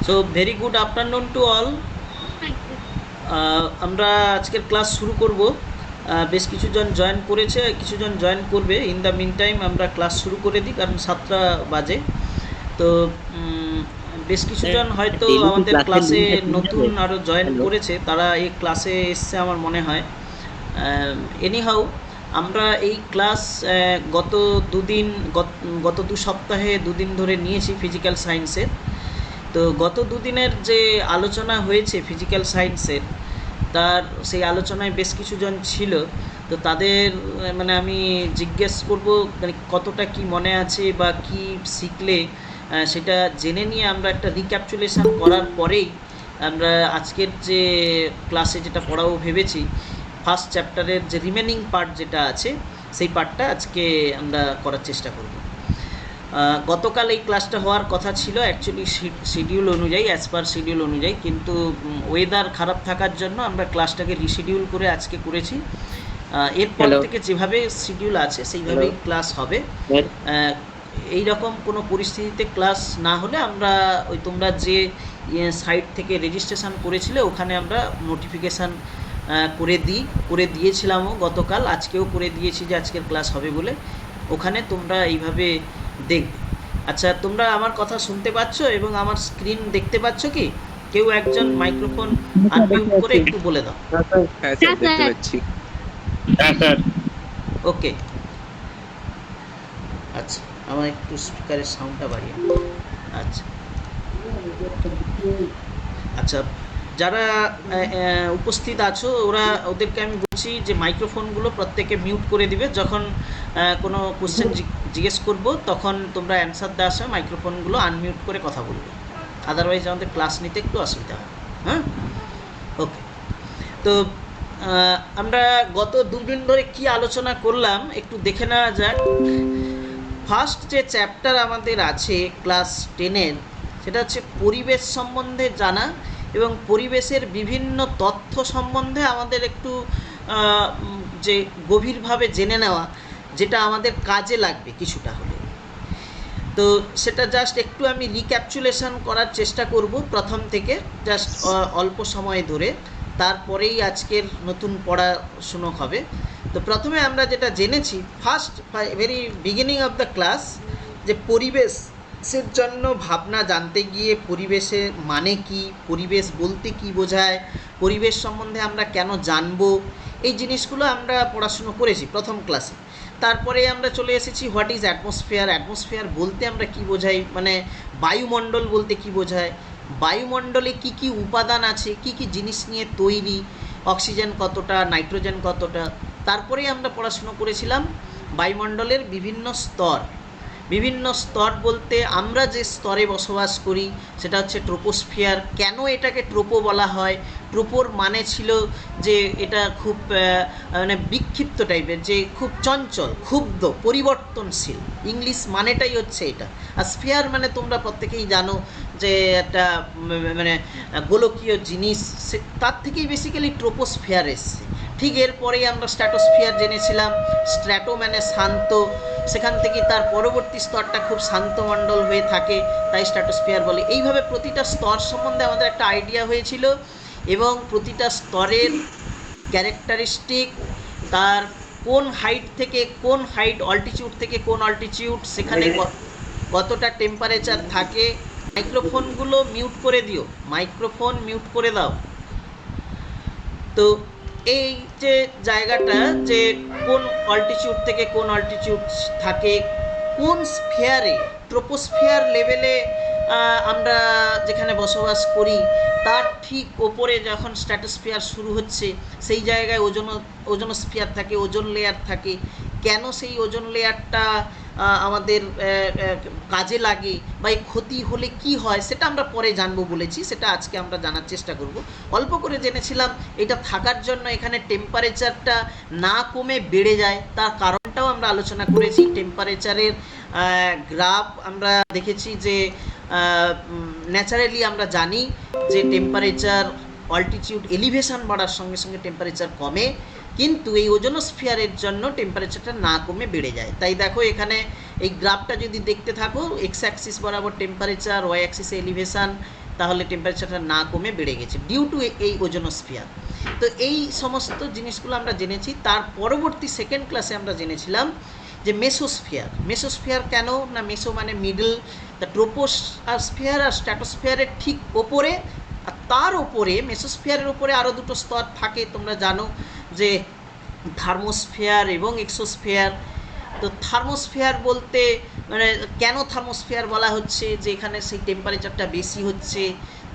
So very good afternoon to all. আমরা আজকের class শুরু করব। বেশ কিছুজন জয়েন করেছে, কিছুজন জয়েন করবে। ইন দ্য মিন টাইম আমরা ক্লাস শুরু করে দিই, কারণ 7টা বাজে। তো বেশ কিছুজন হয়তো আমাদের ক্লাসে নতুন আরও জয়েন করেছে, তারা এই ক্লাসে এসছে আমার মনে হয়। এনিহাউ আমরা এই ক্লাস গত দুদিন গত 2 সপ্তাহে 2 দিন ধরে নিয়েছি ফিজিক্যাল সায়েন্সের। তো গত দুদিনের যে আলোচনা হয়েছে ফিজিক্যাল সায়েন্সের, তার সেই আলোচনায় বেশ কিছুজন ছিল। তো তাদের মানে আমি জিজ্ঞেস করব মানে কতটা কি মনে আছে বা কি শিখলে, সেটা জেনে নিয়ে আমরা একটা রিক্যাপচুলেশন করার পরেই আমরা আজকের যে ক্লাসে যেটা পড়াবো ভেবেছি, ফার্স্ট চ্যাপ্টারের যে রিমেনিং পার্ট যেটা আছে সেই পার্টটা আজকে আমরা করার চেষ্টা করব। গতকাল এই ক্লাসটা হওয়ার কথা ছিল অ্যাকচুয়ালি শিডিউল অনুযায়ী, অ্যাজ পার শিডিউল অনুযায়ী, কিন্তু ওয়েদার খারাপ থাকার জন্য আমরা ক্লাসটাকে রিশিডিউল করে আজকে করেছি। এরপর থেকে যেভাবে শিডিউল আছে সেইভাবেই ক্লাস হবে। এই রকম কোনো পরিস্থিতিতে ক্লাস না হলে আমরা ওই তোমরা যে সাইট থেকে রেজিস্ট্রেশন করেছিলে ওখানে আমরা নোটিফিকেশান করে দিয়েছিলামও গতকাল, আজকেও করে দিয়েছি যে আজকের ক্লাস হবে বলে। ওখানে তোমরা এইভাবে দেখবে। আচ্ছা, তোমরা আমার কথা শুনতে পাচ্ছ এবং আমার স্ক্রিন দেখতে পাচ্ছ কি? কেউ একজন মাইক্রোফোন আনমিউট করে একটু বলে দাও। হ্যাঁ স্যার, দেখতে পাচ্ছি। হ্যাঁ স্যার। ওকে, আচ্ছা, আমার একটু স্পিকারের সাউন্ডটা বাড়িয়ে। আচ্ছা আচ্ছা, যারা উপস্থিত আছো ওদেরকে আমি বলছি যে মাইক্রোফোনগুলো প্রত্যেকে মিউট করে দিবে। যখন কোনো কোশ্চেন জিজ্ঞেস করব তখন তোমরা অ্যান্সার দেওয়ার সময় মাইক্রোফোনগুলো আনমিউট করে কথা বলবে, আদারওয়াইজ আমাদের ক্লাস নিতে একটু অসুবিধা হয়। হ্যাঁ, ওকে। তো আমরা গত 2 দিন ধরে কি আলোচনা করলাম একটু দেখে নেওয়া যাক। ফার্স্ট যে চ্যাপ্টার আমাদের আছে ক্লাস 10-এর, সেটা হচ্ছে পরিবেশ সম্বন্ধে জানা এবং পরিবেশের বিভিন্ন তথ্য সম্বন্ধে আমাদের একটু যে গভীরভাবে জেনে নেওয়া, যেটা আমাদের কাজে লাগবে কিছুটা হলে। তো সেটা জাস্ট একটু আমি রিক্যাপচুলেশন করার চেষ্টা করব প্রথম থেকে, জাস্ট অল্প সময় ধরে, তারপরেই আজকের নতুন পড়াশুনো হবে। তো প্রথমে আমরা যেটা জেনেছি first very beginning of the class, যে পরিবেশের জন্য ভাবনা জানতে গিয়ে পরিবেশের মানে কি, পরিবেশ বলতে কি বোঝায়, পরিবেশ সম্বন্ধে আমরা কেন জানবো, এই জিনিসগুলো আমরা পড়াশুনো করেছি প্রথম ক্লাসে। তারপরে আমরা চলে এসেছি হোয়াট ইজ অ্যাটমসফিয়ার। অ্যাটমসফিয়ার বলতে আমরা কি বোঝাই, মানে বায়ুমণ্ডল বলতে কি বোঝায়, বায়ুমণ্ডলে কি কি উপাদান আছে, কি কি জিনিস নিয়ে তৈরি, অক্সিজেন কতটা, নাইট্রোজেন কতটা। তারপরেই আমরা পড়াশুনো করেছিলাম বায়ুমণ্ডলের বিভিন্ন স্তর। বিভিন্ন স্তর বলতে আমরা যে স্তরে বসবাস করি সেটা হচ্ছে ট্রোপোস্ফিয়ার। কেন এটাকে ট্রোপো বলা হয়? ট্রোপোর মানে ছিল যে এটা খুব মানে বিক্ষিপ্ত টাইপের, যে খুব চঞ্চল, ক্ষুব্ধ, পরিবর্তনশীল। ইংলিশ মানেটাই হচ্ছে এটা। আর স্ফিয়ার মানে তোমরা প্রত্যেকেই জানো যে একটা মানে গোলকীয় জিনিস, তার থেকেই বেসিক্যালি ট্রোপোস্ফিয়ার এসছে। ঠিক এরপরেই আমরা স্ট্র্যাটোস্ফিয়ার জেনেছিলাম। স্ট্র্যাটো মানে শান্ত, সেখান থেকে তার পরবর্তী স্তরটা খুব শান্ত মণ্ডল হয়ে থাকে, তাই স্ট্র্যাটোস্ফিয়ার বলে। এইভাবে প্রতিটা স্তর সম্বন্ধে আমাদের একটা আইডিয়া হয়েছিল এবং প্রতিটা স্তরের ক্যারেক্টারিস্টিক, তার কোন হাইট থেকে কোন হাইট, অল্টিটিউড থেকে কোন অল্টিটিউড, সেখানে কতটা টেম্পারেচার থাকে। মাইক্রোফোনগুলো মিউট করে দিও, মাইক্রোফোন মিউট করে দাও। তো এই যে জায়গাটা, যে কোন অল্টিটিউড থেকে কোন অল্টিটিউড থাকে, কোন স্ফিয়ারে, ট্রোপোস্ফিয়ার লেভেলে আমরা যেখানে বসবাস করি তার ঠিক ওপরে যখন স্ট্র্যাটোস্ফিয়ার শুরু হচ্ছে সেই জায়গায় ওজোনোস্ফিয়ার থাকে, ওজোন লেয়ার থাকে। কেন সেই ওজোন লেয়ারটা আমাদের কাজে লাগে বা এই ক্ষতি হলে কি হয় সেটা আমরা পরে জানবো বলেছি, সেটা আজকে আমরা জানার চেষ্টা করব। অল্প করে জেনেছিলাম এটা থাকার জন্য এখানে টেম্পারেচারটা না কমে বেড়ে যায়, তার কারণটাও আমরা আলোচনা করেছি। টেম্পারেচারের গ্রাফ আমরা দেখেছি যে ন্যাচারালি আমরা জানি যে টেম্পারেচার অল্টিটিউড এলিভেশন বাড়ার সঙ্গে সঙ্গে টেম্পারেচার কমে, কিন্তু এই ওজোনোস্ফিয়ারের জন্য টেম্পারেচারটা না কমে বেড়ে যায়। তাই দেখো এখানে এই গ্রাফটা যদি দেখতে থাকো, এক্স অ্যাক্সিস বরাবর টেম্পারেচার, ওয়াই অ্যাক্সিসে এলিভেশান, তাহলে টেম্পারেচারটা না কমে বেড়ে গেছে ডিউ টু এই ওজোনোস্ফিয়ার। তো এই সমস্ত জিনিসগুলো আমরা জেনেছি। তার পরবর্তী সেকেন্ড ক্লাসে আমরা জেনেছিলাম যে মেসোস্ফিয়ার। মেসোস্ফিয়ার কেন না, মেসো মানে মিডল, তা ট্রোপোস্ফিয়ার আর স্ট্র্যাটোস্ফিয়ারের ঠিক ওপরে, আর তার ওপরে মেসোস্ফিয়ারের ওপরে আরও দুটো স্তর থাকে তোমরা জানো, যে থার্মোস্ফিয়ার এবং এক্সোস্ফিয়ার। তো থার্মোস্ফিয়ার বলতে মানে কেন থার্মোস্ফিয়ার বলা হচ্ছে, যে এখানে সেই টেম্পারেচারটা বেশি হচ্ছে।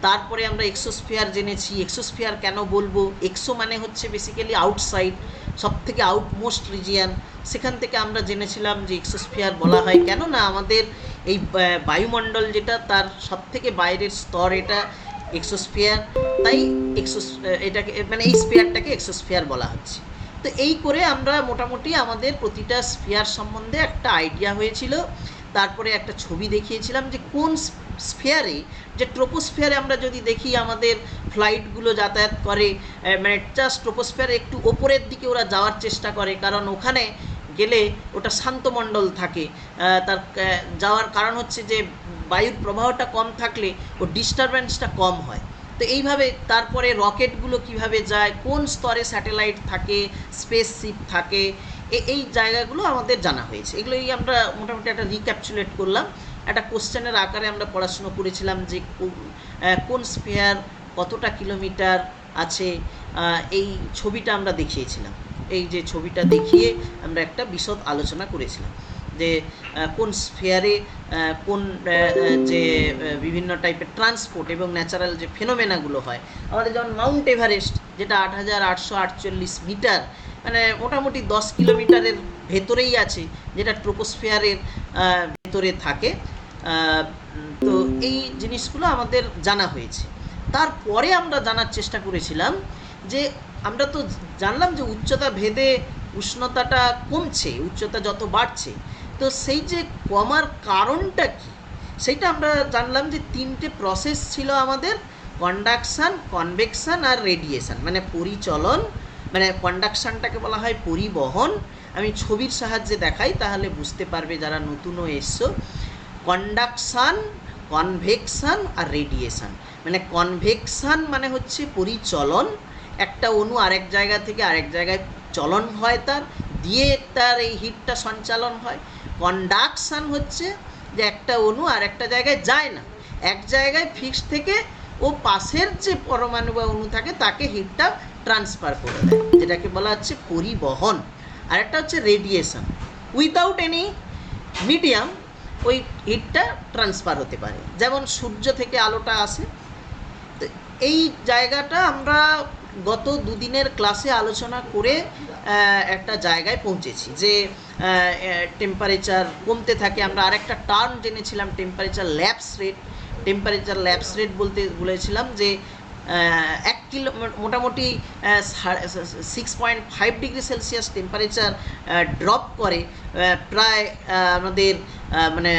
তারপরে আমরা এক্সোস্ফিয়ার জেনেছি। এক্সোস্ফিয়ার কেন বলবো, এক্সো মানে হচ্ছে বেসিক্যালি আউটসাইড, সব থেকে আউটমোস্ট রিজিয়ান, সেখান থেকে আমরা জেনেছিলাম যে এক্সোস্ফিয়ার বলা হয় কেন না আমাদের এই বায়ুমণ্ডল যেটা তার সব থেকে বাইরের স্তর, এটা এক্সোস্ফিয়ার, তাই এটাকে মানে এই স্ফিয়ারটাকে এক্সোস্ফিয়ার বলা হচ্ছে। তো এই করে আমরা মোটামুটি আমাদের প্রতিটা স্ফিয়ার সম্বন্ধে একটা আইডিয়া হয়েছিল। তারপরে একটা ছবি দেখিয়েছিলাম যে কোন স্ফিয়ারে, যে ট্রোপোস্ফিয়ারে আমরা যদি দেখি আমাদের ফ্লাইটগুলো যাতায়াত করে, মানে জাস্ট ট্রোপোস্ফিয়ারে একটু ওপরের দিকে ওরা যাওয়ার চেষ্টা করে, কারণ ওখানে গেলে ওটা শান্তমণ্ডল থাকে। তার যাওয়ার কারণ হচ্ছে যে বায়ুর প্রবাহটা কম থাকলে ও ডিস্টারবেন্সটা কম হয়। তো এইভাবে তারপরে রকেটগুলো কিভাবে যায়, কোন স্তরে স্যাটেলাইট থাকে, স্পেসশিপ থাকে, এই জায়গাগুলো আমাদের জানা হয়েছে। এগুলোই আমরা মোটামুটি একটা রিক্যাপচুলেট করলাম। একটা কোশ্চেনের আকারে আমরা পড়াশুনো করেছিলাম যে কোন স্ফিয়ার কতটা কিলোমিটার আছে, এই ছবিটা আমরা দেখিয়েছিলাম। এই যে ছবিটা দেখিয়ে আমরা একটা বিশদ আলোচনা করেছিলাম যে কোন স্ফিয়ারে কোন যে বিভিন্ন টাইপের ট্রান্সপোর্ট এবং ন্যাচারাল যে ফেনোমেনাগুলো হয়। আমাদের যেমন মাউন্ট এভারেস্ট, যেটা 8,848 মিটার, মানে মোটামুটি 10 কিলোমিটারের ভেতরেই আছে, যেটা ট্রোপোস্ফিয়ারের ভেতরে থাকে। তো এই জিনিসগুলো আমাদের জানা হয়েছে। তারপরে আমরা জানার চেষ্টা করেছিলাম যে আমরা তো জানলাম যে উচ্চতা ভেদে উষ্ণতাটা কমছে, উচ্চতা যত বাড়ছে। তো সেই যে কমার কারণটা কী, সেইটা আমরা জানলাম যে 3টে প্রসেস ছিল আমাদের: কন্ডাকশান, কনভেকশান আর রেডিয়েশান, মানে পরিচলন। মানে কন্ডাকশানটাকে বলা হয় পরিবহন। আমি ছবির সাহায্যে দেখাই তাহলে বুঝতে পারবে যারা নতুনও এসছো। কন্ডাকশান, কনভেকশান আর রেডিয়েশান। মানে কনভেকশান মানে হচ্ছে পরিচলন, একটা অণু আরেক জায়গা থেকে আরেক জায়গায় চলন হয়, তার দিয়ে তার এই হিটটা সঞ্চালন হয়। কন্ডাকশান হচ্ছে যে একটা অণু আর একটা জায়গায় যায় না, এক জায়গায় ফিক্সড থেকে ও পাশের যে পরমাণু বা অণু থাকে তাকে হিটটা ট্রান্সফার করে দেয়, যেটাকে বলা হচ্ছে পরিবহন। আর একটা হচ্ছে রেডিয়েশন, উইথাউট এনি মিডিয়াম ওই হিটটা ট্রান্সফার হতে পারে, যেমন সূর্য থেকে আলোটা আসে। তো এই জায়গাটা আমরা গত দুদিনের ক্লাসে আলোচনা করে একটা জায়গায় পৌঁছেছি যে টেম্পারেচার কমতে থাকে। আমরা আরেকটা টার্ম জেনেছিলাম, temperature lapse rate. Temperature lapse rate বলতে বলেছিলাম যে 1 কিলো মোটামুটি 6.5 ডিগ্রি সেলসিয়াস টেম্পারেচার ড্রপ করে প্রায় আমাদের মানে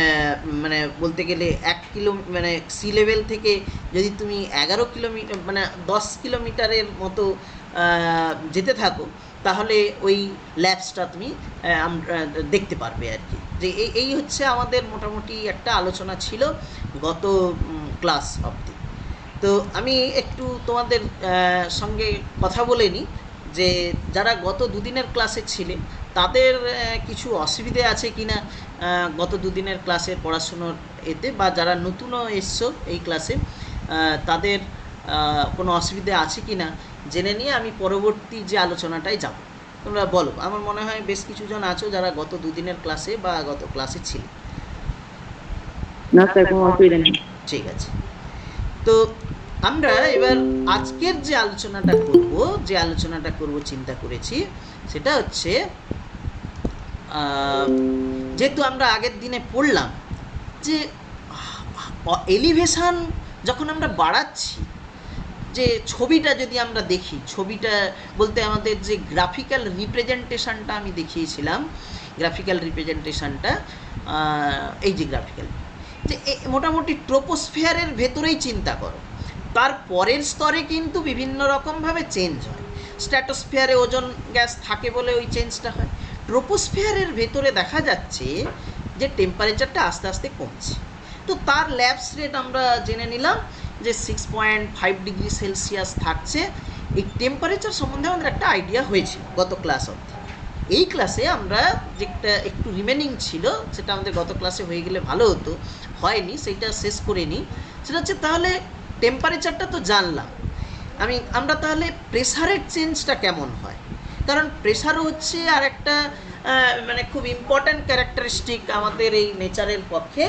মানে বলতে গেলে 1 কিলো মানে সি লেভেল থেকে যদি তুমি 11 কিলোমিটার মানে 10 কিলোমিটারের মতো যেতে থাকো, তাহলে ওই ল্যাপসটা তুমি দেখতে পারবে আর কি। যে এই হচ্ছে আমাদের মোটামুটি একটা আলোচনা ছিল গত ক্লাস অবধি। তো আমি একটু তোমাদের সঙ্গে কথা বলে নিই যে যারা গত দুদিনের ক্লাসে ছিলেন তাদের কিছু অসুবিধে আছে কি না গত দুদিনের ক্লাসের পড়াশুনোর এতে, বা যারা নতুনও এসছো এই ক্লাসে তাদের কোনো অসুবিধে আছে কি না জেনে নিয়ে আমি পরবর্তী যে আলোচনাটায় যাব। তোমরা বলো, আমার মনে হয় বেশ কিছুজন আছো যারা গত দুদিনের ক্লাসে বা গত ক্লাসে ছিল। না স্যার, কোনো অসুবিধা নেই। ঠিক আছে। তো আমরা এবার আজকের যে আলোচনাটা করব চিন্তা করেছি সেটা হচ্ছে, যেহেতু আমরা আগের দিনে পড়লাম যে এলিভেশন যখন আমরা বাড়াচ্ছি, যে ছবিটা যদি আমরা দেখি, ছবিটা বলতে আমাদের যে গ্রাফিক্যাল রিপ্রেজেন্টেশনটা আমি দেখিয়েছিলাম, গ্রাফিক্যাল রিপ্রেজেন্টেশনটা এই যে গ্রাফিক্যাল, যে মোটামুটি ট্রোপোস্ফিয়ারের ভেতরেই চিন্তা করো, তার পরের স্তরে কিন্তু বিভিন্ন রকমভাবে চেঞ্জ হয়। স্ট্র্যাটোস্ফিয়ারে ওজোন গ্যাস থাকে বলে ওই চেঞ্জটা হয়। ট্রোপোস্ফিয়ারের ভেতরে দেখা যাচ্ছে যে টেম্পারেচারটা আস্তে আস্তে কমছে। তো তার ল্যাপস রেট আমরা জেনে নিলাম যে 6.5°C থাকছে। এই টেম্পারেচার সম্বন্ধে আমাদের একটা আইডিয়া হয়েছিল গত ক্লাস অবধি। এই ক্লাসে আমরা যেটা একটু রিমেনিং ছিল, সেটা আমাদের গত ক্লাসে হয়ে গেলে ভালো হতো, হয়নি, সেটা শেষ করে নিই। সেটা হচ্ছে তাহলে টেম্পারেচারটা তো জানলাম, আমরা তাহলে প্রেসারের চেঞ্জটা কেমন হয়, কারণ প্রেসারও হচ্ছে আর একটা মানে খুব ইম্পর্ট্যান্ট ক্যারেক্টারিস্টিক আমাদের এই নেচারের পক্ষে।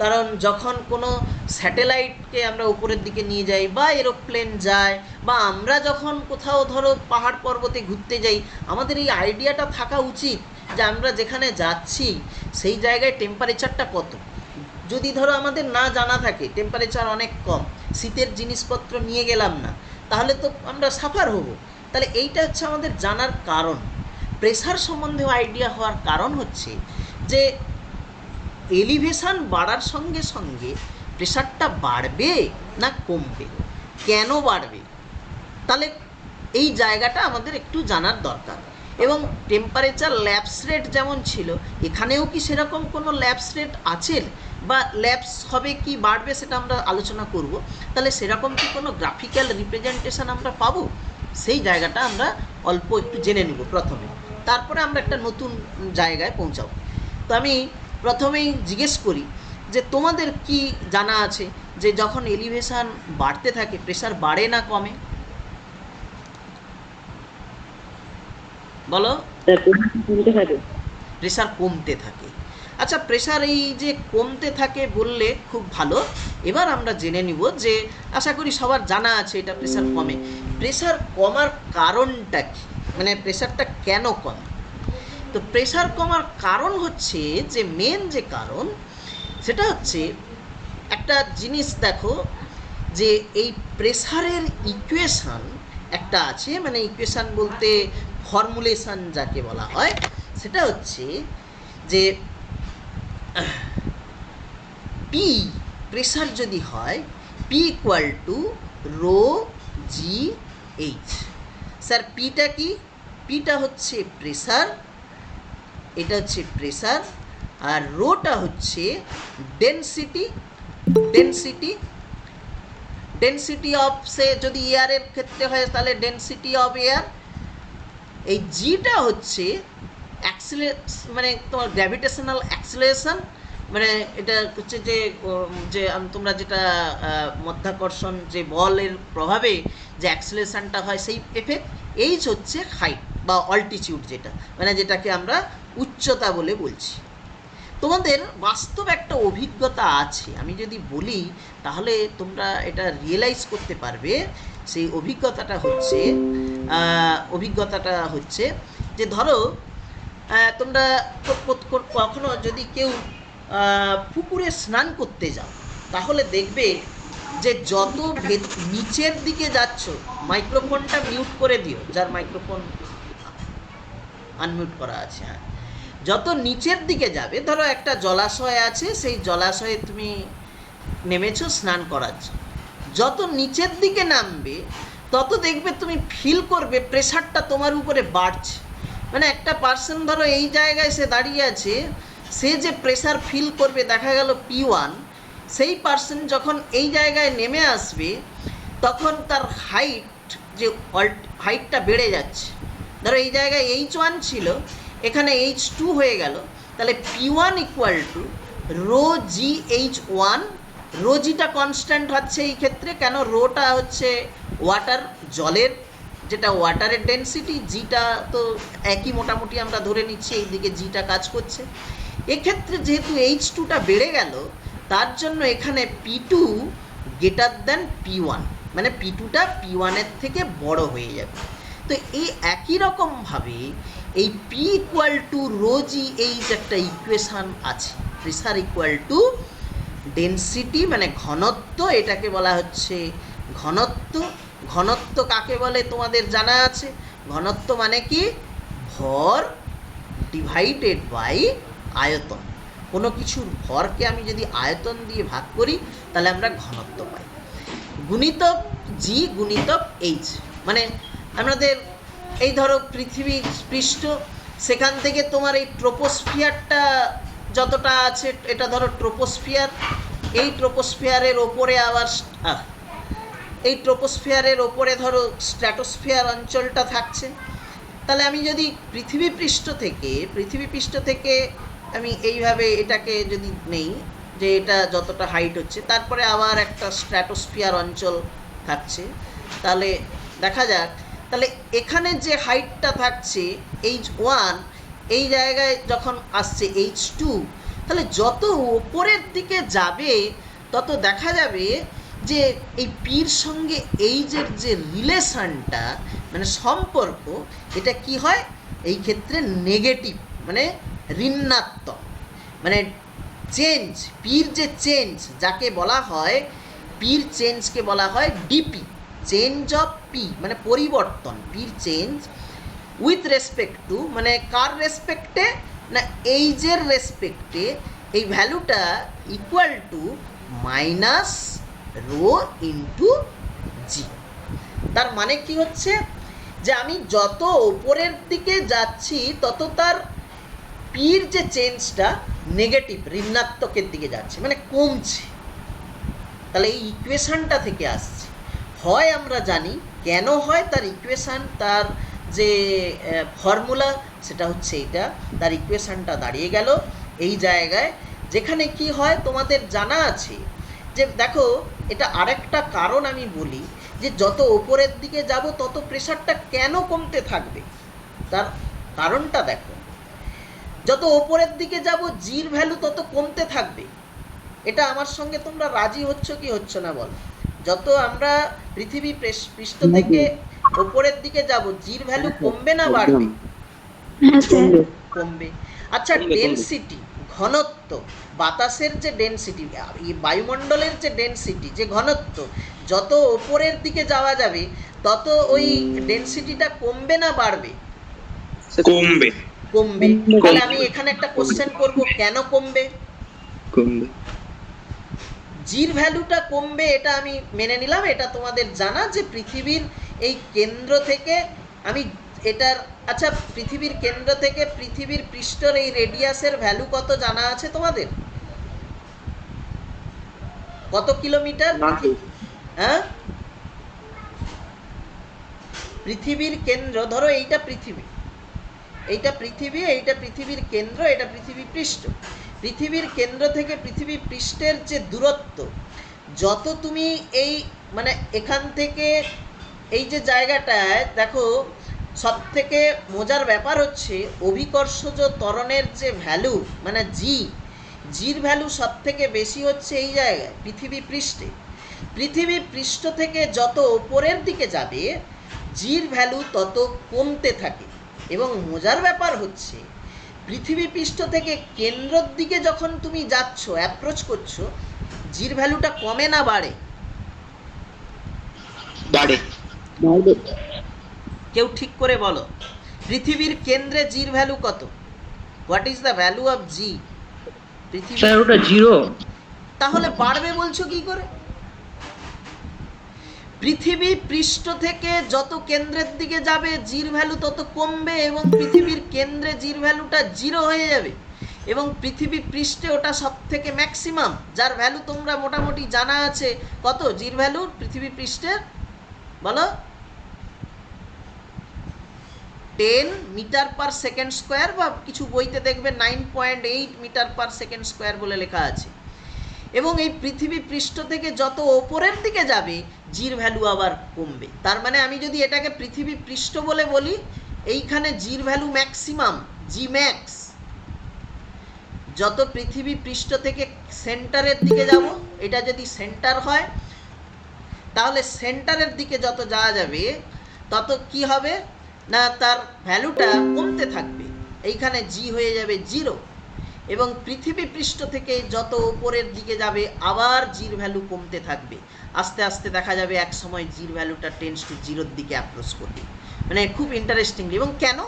কারণ যখন কোনো স্যাটেলাইটকে আমরা উপরের দিকে নিয়ে যাই বা এরোপ্লেন যায় বা আমরা যখন কোথাও ধরো পাহাড় পর্বতে ঘুরতে যাই, আমাদের এই আইডিয়াটা থাকা উচিত যে আমরা যেখানে যাচ্ছি সেই জায়গায় টেম্পারেচারটা কত। যদি ধরো আমাদের না জানা থাকে টেম্পারেচার অনেক কম, শীতের জিনিসপত্র নিয়ে গেলাম না, তাহলে তো আমরা সাফার হব। তাহলে এইটা হচ্ছে আমাদের জানার কারণ। প্রেসার সম্বন্ধেও আইডিয়া হওয়ার কারণ হচ্ছে যে এলিভেশন বাড়ার সঙ্গে সঙ্গে প্রেসারটা বাড়বে না কমবে, কেন বাড়বে, তাহলে এই জায়গাটা আমাদের একটু জানার দরকার। এবং টেম্পারেচার ল্যাপস রেট যেমন ছিল, এখানেও কি সেরকম কোনো ল্যাপস রেট আছে বা ল্যাপস হবে কি বাড়বে সেটা আমরা আলোচনা করব। তাহলে সেরকম কি কোনো গ্রাফিক্যাল রিপ্রেজেন্টেশন আমরা পাবো, সেই জায়গাটা আমরা অল্প একটু জেনে নেব প্রথমে, তারপরে আমরা একটা নতুন জায়গায় পৌঁছাবো। তো আমি প্রথমেই জিজ্ঞেস করি যে তোমাদের কি জানা আছে যে যখন এলিভেশন বাড়তে থাকে প্রেসার বাড়ে না কমে, বলো। প্রেসার কমতে থাকে। আচ্ছা, প্রেসার এই যে কমতে থাকে বললে খুব ভালো। এবার আমরা জেনে নিব যে আশা করি সবার জানা আছে এটা প্রেসার কমে। প্রেসার কমার কারণটা কি, মানে প্রেসারটা কেন কমে? তো প্রেসার কমার কারণ হচ্ছে যে মেন যে কারণ সেটা হচ্ছে একটা জিনিস দেখো, যে এই প্রেসারের ইকুয়েশান একটা আছে, মানে ইকুয়েশান বলতে ফর্মুলেশান যাকে বলা হয়, সেটা হচ্ছে যে পি প্রেসার যদি হয় P equal to rho g h. Sir পিটা কি? পিটা হচ্ছে প্রেসার, এটা হচ্ছে প্রেসার, আর রোটা হচ্ছে ডেনসিটি। ডেনসিটি অফ, সে যদি এয়ারের ক্ষেত্রে হয় তাহলে ডেনসিটি অফ এয়ার। এই জিটা হচ্ছে মানে তোমার গ্র্যাভিটেশনাল অ্যাক্সিলারেশন, মানে এটা হচ্ছে যে যে তোমরা যেটা মধ্যাকর্ষণ যে বলের প্রভাবে যে অ্যাক্সিলারেশনটা হয় সেই এফেক্ট। এইচ হচ্ছে হাইট বা অল্টিটিউড, যেটা মানে যেটাকে আমরা উচ্চতা বলে বলছি। তোমাদের বাস্তব একটা অভিজ্ঞতা আছে, আমি যদি বলি তাহলে তোমরা এটা রিয়েলাইজ করতে পারবে। সেই অভিজ্ঞতাটা হচ্ছে যে ধরো তোমরা কখনো যদি কেউ পুকুরে স্নান করতে যাও, তাহলে দেখবে যে যত নিচের দিকে যাচ্ছ, মাইক্রোফোনটা মিউট করে দিও, যার মাইক্রোফোন আনমিউট করা আছে, হ্যাঁ, যত নিচের দিকে যাবে, ধরো একটা জলাশয় আছে, সেই জলাশয়ে তুমি নেমেছো স্নান করার জন্য, যত নিচের দিকে নামবে তত দেখবে তুমি ফিল করবে প্রেশারটা তোমার উপরে বাড়ছে। মানে একটা পার্সন ধরো এই জায়গায় সে দাঁড়িয়ে আছে, সে যে প্রেশার ফিল করবে দেখা গেল P1, সেই পার্সন যখন এই জায়গায় নেমে আসবে তখন তার হাইটটা বেড়ে যাচ্ছে। ধরো এই জায়গায় H1 ছিল, এখানে H2 হয়ে গেল, তাহলে P1 equal to rho g H1। Rho জিটা কনস্ট্যান্ট হচ্ছে এই ক্ষেত্রে, কেন? রোটা হচ্ছে ওয়াটার, জলের, যেটা ওয়াটারের ডেনসিটি, জিটা তো একই মোটামুটি আমরা ধরে নিচ্ছি, এইদিকে জিটা কাজ করছে। এক্ষেত্রে যেহেতু H2টা বেড়ে গেল, তার জন্য এখানে P2 গ্রেটার দ্যান P1, মানে P2টা P1-এর থেকে বড় হয়ে যাবে। তো এই একই রকমভাবে এই P equal to rho g h একটা ইকুয়েশান আছে, প্রেসার ইকুয়াল টু ডেনসিটি মানে ঘনত্ব, এটাকে বলা হচ্ছে ঘনত্ব। ঘনত্ব কাকে বলে তোমাদের জানা আছে? ঘনত্ব মানে কি? ভর ডিভাইডেড বাই আয়তন। কোনো কিছুর ভরকে আমি যদি আয়তন দিয়ে ভাগ করি তাহলে আমরা ঘনত্ব পাই, গুণিতক জি গুণিতক এইচ। মানে আমাদের এই ধরো পৃথিবী পৃষ্ঠ, সেখান থেকে তোমার এই ট্রোপোস্ফিয়ারটা যতটা আছে, এটা ধরো ট্রোপোস্ফিয়ার, এই ট্রোপোস্ফিয়ারের ওপরে আবার এই ট্রোপোস্ফিয়ারের ওপরে ধরো স্ট্র্যাটোস্ফিয়ার অঞ্চলটা থাকছে। তাহলে আমি যদি পৃথিবী পৃষ্ঠ থেকে আমি এইভাবে এটাকে যদি নেই, যে এটা যতটা হাইট হচ্ছে, তারপরে আবার একটা স্ট্র্যাটোস্ফিয়ার অঞ্চল থাকছে, তাহলে দেখা যাক, তাহলে এখানে যে হাইটটা থাকছে H1, এই জায়গায় যখন আসছে H2, তাহলে যত ওপরের দিকে যাবে তত দেখা যাবে যে এই পির সঙ্গে এইচের যে রিলেশনটা, মানে সম্পর্ক, এটা কি হয় এই ক্ষেত্রে নেগেটিভ, মানে ঋণাত্মক। মানে চেঞ্জ, পির যে চেঞ্জ যাকে বলা হয়, পির চেঞ্জকে বলা হয় ডিপি, চেঞ্জ অফ পি, মানে পরিবর্তন, পির চেঞ্জ উইথ রেসপেক্ট টু, মানে কার রেসপেক্টে, না এইজের রেসপেক্টে, এই ভ্যালুটা equal to minus rho into g. তার মানে কি হচ্ছে, যে আমি যত ওপরের দিকে যাচ্ছি তত তার পির যে চেঞ্জটা নেগেটিভ, ঋণাত্মকের দিকে যাচ্ছে, মানে কমছে। তাহলে এই ইকুয়েশনটা থেকে আসছে। হয় আমরা জানি কেন হয়, তার ইকুয়েশান, তার যে ফর্মুলা, সেটা হচ্ছে এইটা, তার ইকুয়েশানটা দাঁড়িয়ে গেল এই জায়গায়, যেখানে কি হয় তোমাদের জানা আছে যে দেখো, এটা আরেকটা কারণ আমি বলি, যে যত ওপরের দিকে যাব তত প্রেশারটা কেন কমতে থাকবে, তার কারণটা দেখো। যত ওপরের দিকে যাব জির ভ্যালু তত কমতে থাকবে। এটা আমার সঙ্গে তোমরা রাজি হচ্ছ কি হচ্ছ না বল? যত আমরা পৃথিবী পৃষ্ঠ থেকে ওপরের দিকে যাব জির ভ্যালু কমবে না বাড়বে? হ্যাঁ স্যার। কমবে। আচ্ছা, ডেনসিটি, ঘনত্ব, বাতাসের যে ডেনসিটি, বায়ুমণ্ডলের যে ডেনসিটি, যে ঘনত্ব, যত ওপরের দিকে যাওয়া যাবে তত ওই ডেনসিটিটা কমবে না বাড়বে? কমবে। কমবে। তাহলে আমি এখানে একটা কোশ্চেন করব, কেন কমবে? কমবে। জির ভ্যালুটা কমবে, এটা আমি মেনে নিলাম, এটা তোমাদের জানা যে পৃথিবীর এই কেন্দ্র থেকে আমি এটার, আচ্ছা পৃথিবীর কেন্দ্র থেকে পৃথিবীর পৃষ্ঠের এই রেডিয়াসের ভ্যালু কত জানা আছে তোমাদের? কত কিলোমিটার? হ্যাঁ, পৃথিবীর কেন্দ্র, ধরো এইটা পৃথিবী, এইটা পৃথিবীর কেন্দ্র, এটা পৃথিবী পৃষ্ঠ। পৃথিবীর কেন্দ্র থেকে পৃথিবী পৃষ্ঠের যে দূরত্ব, যত তুমি এই, মানে এখান থেকে এই যে জায়গাটায় দেখো, সব থেকে মজার ব্যাপার হচ্ছে অভিকর্ষজ ত্বরণের যে ভ্যালু, মানে জির ভ্যালু সব থেকে বেশি হচ্ছে এই জায়গায় পৃথিবী পৃষ্ঠে। পৃথিবী পৃষ্ঠ থেকে যত ওপরের দিকে যাবে জির ভ্যালু তত কমতে থাকে। এবং মজার ব্যাপার হচ্ছে পৃথিবী পৃষ্ঠ থেকে কেন্দ্রের দিকে যখন তুমি যাচ্ছ, অ্যাপ্রোচ করছো, জির ভ্যালুটা কমে না বাড়ে? বাড়ে। কেউ ঠিক করে বলো, পৃথিবীর কেন্দ্রে জির ভ্যালু কত? What is the value of G? Sir ওটা জিরো। তাহলে বাড়বে বলছো কি করে? পৃথিবী পৃষ্ঠ থেকে যত কেন্দ্রের দিকে যাবে জির ভ্যালু তত কমবে, এবং পৃথিবীর কেন্দ্রে জির ভ্যালুটা জিরো হয়ে যাবে, এবং পৃথিবী পৃষ্ঠে ওটা সব থেকে ম্যাক্সিমাম, যার ভ্যালু তোমরা মোটামুটি জানা আছে। কত জির ভ্যালু পৃথিবী পৃষ্ঠের বলো? 10 মিটার পার সেকেন্ড স্কোয়ার, বা কিছু বইতে দেখবে 9.8 মিটার পার সেকেন্ড স্কোয়ার বলে লেখা আছে। এবং এই পৃথিবী পৃষ্ঠ থেকে যত ওপরের দিকে যাবে জির ভ্যালু আবার কমবে। তার মানে আমি যদি এটাকে পৃথিবী পৃষ্ঠ বলে বলি, এইখানে জির ভ্যালু ম্যাক্সিমাম, জি ম্যাক্স। যত পৃথিবী পৃষ্ঠ থেকে সেন্টারের দিকে যাব, এটা যদি সেন্টার হয়, তাহলে সেন্টারের দিকে যত যাওয়া যাবে তত কি হবে না, তার ভ্যালুটা কমতে থাকবে, এইখানে জি হয়ে যাবে জিরো। এবং পৃথিবী পৃষ্ঠ থেকে যত উপরের দিকে যাবে আবার জির ভ্যালু কমতে থাকবে, আস্তে আস্তে দেখা যাবে এক সময় জির ভ্যালুটা টেন্ডস টু জিরোর দিকে অ্যাপ্রোচ করবে। মানে খুব ইন্টারেস্টিংলি, এবং কেন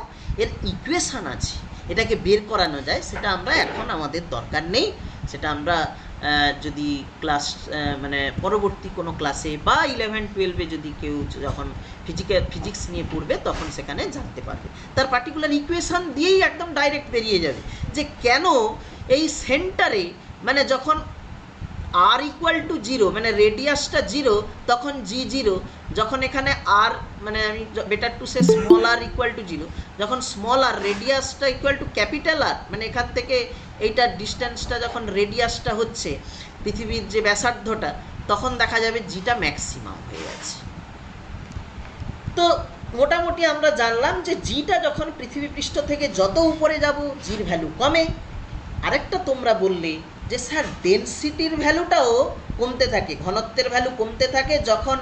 এর ইকুয়েশান আছে, এটাকে বের করানো যায়, সেটা আমরা এখন আমাদের দরকার নেই, সেটা আমরা যদি ক্লাস, মানে পরবর্তী কোনো ক্লাসে বা 11-12-এ যদি কেউ যখন ফিজিক্স নিয়ে পড়বে তখন সেখানে জানতে পারবে। তার পার্টিকুলার ইকুয়েশান দিয়েই একদম ডাইরেক্ট বেরিয়ে যাবে যে কেন এই সেন্টারে, মানে যখন আর ইকুয়াল টু জিরো মানে রেডিয়াসটা জিরো তখন জি জিরো, যখন এখানে আর মানে আমি better to say small r equal to zero, যখন স্মল আর রেডিয়াসটা ইকুয়াল টু ক্যাপিটাল আর মানে এখান থেকে এইটার ডিস্টেন্সটা যখন রেডিয়াসটা হচ্ছে পৃথিবীর যে ব্যাসার্ধটা, তখন দেখা যাবে জিটা ম্যাক্সিমাম হয়ে যাচ্ছে। তো মোটামুটি আমরা জানলাম যে জিটা যখন পৃথিবী পৃষ্ঠ থেকে যত উপরে যাব জির ভ্যালু কমে। আরেকটা তোমরা বললে যে স্যার ডেনসিটির ভ্যালুটাও কমতে থাকে, ঘনত্বের ভ্যালু কমতে থাকে যখন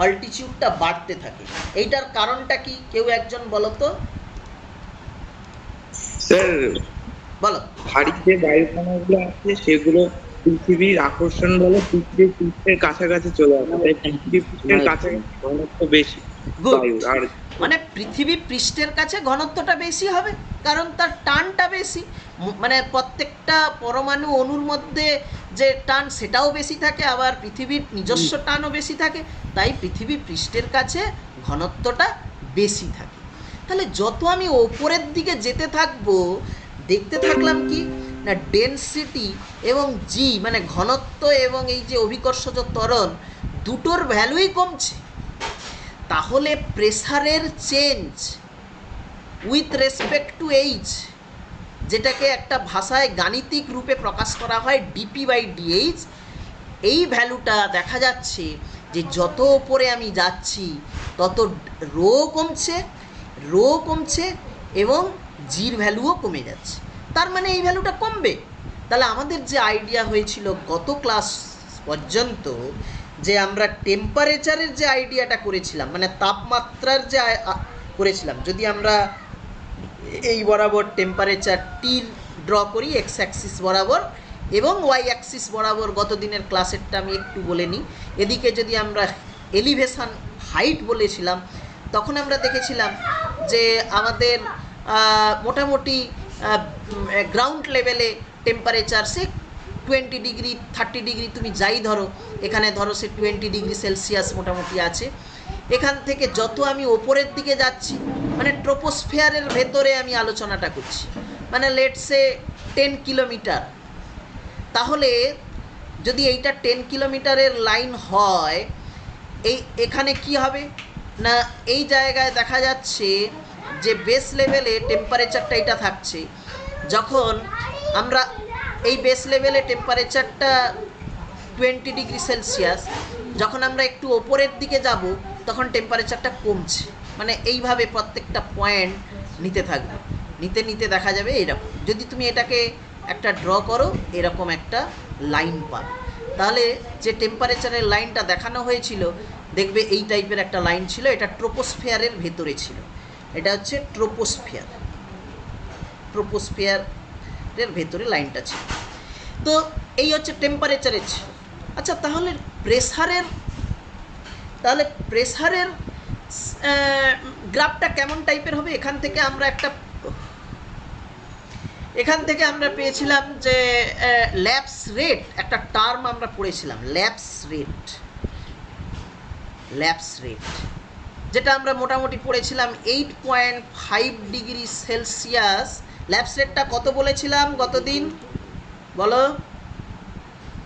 অল্টিটিউডটা বাড়তে থাকে। এইটার কারণটা কি কেউ একজন বলো তো? স্যার বলো। ভারী যে বায়ুকণাগুলো আছে সেগুলো পৃথিবীর আকর্ষণ বলে পৃথিবীর পৃষ্ঠের কাছাকাছি চলে আসে, তাই পৃথিবীর পৃষ্ঠের কাছাকাছি ঘনত্ব বেশি Good. বায়ুর। আর মানে পৃথিবী পৃষ্ঠের কাছে ঘনত্বটা বেশি হবে কারণ তার টানটা বেশি, মানে প্রত্যেকটা পরমাণু অণুর মধ্যে যে টান সেটাও বেশি থাকে, আবার পৃথিবীর নিজস্ব টানও বেশি থাকে, তাই পৃথিবী পৃষ্ঠের কাছে ঘনত্বটা বেশি থাকে। তাহলে যত আমি ওপরের দিকে যেতে থাকবো দেখতে থাকলাম কি না ডেনসিটি এবং জি মানে ঘনত্ব এবং এই যে অভিকর্ষজ ত্বরণ দুটোর ভ্যালুই কমছে। তাহলে প্রেসারের change with respect to H, যেটাকে একটা ভাষায় গাণিতিক রূপে প্রকাশ করা হয় ডিপি বাই ডিএইচ, এই ভ্যালুটা দেখা যাচ্ছে যে যত ওপরে আমি যাচ্ছি তত রো কমছে এবং জির ভ্যালুও কমে যাচ্ছে। তার মানে এই ভ্যালুটা কমবে। তাহলে আমাদের যে আইডিয়া হয়েছিল গত ক্লাস পর্যন্ত যে আমরা টেম্পারেচারের যে আইডিয়াটা করেছিলাম মানে তাপমাত্রার যে করেছিলাম, যদি আমরা এই বরাবর টেম্পারেচার টি ড্র করি এক্স অ্যাক্সিস বরাবর এবং ওয়াই অ্যাক্সিস বরাবর, গত দিনের ক্লাসেরটা আমি একটু বলে নিই, এদিকে যদি আমরা এলিভেশন হাইট বলেছিলাম, তখন আমরা দেখেছিলাম যে আমাদের মোটামুটি গ্রাউন্ড লেভেলে টেম্পারেচার সে 20 ডিগ্রি 30 ডিগ্রি তুমি যাই ধরো, এখানে ধরো সে 20 ডিগ্রি সেলসিয়াস মোটামুটি আছে। এখান থেকে যত আমি ওপরের দিকে যাচ্ছি মানে ট্রোপোস্ফিয়ারের ভেতরে আমি আলোচনাটা করছি, মানে লেটসে 10 কিলোমিটার, তাহলে যদি এইটা 10 কিলোমিটারের লাইন হয় এখানে কি হবে না এই জায়গায় দেখা যাচ্ছে যে বেস লেভেলে টেম্পারেচারটা এটা থাকছে, যখন আমরা এই বেস লেভেলে টেম্পারেচারটা 20 ডিগ্রি সেলসিয়াস, যখন আমরা একটু ওপরের দিকে যাব তখন টেম্পারেচারটা কমছে, মানে এইভাবে প্রত্যেকটা পয়েন্ট নিতে থাকবে, নিতে দেখা যাবে এরকম। যদি তুমি এটাকে একটা ড্র করো এরকম একটা লাইন পাবে, তাহলে যে টেম্পারেচারের লাইনটা দেখানো হয়েছিল দেখবে এই টাইপের একটা লাইন ছিল, এটা ট্রোপোস্ফিয়ারের ভেতরে ছিল, এটা হচ্ছে ট্রোপোস্ফিয়ারের ভেতরে লাইনটা ছিল। তো এই হচ্ছে টেম্পারেচারের ছিল। আচ্ছা তাহলে প্রেসারের গ্রাফটা কেমন টাইপের হবে? এখান থেকে আমরা পেয়েছিলাম যে ল্যাপস রেট, একটা টার্ম আমরা পড়েছিলাম ল্যাপস রেট, যেটা আমরা মোটামুটি পড়েছিলাম 8.5 ডিগ্রি সেলসিয়াস। ল্যাপস রেটটা কত বলেছিলাম গতদিন? বলো,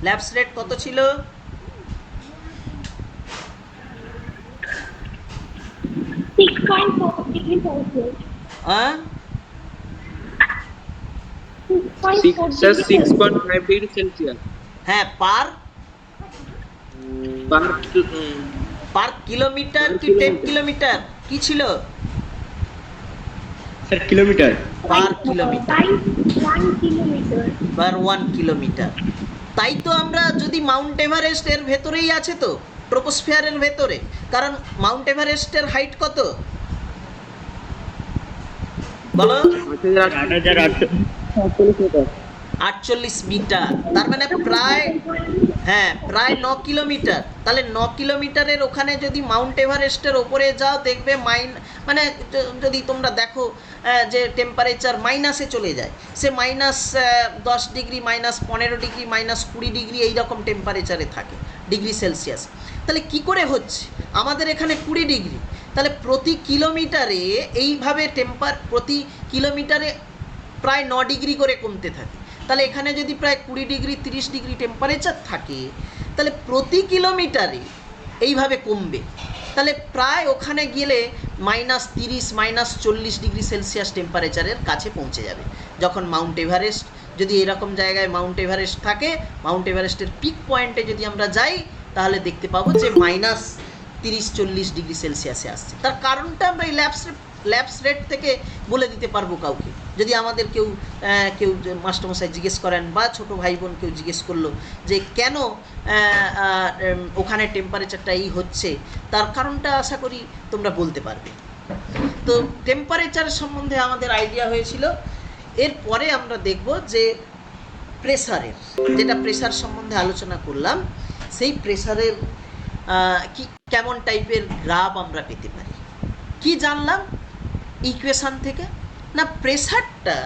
ল্যাপস রেট কত ছিল? হ্যাঁ 6.5 ডিগ্রি সেলসিয়াস। হ্যাঁ পার কিলোমিটার কি 10 কিলোমিটার কি ছিল? Sir kilometre. পার কিলোমিটার পার 1 কিলোমিটার। তাই তো আমরা যদি মাউন্ট এভারেস্ট এর ভেতরেই আছে তো ট্রোপোস্ফিয়ারের ভেতরে, কারণ মাউন্ট এভারেস্টের হাইট কত বলো? 48 মিটার, তার মানে প্রায় 9 কিলোমিটার। তাহলে 9 কিলোমিটারের ওখানে যদি মাউন্ট এভারেস্টের ওপরে যাও দেখবে মানে যদি তোমরা দেখো যে টেম্পারেচার মাইনাসে চলে যায়, সে -10 ডিগ্রি -15 ডিগ্রি -20 ডিগ্রি এইরকম টেম্পারেচারে থাকে ডিগ্রি সেলসিয়াস। তাহলে কি করে হচ্ছে? আমাদের এখানে 20 ডিগ্রি, তাহলে প্রতি কিলোমিটারে এইভাবে প্রতি কিলোমিটারে প্রায় 9 ডিগ্রি করে কমতে থাকে। তাহলে এখানে যদি প্রায় 20 ডিগ্রি 30 ডিগ্রি টেম্পারেচার থাকে, তাহলে প্রতি কিলোমিটারে এইভাবে কমবে। তাহলে প্রায় ওখানে গেলে -30 -40 ডিগ্রি সেলসিয়াস টেম্পারেচারের কাছে পৌঁছে যাবে। যখন মাউন্ট এভারেস্ট, যদি এরকম জায়গায় মাউন্ট এভারেস্ট থাকে, মাউন্ট এভারেস্টের পিক পয়েন্টে যদি আমরা যাই, তাহলে দেখতে পাবো যে -30-40 ডিগ্রি সেলসিয়াসে আসছে। তার কারণটা আমরা এই ল্যাপস রেট থেকে বলে দিতে পারবো কাউকে। যদি আমাদের কেউ মাস্টারমশাই জিজ্ঞেস করেন, বা ছোটো ভাই বোন কেউ জিজ্ঞেস করলো যে কেন ওখানে টেম্পারেচারটা এই হচ্ছে, তার কারণটা আশা করি তোমরা বলতে পারবে। তো টেম্পারেচার সম্বন্ধে আমাদের আইডিয়া হয়েছিল। এরপরে আমরা দেখব যে প্রেসারের, যেটা প্রেসার সম্বন্ধে আলোচনা করলাম, সেই প্রেসারের কি কেমন টাইপের গ্রাফ আমরা পেতে পারি। কি জানলাম ইকুয়েশন থেকে? না, প্রেসারটা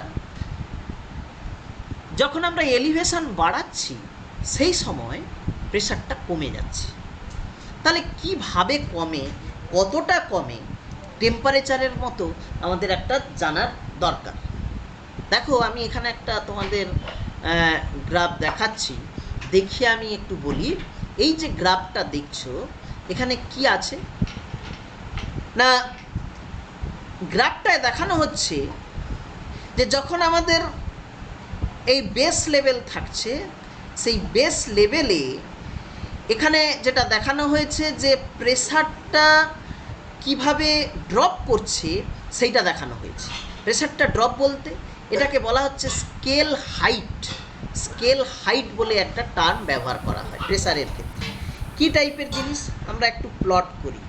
যখন আমরা এলিভেশন বাড়াচ্ছি সেই সময় প্রেসারটা কমে যাচ্ছে। তাহলে কিভাবে কমে, কতটা কমে, টেম্পারেচারের মতো আমাদের একটা জানার দরকার। দেখো, আমি এখানে একটা তোমাদের গ্রাফ দেখাচ্ছি, দেখিয়ে আমি একটু বলি। এই যে গ্রাফটা দেখছো, এখানে কি আছে না, গ্রাফটায় দেখানো হচ্ছে যে যখন আমাদের এই বেস লেভেল থাকছে, সেই বেস লেভেলে এখানে যেটা দেখানো হয়েছে যে প্রেসারটা কিভাবে ড্রপ করছে সেইটা দেখানো হয়েছে। প্রেসারটা ড্রপ বলতে এটাকে বলা হচ্ছে স্কেল হাইট। স্কেল হাইট বলে একটা টার্ম ব্যবহার করা হয় প্রেসারের ক্ষেত্রে। কী টাইপের জিনিস আমরা একটু প্লট করি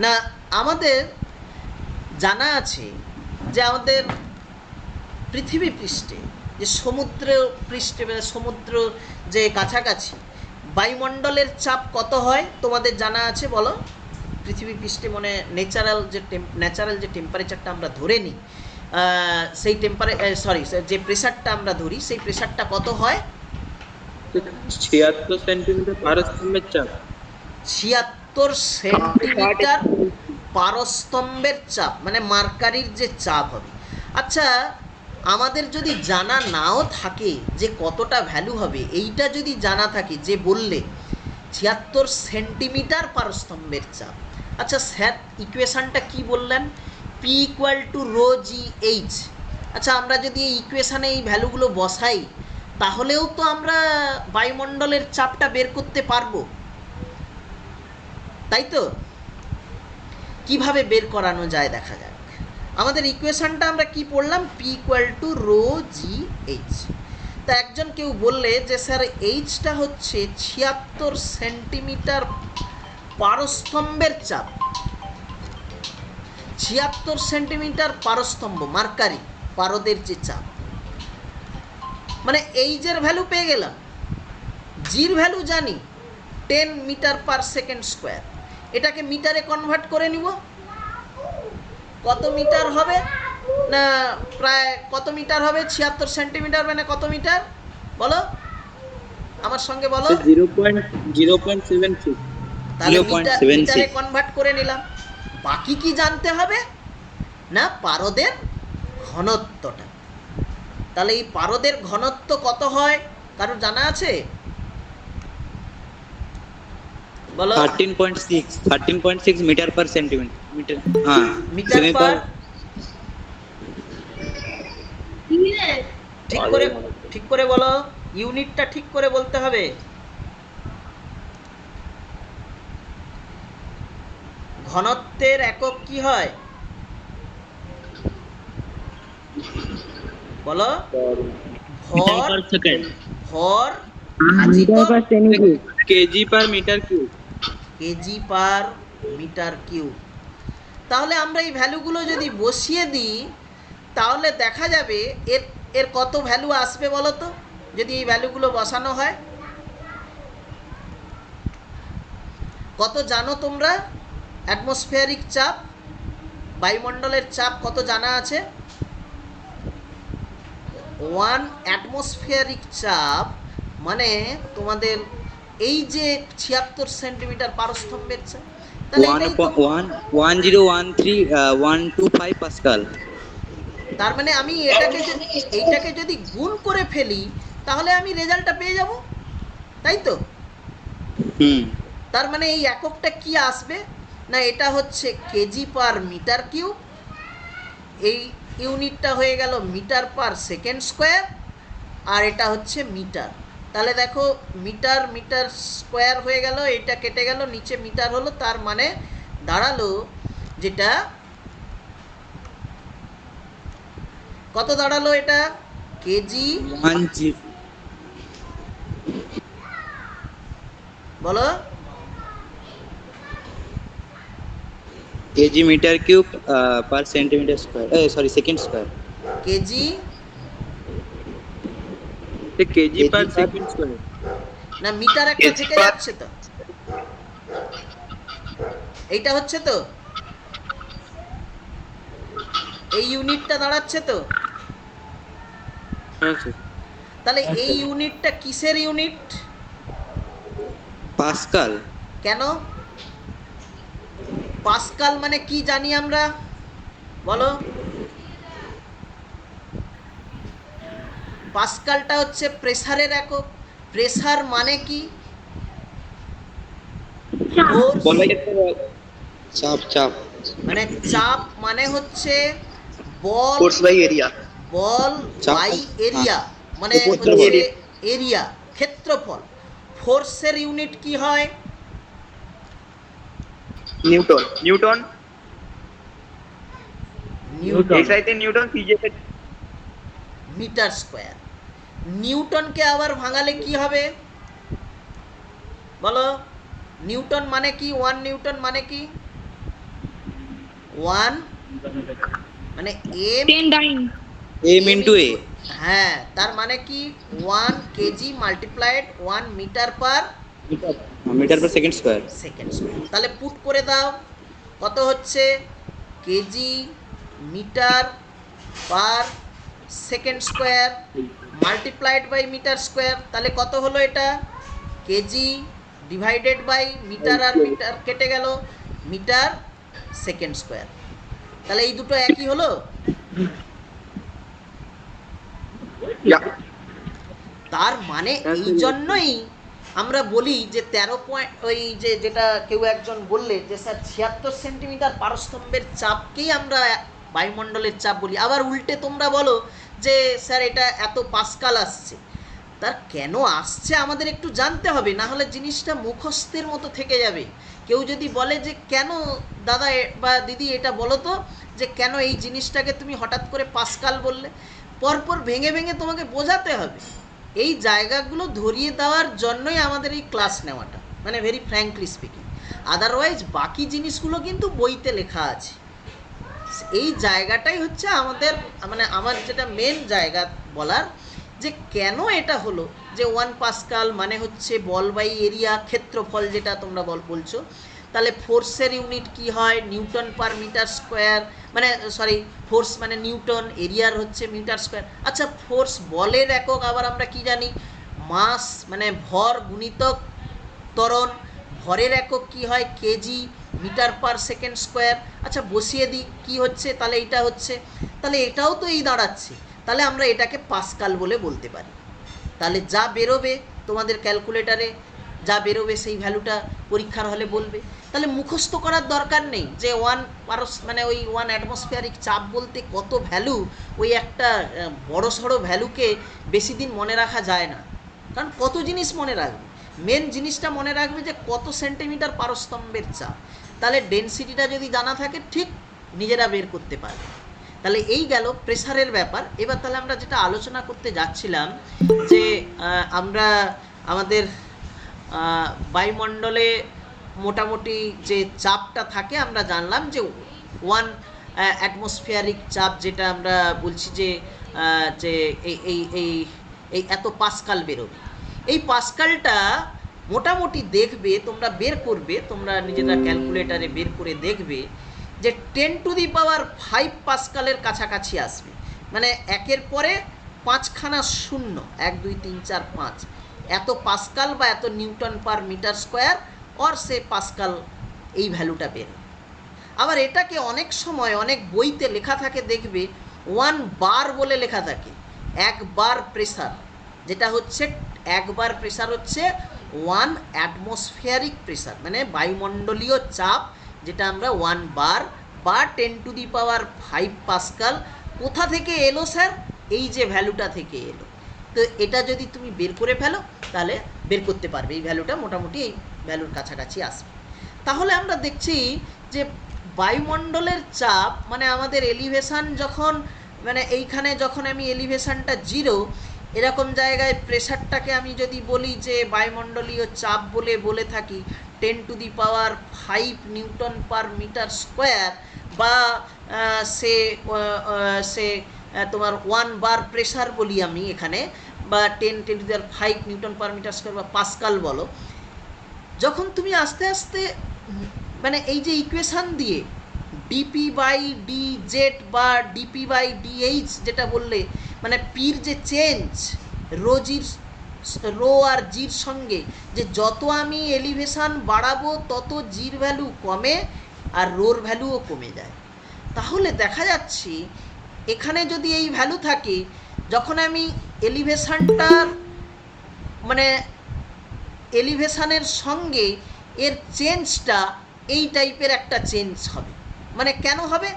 না। আমাদের জানা আছে যে আমাদের পৃথিবী পৃষ্ঠে, যে সমুদ্র পৃষ্ঠে, সমুদ্র যে কাছাকাছি, বায়ুমণ্ডলের চাপ কত হয় তোমাদের জানা আছে? বলো। পৃথিবী পৃষ্ঠে মানে ন্যাচারাল যে টেম্পারেচারটা আমরা ধরে নিই, সেই যে প্রেসারটা আমরা ধরি, সেই প্রেসারটা কত হয়? 76 সেন্টিমিটার পারস্তম্ভের চাপ। 76 সেন্টিমিটার পারস্তম্ভের চাপ, মানে মার্কারির যে চাপ হবে। আচ্ছা, আমাদের যদি জানা নাও থাকে যে কতটা ভ্যালু হবে, এইটা যদি জানা থাকে যে বললে 76 সেন্টিমিটার পারস্তম্ভের চাপ। আচ্ছা স্যার, ইকুয়েশানটা কি বললেন? P equal to rho g h. আচ্ছা, আমরা যদি এই ইকুয়েশানে এই ভ্যালুগুলো বসাই, তাহলেও তো আমরা বায়ুমণ্ডলের চাপটা বের করতে পারবো, তাই তো? কিভাবে বের করানো যায় দেখা যাক। আমাদের ইকুয়েশনটা আমরা কি পড়লাম? P equal to rho g h. তা একজন কেউ বললে যে স্যার এইচটা হচ্ছে 76 সেন্টিমিটার পারস্তম্ভের চাপ। 76 সেন্টিমিটার পারস্তম্ভ, মার্কারি পারদের যে চাপ, মানে এইচের ভ্যালু পেয়ে গেলাম। জির ভ্যালু জানি 10 মিটার পার সেকেন্ড স্কোয়ার। এটাকে মিটারে কনভার্ট করে নিব। কত মিটার হবে না, প্রায় কত মিটার হবে? 76 সেন্টিমিটার মানে কত মিটার বলো, আমার সঙ্গে বলো। 0.76। তাহলে মিটারে কনভার্ট করে নিলাম। বাকি কি জানতে হবে না, পারদের ঘনত্বটা। তাহলে এই পারদের ঘনত্ব কত হয় কারো জানা আছে? বলো। 13.6 মিটার পার সেন্টিমিটার। হ্যাঁ, মিটার পার। ঠিক করে বলো, ইউনিটটা ঠিক করে বলতে হবে। ঘনত্বের একক কি হয় বলো? ভর, ভর KG per metre cube. KG per metre cube. তাহলে আমরা এই ভ্যালুগুলো যদি বসিয়ে দিই, তাহলে দেখা যাবে এর কত ভ্যালু আসবে বলো তো, যদি এই ভ্যালুগুলো বসানো হয়। কত জানো তোমরা? অ্যাটমসফিয়ারিক চাপ, বায়ুমণ্ডলের চাপ কত জানা আছে? 1 অ্যাটমসফিয়ারিক চাপ মানে তোমাদের এই যে 76 সেন্টিমিটার পারস্তম্ভের চাপ, তাহলে 1013 125 পাস্কাল। তার মানে আমি এইটাকে যদি গুণ করে ফেলি তাহলে আমি রেজাল্টটা পেয়ে যাব, তাই তো? হুম তার মানে এই এককটা কি আসবে না, এটা হচ্ছে কেজি পার মিটার কিউব, এই ইউনিটটা হয়ে গেল মিটার পার সেকেন্ড স্কোয়ার, আর এটা হচ্ছে মিটার। তাহলে দেখো মিটার মিটার স্কোয়ার হয়ে গেল, এটা কেটে গেল, নিচে মিটার হলো, তার মানে দাঁড়ালো যেটা কত দাঁড়ালো, এটা কেজি, 1 বলো KG metre cube per centimetre square, sorry second square. KG KG per second square. না মিটার একটা কেজি থেকে পার যাচ্ছে তো, এইটা হচ্ছে তো, এই ইউনিটটা দাঁড়াচ্ছে তো। হ্যাঁ স্যার। তাহলে এই ইউনিটটা কিসের ইউনিট? পাস্কাল। কেন? পাস্কাল মানে কি জানি আমরা, বলো? পাস্কালটা হচ্ছে প্রেসারের একক। প্রেসার মানে কি? ফোর্স, বলা যেতে পারে চাপ, চাপ মানে চাপ মানে হচ্ছে বল, ফোর্স বাই এরিয়া। বল চাপ, বাই এরিয়া, মানে ক্ষেত্রফল। হচ্ছে এরিয়া, ক্ষেত্রফল। ফোর্সের ইউনিট কি হয়? নিউটন। নিউটন নিউটন, এসআইতে নিউটন, সিজিতে মিটার স্কোয়ার। নিউটনকে আবার ভাঙালে কি হবে বলো? নিউটন মানে কি? 1 নিউটন মানে কি? 1 মানে এম, এম ইন্টু এ। হ্যাঁ, তার মানে কি 1 KG multiplied 1 metre per metre per second square. Second square. তাহলে পুট করে দাও, কত হচ্ছে? KG metre per second square multiplied by metre square. তাহলে কত হলো এটা? কেজি ডিভাইডেড বাই মিটার, আর মিটার কেটে গেল, মিটার সেকেন্ড স্কোয়ার। তাহলে এই দুটো একই হলো। তার মানে এই জন্যই আমরা বলি যে 13 ওই যে যেটা কেউ একজন বললে যে স্যার 76 সেন্টিমিটার পারস্তম্ভের চাপকেই আমরা বায়ুমণ্ডলের চাপ বলি। আবার উল্টে তোমরা বলো যে স্যার এটা এত পাস্কাল আসছে। তার কেন আসছে আমাদের একটু জানতে হবে, না হলে জিনিসটা মুখস্থের মতো থেকে যাবে। কেউ যদি বলে যে কেন দাদা বা দিদি এটা বলো তো, যে কেন এই জিনিসটাকে তুমি হঠাৎ করে পাস্কাল বললে, পরপর ভেঙে ভেঙে তোমাকে বোঝাতে হবে। এই জায়গাগুলো ধরিয়ে দেওয়ার জন্যই আমাদের এই ক্লাস নেওয়াটা, মানে ভেরি ফ্র্যাঙ্কলি স্পিকিং। আদারওয়াইজ বাকি জিনিসগুলো কিন্তু বইতে লেখা আছে। এই জায়গাটাই হচ্ছে আমাদের, মানে আমার যেটা মেন জায়গা বলার, যে কেন এটা হলো যে 1 পাস্কাল মানে হচ্ছে বল বাই এরিয়া, ক্ষেত্রফল যেটা তোমরা বলছো। তাহলে ফোর্সের ইউনিট কি হয়? নিউটন পার মিটার স্কোয়ার, মানে সরি, ফোর্স মানে নিউটন, এরিয়ার হচ্ছে মিটার স্কোয়ার। আচ্ছা, ফোর্স বলের একক আবার আমরা কি জানি? মাস, মানে ভর গুণিতক ত্বরণ। ভরের একক কি হয়? KG metre per second square. আচ্ছা, বসিয়ে দিই কি হচ্ছে, তাহলে এটা হচ্ছে, তাহলে এটাও তো এই দাঁড়াচ্ছে। তাহলে আমরা এটাকে পাস্কাল বলে বলতে পারি। তাহলে যা বেরোবে তোমাদের ক্যালকুলেটারে, যা বেরোবে সেই ভ্যালুটা পরীক্ষার হলে বলবে। তাহলে মুখস্থ করার দরকার নেই যে মানে ওই 1 অ্যাটমসফিয়ারিক চাপ বলতে কত ভ্যালু, ওই একটা বড় সড়ো ভ্যালুকে বেশি দিন মনে রাখা যায় না। কারণ কত জিনিস মনে রাখবে, মেন জিনিসটা মনে রাখবে যে কত সেন্টিমিটার পারস্তম্ভের চাপ। তাহলে ডেনসিটিটা যদি জানা থাকে ঠিক নিজেরা বের করতে পারবে। তাহলে এই গেল প্রেসারের ব্যাপার। এবার তাহলে আমরা যেটা আলোচনা করতে যাচ্ছিলাম, যে আমরা আমাদের বায়ুমণ্ডলে মোটামুটি যে চাপটা থাকে আমরা জানলাম যে 1 অ্যাটমসফিয়ারিক চাপ, যেটা আমরা বলছি যে যে এই এই এই এই এত পাস্কাল বেরোবে। এই পাস্কালটা মোটামুটি দেখবে তোমরা, বের করবে তোমরা নিজেরা ক্যালকুলেটারে বের করে দেখবে যে 10⁵ পাস্কালের কাছাকাছি আসবে। মানে একের পরে 5খানা শূন্য, 1 2 3 4 5, এত পাস্কাল বা এত newton per metre square or say pascal, এই ভ্যালুটা বের। আবার এটাকে অনেক সময় অনেক বইতে লেখা থাকে দেখবে ওয়ান বার বলে লেখা থাকে, একবার প্রেসার, যেটা হচ্ছে একবার প্রেসার হচ্ছে ওয়ান অ্যাটমসফিয়ারিক প্রেসার, মানে বায়ুমণ্ডলীয় চাপ, যেটা আমরা ওয়ান বার বা 10⁵ পাস্কাল। কোথা থেকে এলো স্যার? এই যে ভ্যালুটা থেকে এলো। তো এটা যদি তুমি বের করে ফেলো তাহলে বের করতে পারবে, এই ভ্যালুটা মোটামুটি এই ভ্যালুর কাছাকাছি আসবে। তাহলে আমরা দেখছি যে বায়ুমণ্ডলের চাপ মানে আমাদের এলিভেশান যখন, মানে এইখানে যখন আমি এলিভেশানটা 0, এরকম জায়গায় প্রেশারটাকে আমি যদি বলি যে বায়ুমণ্ডলীয় চাপ বলে থাকি 10⁵ নিউটন পার মিটার স্কোয়ার, বা সে তোমার ওয়ান বার প্রেশার বলি আমি এখানে, বা 10⁵ নিউটন পার মিটার স্কোয়ার বা পাস্কাল বলো। যখন তুমি আস্তে আস্তে মানে এই যে ইকুয়েশান দিয়ে dp/dz বা dp/dh যেটা বললে, মানে পির যে চেঞ্জ রো আর জির সঙ্গে, যে যত আমি এলিভেশান বাড়াবো তত জির ভ্যালু কমে আর রোর ভ্যালুও কমে যায়। তাহলে দেখা যাচ্ছে এখানে যদি এই ভ্যালু থাকে, যখন আমি এলিভেশানটার মানে এলিভেশানের সঙ্গে এর চেঞ্জটা এই টাইপের একটা চেঞ্জ হবে। মানে কেন হবে?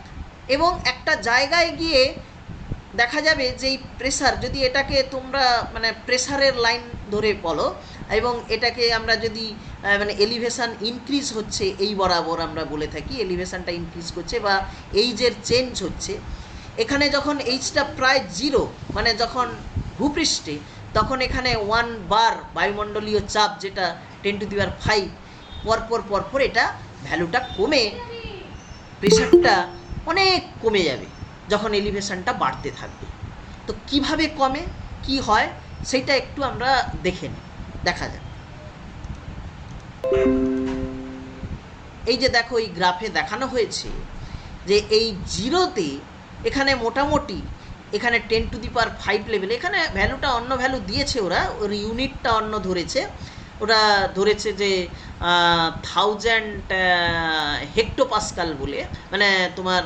এবং একটা জায়গায় গিয়ে দেখা যাবে যে এই প্রেসার, যদি এটাকে তোমরা মানে প্রেসারের লাইন ধরে বলো, এবং এটাকে আমরা যদি মানে এলিভেশান ইনক্রিজ হচ্ছে এই বরাবর আমরা বলে থাকি, এলিভেশানটা ইনক্রিজ করছে বা এইচের চেঞ্জ হচ্ছে, এখানে যখন এইচটা প্রায় 0 মানে যখন ভূপৃষ্ঠে, তখন এখানে ওয়ান বার বায়ুমণ্ডলীয় চাপ যেটা 10⁵ পরপর এটা ভ্যালুটা কমে প্রেশারটা অনেক কমে যাবে যখন এলিভেশানটা বাড়তে থাকবে। তো কিভাবে কমে, কি হয়, সেটা একটু আমরা দেখা যাক। এই যে দেখো এই গ্রাফে দেখানো হয়েছে যে এই 0-তে এখানে মোটামুটি এখানে 10⁵ লেভেলে, এখানে ভ্যালুটা অন্য ভ্যালু দিয়েছে, ওর ইউনিটটা অন্য ধরেছে, ওরা ধরেছে যে 1000 হেক্টোপাস্কাল বলে, মানে তোমার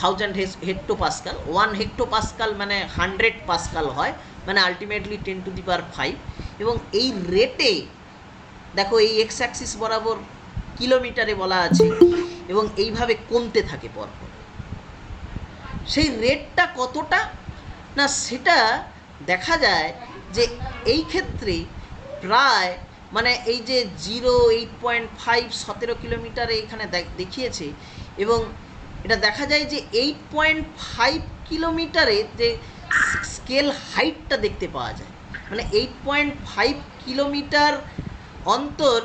1000 হেক্টোপাস্কাল, 1 হেক্টোপাস্কাল মানে 100 পাস্কাল হয়, মানে আলটিমেটলি 10⁵। এবং এই রেটে দেখো এই এক্স অ্যাক্সিস বরাবর কিলোমিটারে বলা আছে, এবং এইভাবে কমতে থাকে পরপর। সেই রেটটা কতটা না, সেটা দেখা যায় যে এই ক্ষেত্রে প্রায় মানে এই যে 8.5 17 কিলোমিটারে এখানে দেখিয়েছে, এবং এটা দেখা যায় যে 8.5 কিলোমিটারে যে স্কেল হাইটটা দেখতে পাওয়া যায়, মানে 8.5 কিলোমিটার অন্তর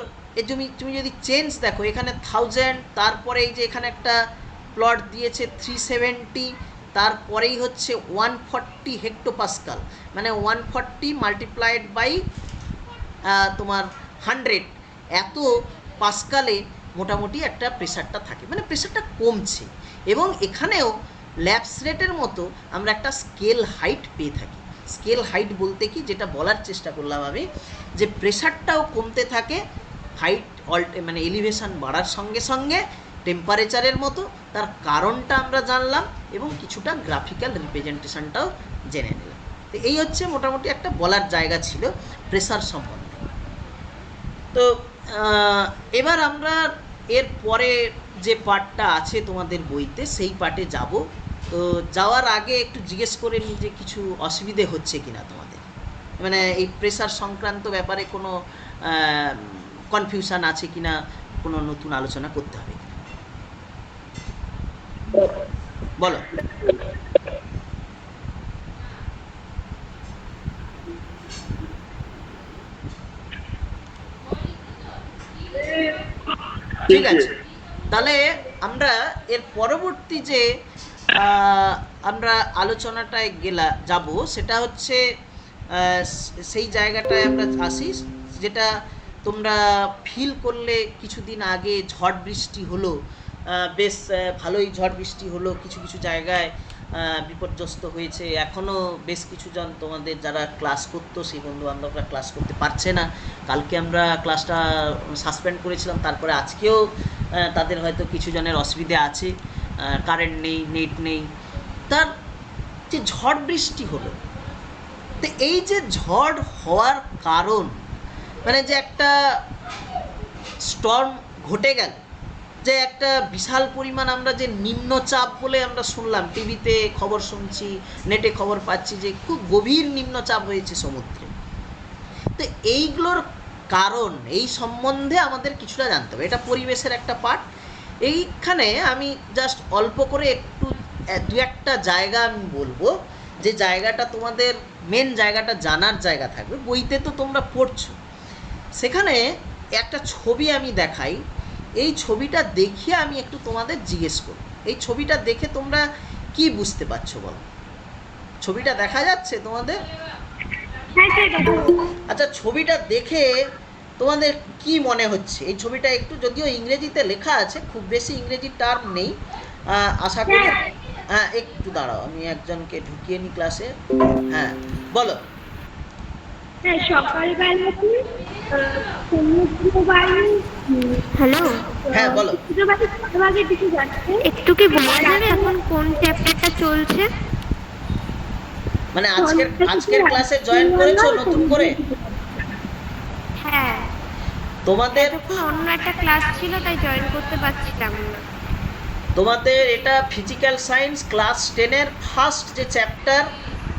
তুমি যদি চেঞ্জ দেখো, এখানে 1000, তারপরে এই যে এখানে একটা প্লট দিয়েছে 370, তারপরেই হচ্ছে 140 হেক্টোপাস্কাল, মানে 140 মাল্টিপ্লাইড বাই তোমার 100, এত পাস্কালে মোটামুটি একটা প্রেশারটা থাকে, মানে প্রেশারটা কমছে। এবং এখানেও ল্যাপস রেটের মতো আমরা একটা স্কেল হাইট পেয়ে থাকি। স্কেল হাইট বলতে কি, যেটা বলার চেষ্টা করলাম আমি, যে প্রেশারটাও কমতে থাকে হাইট মানে এলিভেশান বাড়ার সঙ্গে সঙ্গে টেম্পারেচারের মতো। তার কারণটা আমরা জানলাম এবং কিছুটা গ্রাফিক্যাল রিপ্রেজেন্টেশনটাও জেনে নিলাম। তো এই হচ্ছে মোটামুটি একটা বলার জায়গা ছিল প্রেসার সম্বন্ধে। তো এবার আমরা এর পরে যে পার্টটা আছে তোমাদের বইতে, সেই পার্টে যাব। তো যাওয়ার আগে একটু জিজ্ঞেস করে নিই যে কিছু অসুবিধে হচ্ছে কিনা তোমাদের, মানে এই প্রেসার সংক্রান্ত ব্যাপারে কোনো কনফিউশন আছে কিনা, কোনো নতুন আলোচনা করতে হবে কিনা, বলো। ঠিক আছে, তাহলে আমরা এর পরবর্তী যে আমরা আলোচনাটায় যাব, সেটা হচ্ছে সেই জায়গাটায় আমরা আসি যেটা তোমরা ফিল করলে কিছুদিন আগে ঝড় বৃষ্টি হলো, বেশ ভালোই ঝড় বৃষ্টি হলো, কিছু কিছু জায়গায় বিপর্যস্ত হয়েছে। এখনও বেশ কিছুজন তোমাদের যারা ক্লাস করতো সেই বন্ধুবান্ধবরা ক্লাস করতে পারছে না। কালকে আমরা ক্লাসটা সাসপেন্ড করেছিলাম, তারপরে আজকেও তাদের হয়তো কিছু জনের অসুবিধে আছে, কারেন্ট নেই, নেট নেই। তার যে ঝড় বৃষ্টি হলো, তো এই যে ঝড় হওয়ার কারণ, মানে যে একটা স্টর্ম ঘটে গেল, যে একটা বিশাল পরিমাণ আমরা যে নিম্নচাপ বলে আমরা শুনলাম, টিভিতে খবর শুনছি, নেটে খবর পাচ্ছি যে খুব গভীর নিম্নচাপ হয়েছে সমুদ্রে। তো এইগুলোর কারণ, এই সম্বন্ধে আমাদের কিছুটা জানতে হবে, এটা পরিবেশের একটা পার্ট। এইখানে আমি জাস্ট অল্প করে একটু দু একটা জায়গা আমি বলবো, যে জায়গাটা তোমাদের মেন জায়গাটা জানার জায়গা থাকবে। বইতে তো তোমরা পড়ছো, সেখানে একটা ছবি আমি দেখাই, এই ছবিটা দেখিয়ে আমি একটু তোমাদের জিজ্ঞেস করব, এই ছবিটা দেখে তোমরা কি বুঝতে পারছো বলো? ছবিটা দেখা যাচ্ছে তোমাদের? আচ্ছা, ছবিটা দেখে তোমাদের কি মনে হচ্ছে? এই ছবিটা একটু, যদিও ইংরেজিতে লেখা আছে, খুব বেশি ইংরেজি টার্ম নেই, আশা করি। হ্যাঁ, একটু দাঁড়াও, আমি একজনকে ঢুকিয়ে নিই ক্লাসে। হ্যাঁ, বলো। সকালবেলাতে সমুদ্র বায়ু, হ্যালো, হ্যাঁ বলো। ভাগের দিকে যাচ্ছে। একটু কি বলা যাবে এখন কোন চ্যাপ্টারটা চলছে? মানে আজকের ক্লাসে জয়েন করেছো নতুন করে? হ্যাঁ, তোমাদের অন্য একটা ক্লাস ছিল তাই জয়েন করতে পারছিলাম না। তোমাদের এটা ফিজিক্যাল সায়েন্স ক্লাস 10-এর ফার্স্ট যে চ্যাপ্টার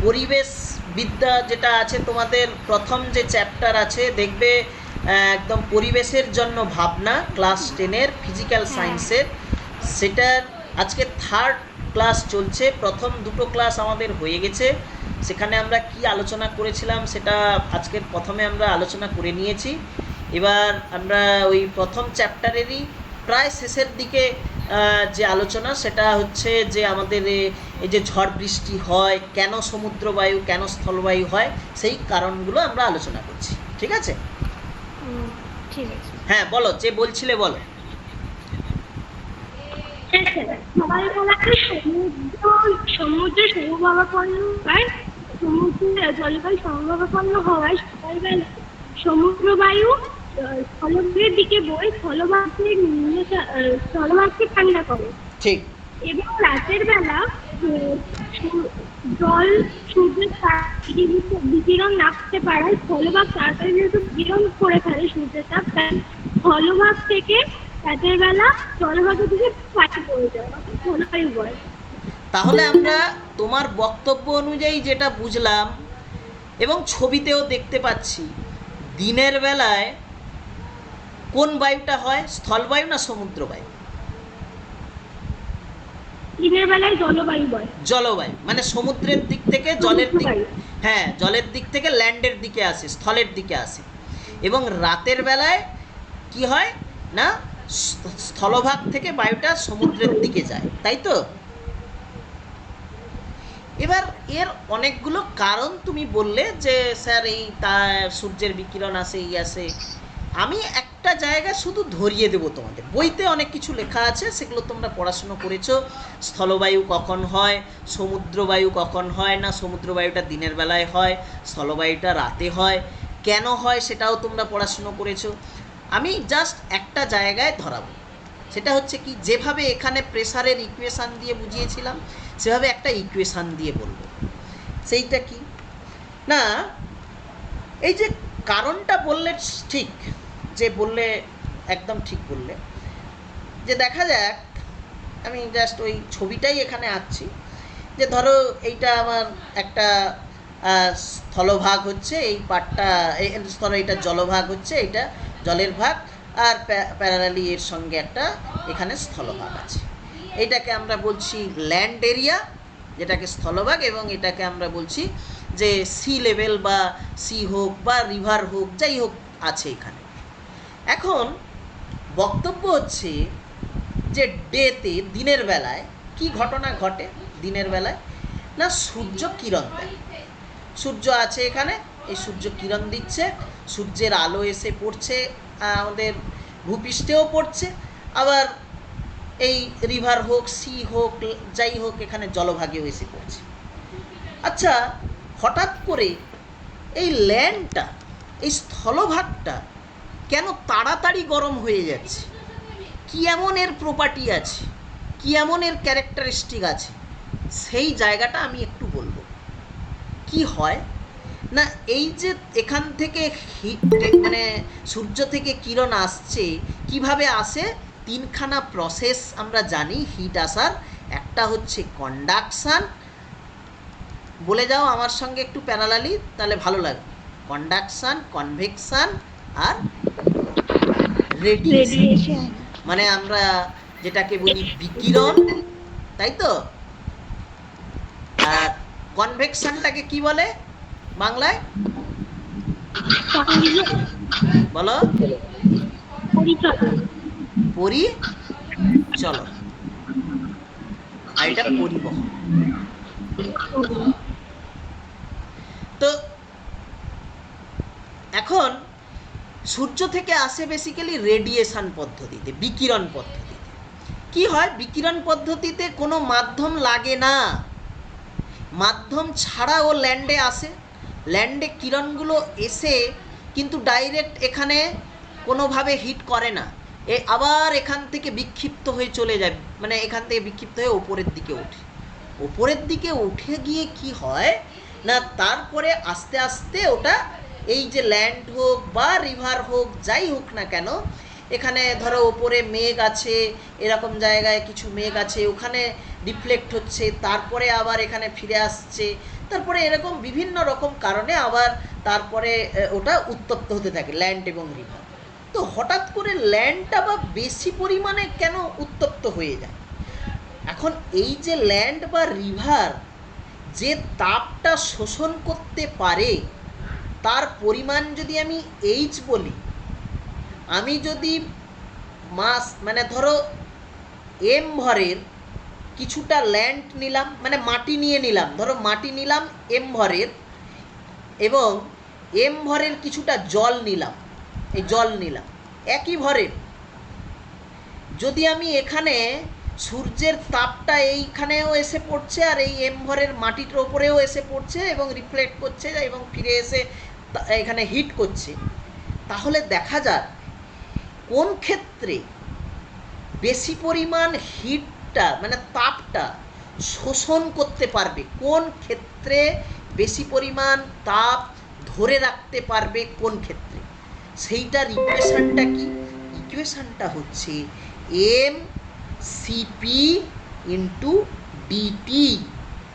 পরিবেশ বিদ্যা যেটা আছে, তোমাদের প্রথম যে চ্যাপ্টার আছে দেখবে, একদম পরিবেশের জন্য ভাবনা, ক্লাস 10-এর ফিজিক্যাল সায়েন্সের, সেটার আজকে থার্ড ক্লাস চলছে। প্রথম দুটো ক্লাস আমাদের হয়ে গেছে, সেখানে আমরা কি আলোচনা করেছিলাম সেটা আজকের প্রথমে আমরা আলোচনা করে নিয়েছি। এবার আমরা ওই প্রথম চ্যাপ্টারেরই প্রায় শেষের দিকে যে আলোচনা, সেটা হচ্ছে যে আমাদের এই যে ঝড় বৃষ্টি হয়, কেন সমুদ্রবায়ু, কেন স্থলবায়ু হয়, সেই কারণগুলো আমরা আলোচনা করছি। ঠিক আছে? ঠিক আছে। হ্যাঁ বলো, যে বলছিলে বলো। সকালবেলাতে সমুদ্র সমভাবাপন্ন হয়, সমুদ্রের জলবায়ু সমভাবাপন্ন হওয়ায় সকালবেলা সমুদ্র বায়ু স্থলভাগের দিকে বয়ে স্থলভাগকে ঠান্ডা করে। ঠিক। এবং রাতের বেলা জল সূর্যের বিকিরণ নামতে পারায় স্থলভাগ তাড়াতাড়ি যেহেতু বিকিরণ করে ফেলে সূর্যের তাপ, তাই স্থলভাগ থেকে রাতের বেলা জলভাগের দিকে পাঠে পড়ে যায়, স্থলবায়ু বয়। তাহলে আমরা তোমার বক্তব্য অনুযায়ী যেটা বুঝলাম, এবং ছবিতেও দেখতে পাচ্ছি, দিনের বেলায় কোন বায়ুটা হয়, স্থলবায়ু না সমুদ্রবায়ু? দিনের বেলায় জলবায়ু বয়। জলবায়ু মানে সমুদ্রের দিক থেকে জলের দিক, হ্যাঁ জলের দিক থেকে ল্যান্ডের দিকে আসে, স্থলের দিকে আসে। এবং রাতের বেলায় কি হয় না, স্থলভাগ থেকে বায়ুটা সমুদ্রের দিকে যায়, তাই তো? এবার এর অনেকগুলো কারণ তুমি বললে যে স্যার এই সূর্যের বিকিরণ আসে, এই আসে। আমি একটা জায়গা শুধু ধরিয়ে দেবো তোমাদের, বইতে অনেক কিছু লেখা আছে, সেগুলো তোমরা পড়াশুনো করেছো। স্থলবায়ু কখন হয়, সমুদ্রবায়ু কখন হয় না, সমুদ্রবায়ুটা দিনের বেলায় হয়, স্থলবায়ুটা রাতে হয়, কেন হয় সেটাও তোমরা পড়াশুনো করেছো। আমি জাস্ট একটা জায়গায় ধরাবো, সেটা হচ্ছে কি, যেভাবে এখানে প্রেসারের ইকুয়েশান দিয়ে বুঝিয়েছিলাম, সেভাবে একটা ইকুয়েশান দিয়ে বলবো। সেইটা কি না, এই যে কারণটা বললে ঠিক, যে বললে একদম ঠিক বললে, যে দেখা যাক, আমি জাস্ট ওই ছবিটাই এখানে আঁকছি, যে ধরো এইটা আমার একটা স্থলভাগ হচ্ছে, এই পাটটা এটা জলভাগ হচ্ছে, এটা জলের ভাগ, আর প্যারালালি এর সঙ্গে একটা এখানে স্থলভাগ আছে। এইটাকে আমরা বলছি ল্যান্ড এরিয়া, যেটাকে স্থলভাগ, এবং এটাকে আমরা বলছি যে সি লেভেল বা সি হোক বা রিভার হোক, যাই হোক আছে এখানে। এখন বক্তব্য হচ্ছে যে ডেতে, দিনের বেলায় কি ঘটনা ঘটে, দিনের বেলায় না সূর্য কিরণ দেয়। সূর্য আছে এখানে, এই সূর্য কিরণ দিচ্ছে, সূর্যের আলো এসে পড়ছে আমাদের ভূপৃষ্ঠেও পড়ছে, আবার এই রিভার হোক, সি হোক, যাই হোক, এখানে জলভাগেও এসে পড়ছে। আচ্ছা, হঠাৎ করে এই ল্যান্ডটা, এই স্থলভাগটা কেন তাড়াতাড়ি গরম হয়ে যাচ্ছে? কি এমন এর প্রপার্টি আছে, কি এমন এর ক্যারেক্টারিস্টিক আছে, সেই জায়গাটা আমি একটু বলব। কি হয় না, এই যে এখান থেকে হিট মানে সূর্য থেকে কিরণ আসছে, কিভাবে আসে, তিনখানা প্রসেস আমরা জানি হিট আসার। একটা হচ্ছে কন্ডাকশান, বলে যাও আমার সঙ্গে একটু প্যারালালি, তাহলে ভালো লাগবে। কন্ডাকশান, কনভেকশান আর রেডিয়েশন, রেডিয়েশন। মানে আমরা যেটাকে বলি বিকিরণ, তাই তো। আর কনভেকশনটাকে কি বলে বাংলায়, বলো? পরিচলন। পরিচলন, আর এটা পরিবহন। তো এখন সূর্য থেকে আসে বেসিক্যালি রেডিয়েশন পদ্ধতিতে, বিকিরণ পদ্ধতিতে। কি হয়, বিকিরণ পদ্ধতিতে কোনো মাধ্যম লাগে না, মাধ্যম ছাড়াও ল্যান্ডে আসে। ল্যান্ডে কিরণগুলো এসে কিন্তু ডাইরেক্ট এখানে কোনোভাবে হিট করে না, আবার এখান থেকে বিক্ষিপ্ত হয়ে চলে যায়, মানে এখান থেকে বিক্ষিপ্ত হয়ে ওপরের দিকে ওঠে। ওপরের দিকে উঠে গিয়ে কি হয় না, তারপরে আস্তে আস্তে ওটা এই যে ল্যান্ড হোক বা রিভার হোক, যাই হোক না কেন, এখানে ধরো ওপরে মেঘ আছে, এরকম জায়গায় কিছু মেঘ আছে, ওখানে রিফ্লেক্ট হচ্ছে, তারপরে আবার এখানে ফিরে আসছে, তারপরে এরকম বিভিন্ন রকম কারণে আবার তারপরে ওটা উত্তপ্ত হতে থাকে ল্যান্ড এবং রিভার। তো হঠাৎ করে ল্যান্ডটা বা বেশি পরিমাণে কেন উত্তপ্ত হয়ে যায়? এখন এই যে ল্যান্ড বা রিভার যে তাপটা শোষণ করতে পারে, তার পরিমাণ যদি আমি এইচ বলি, আমি যদি মাস মানে ধরো এম ভরের কিছুটা ল্যান্ড নিলাম, মানে মাটি নিয়ে নিলাম, ধরো মাটি নিলাম এম ভরের, এবং এম ভরের কিছুটা জল নিলাম, এই জল নিলাম একই ভরের। যদি আমি এখানে সূর্যের তাপটা এইখানেও এসে পড়ছে আর এই এম ভরের মাটিটার ওপরেও এসে পড়ছে এবং রিফ্লেক্ট করছে এবং ফিরে এসে এখানে হিট করছে, তাহলে দেখা যাক কোন ক্ষেত্রে বেশি পরিমাণ হিটটা মানে তাপটা শোষণ করতে পারবে, কোন ক্ষেত্রে বেশি পরিমাণ তাপ ধরে রাখতে পারবে, কোন ক্ষেত্রে। সেইটার ইকুয়েশনটা কি? ইকুয়েশনটা হচ্ছে এম সিপি ইন্টু ডিটি।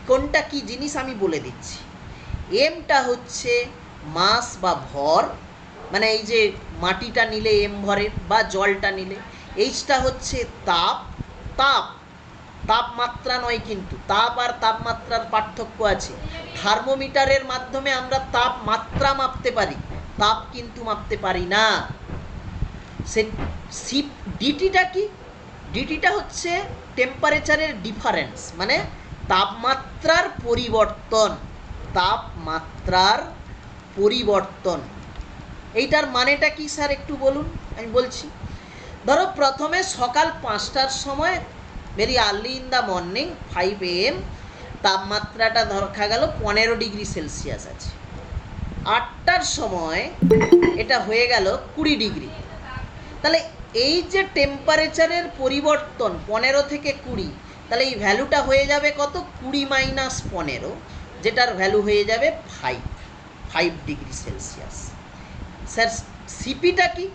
কোনটা কি জিনিস আমি বলে দিচ্ছি। এমটা হচ্ছে মাস বা ভর, মানে এই যে মাটিটা নিলে এম ভরের বা জলটা নিলে। এইচটা হচ্ছে তাপ, তাপমাত্রা নয়, কিন্তু তাপ আর তাপমাত্রার পার্থক্য আছে। থার্মোমিটারের মাধ্যমে আমরা তাপমাত্রা মাপতে পারি, তাপ কিন্তু মাপতে পারি না। সে ডিটিটা কি? ডিটিটা হচ্ছে টেম্পারেচারের ডিফারেন্স, মানে তাপমাত্রার পরিবর্তন, তাপমাত্রার পরিবর্তন। এইটার মানেটা কি স্যার একটু বলুন, আমি বলছি। ধরো প্রথমে সকাল 5টার সময়, very early in the morning 5 AM, তাপমাত্রাটা দেখা গেল 15 ডিগ্রি সেলসিয়াস আছে। 8টার সময় এটা হয়ে গেল 20 ডিগ্রি। তাহলে এই যে টেম্পারেচারের পরিবর্তন 15 থেকে 20, তাহলে এই ভ্যালুটা হয়ে যাবে কত? 20 মাইনাস 15, যেটার ভ্যালু হয়ে যাবে 5 ডিগ্রি সেলসিয়াস। স্যার সিপিটা কি?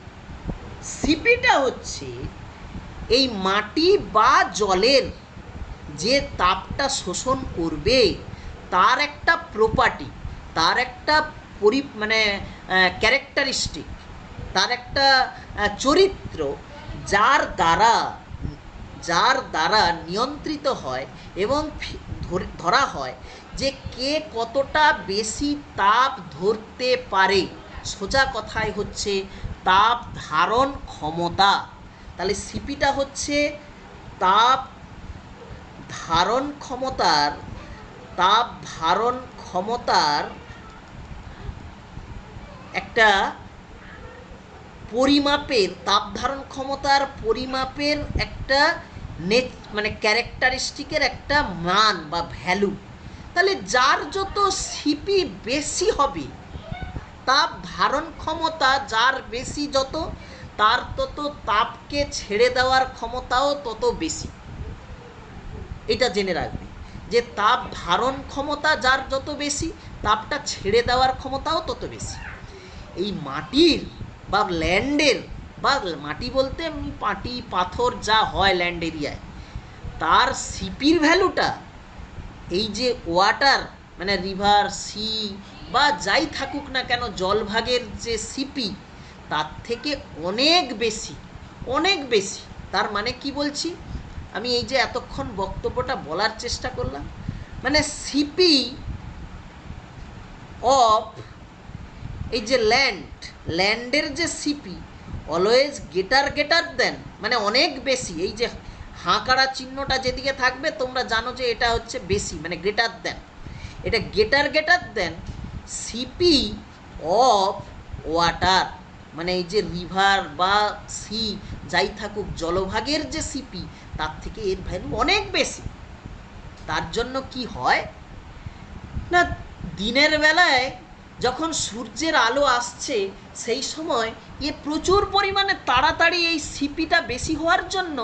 সিপিটা হচ্ছে এই মাটি বা জলের যে তাপটা শোষণ করবে তার একটা প্রপার্টি, তার একটা মানে ক্যারেক্টারিস্টিক, তার একটা চরিত্র, যার দ্বারা নিয়ন্ত্রিত হয় এবং ধরা হয় যে কে কতটা বেশি তাপ ধরতে পারে। সোজা কথায় হচ্ছে তাপ ধারণ ক্ষমতা। তাহলে সিপিটা হচ্ছে তাপ ধারণ ক্ষমতার একটা পরিমাপের, তাপ ধারণ ক্ষমতার পরিমাপের একটা মানে ক্যারেক্টারিস্টিকের একটা মান বা ভ্যালু। তাহলে যার যত সিপি বেশি হবে, তাপ ধারণ ক্ষমতা যার বেশি যত, তার তত তাপকে ছেড়ে দেওয়ার ক্ষমতাও তত বেশি। এটা জেনে রাখবে যে তাপ ধারণ ক্ষমতা যার যত বেশি, তাপটা ছেড়ে দেওয়ার ক্ষমতাও তত বেশি। এই মাটির বা ল্যান্ডের, বা মাটি বলতে এমনি মাটি পাথর যা হয় ল্যান্ড এরিয়ায়, তার সিপির ভ্যালুটা এই যে ওয়াটার মানে রিভার, সি বা যাই থাকুক না কেন জলভাগের যে সিপি, তার থেকে অনেক বেশি, অনেক বেশি। তার মানে কি বলছি আমি, এই যে এতক্ষণ বক্তব্যটা বলার চেষ্টা করলাম, মানে সিপি অফ এই যে ল্যান্ডের যে সিপি অলওয়েজ গেটার দেন, মানে অনেক বেশি। এই যে হাঁকাড়া চিহ্নটা যেদিকে থাকবে তোমরা জানো যে এটা হচ্ছে বেশি, মানে গ্রেটার দেন, এটা গেটার দেন সিপি অফ ওয়াটার, মানে এই যে রিভার বা সি যাই থাকুক জলভাগের যে সিপি, তার থেকে এর ভ্যালু অনেক বেশি। তার জন্য কি হয় না, দিনের বেলায় যখন সূর্যের আলো আসছে সেই সময় প্রচুর পরিমাণে তাড়াতাড়ি এই সিপিটা বেশি হওয়ার জন্য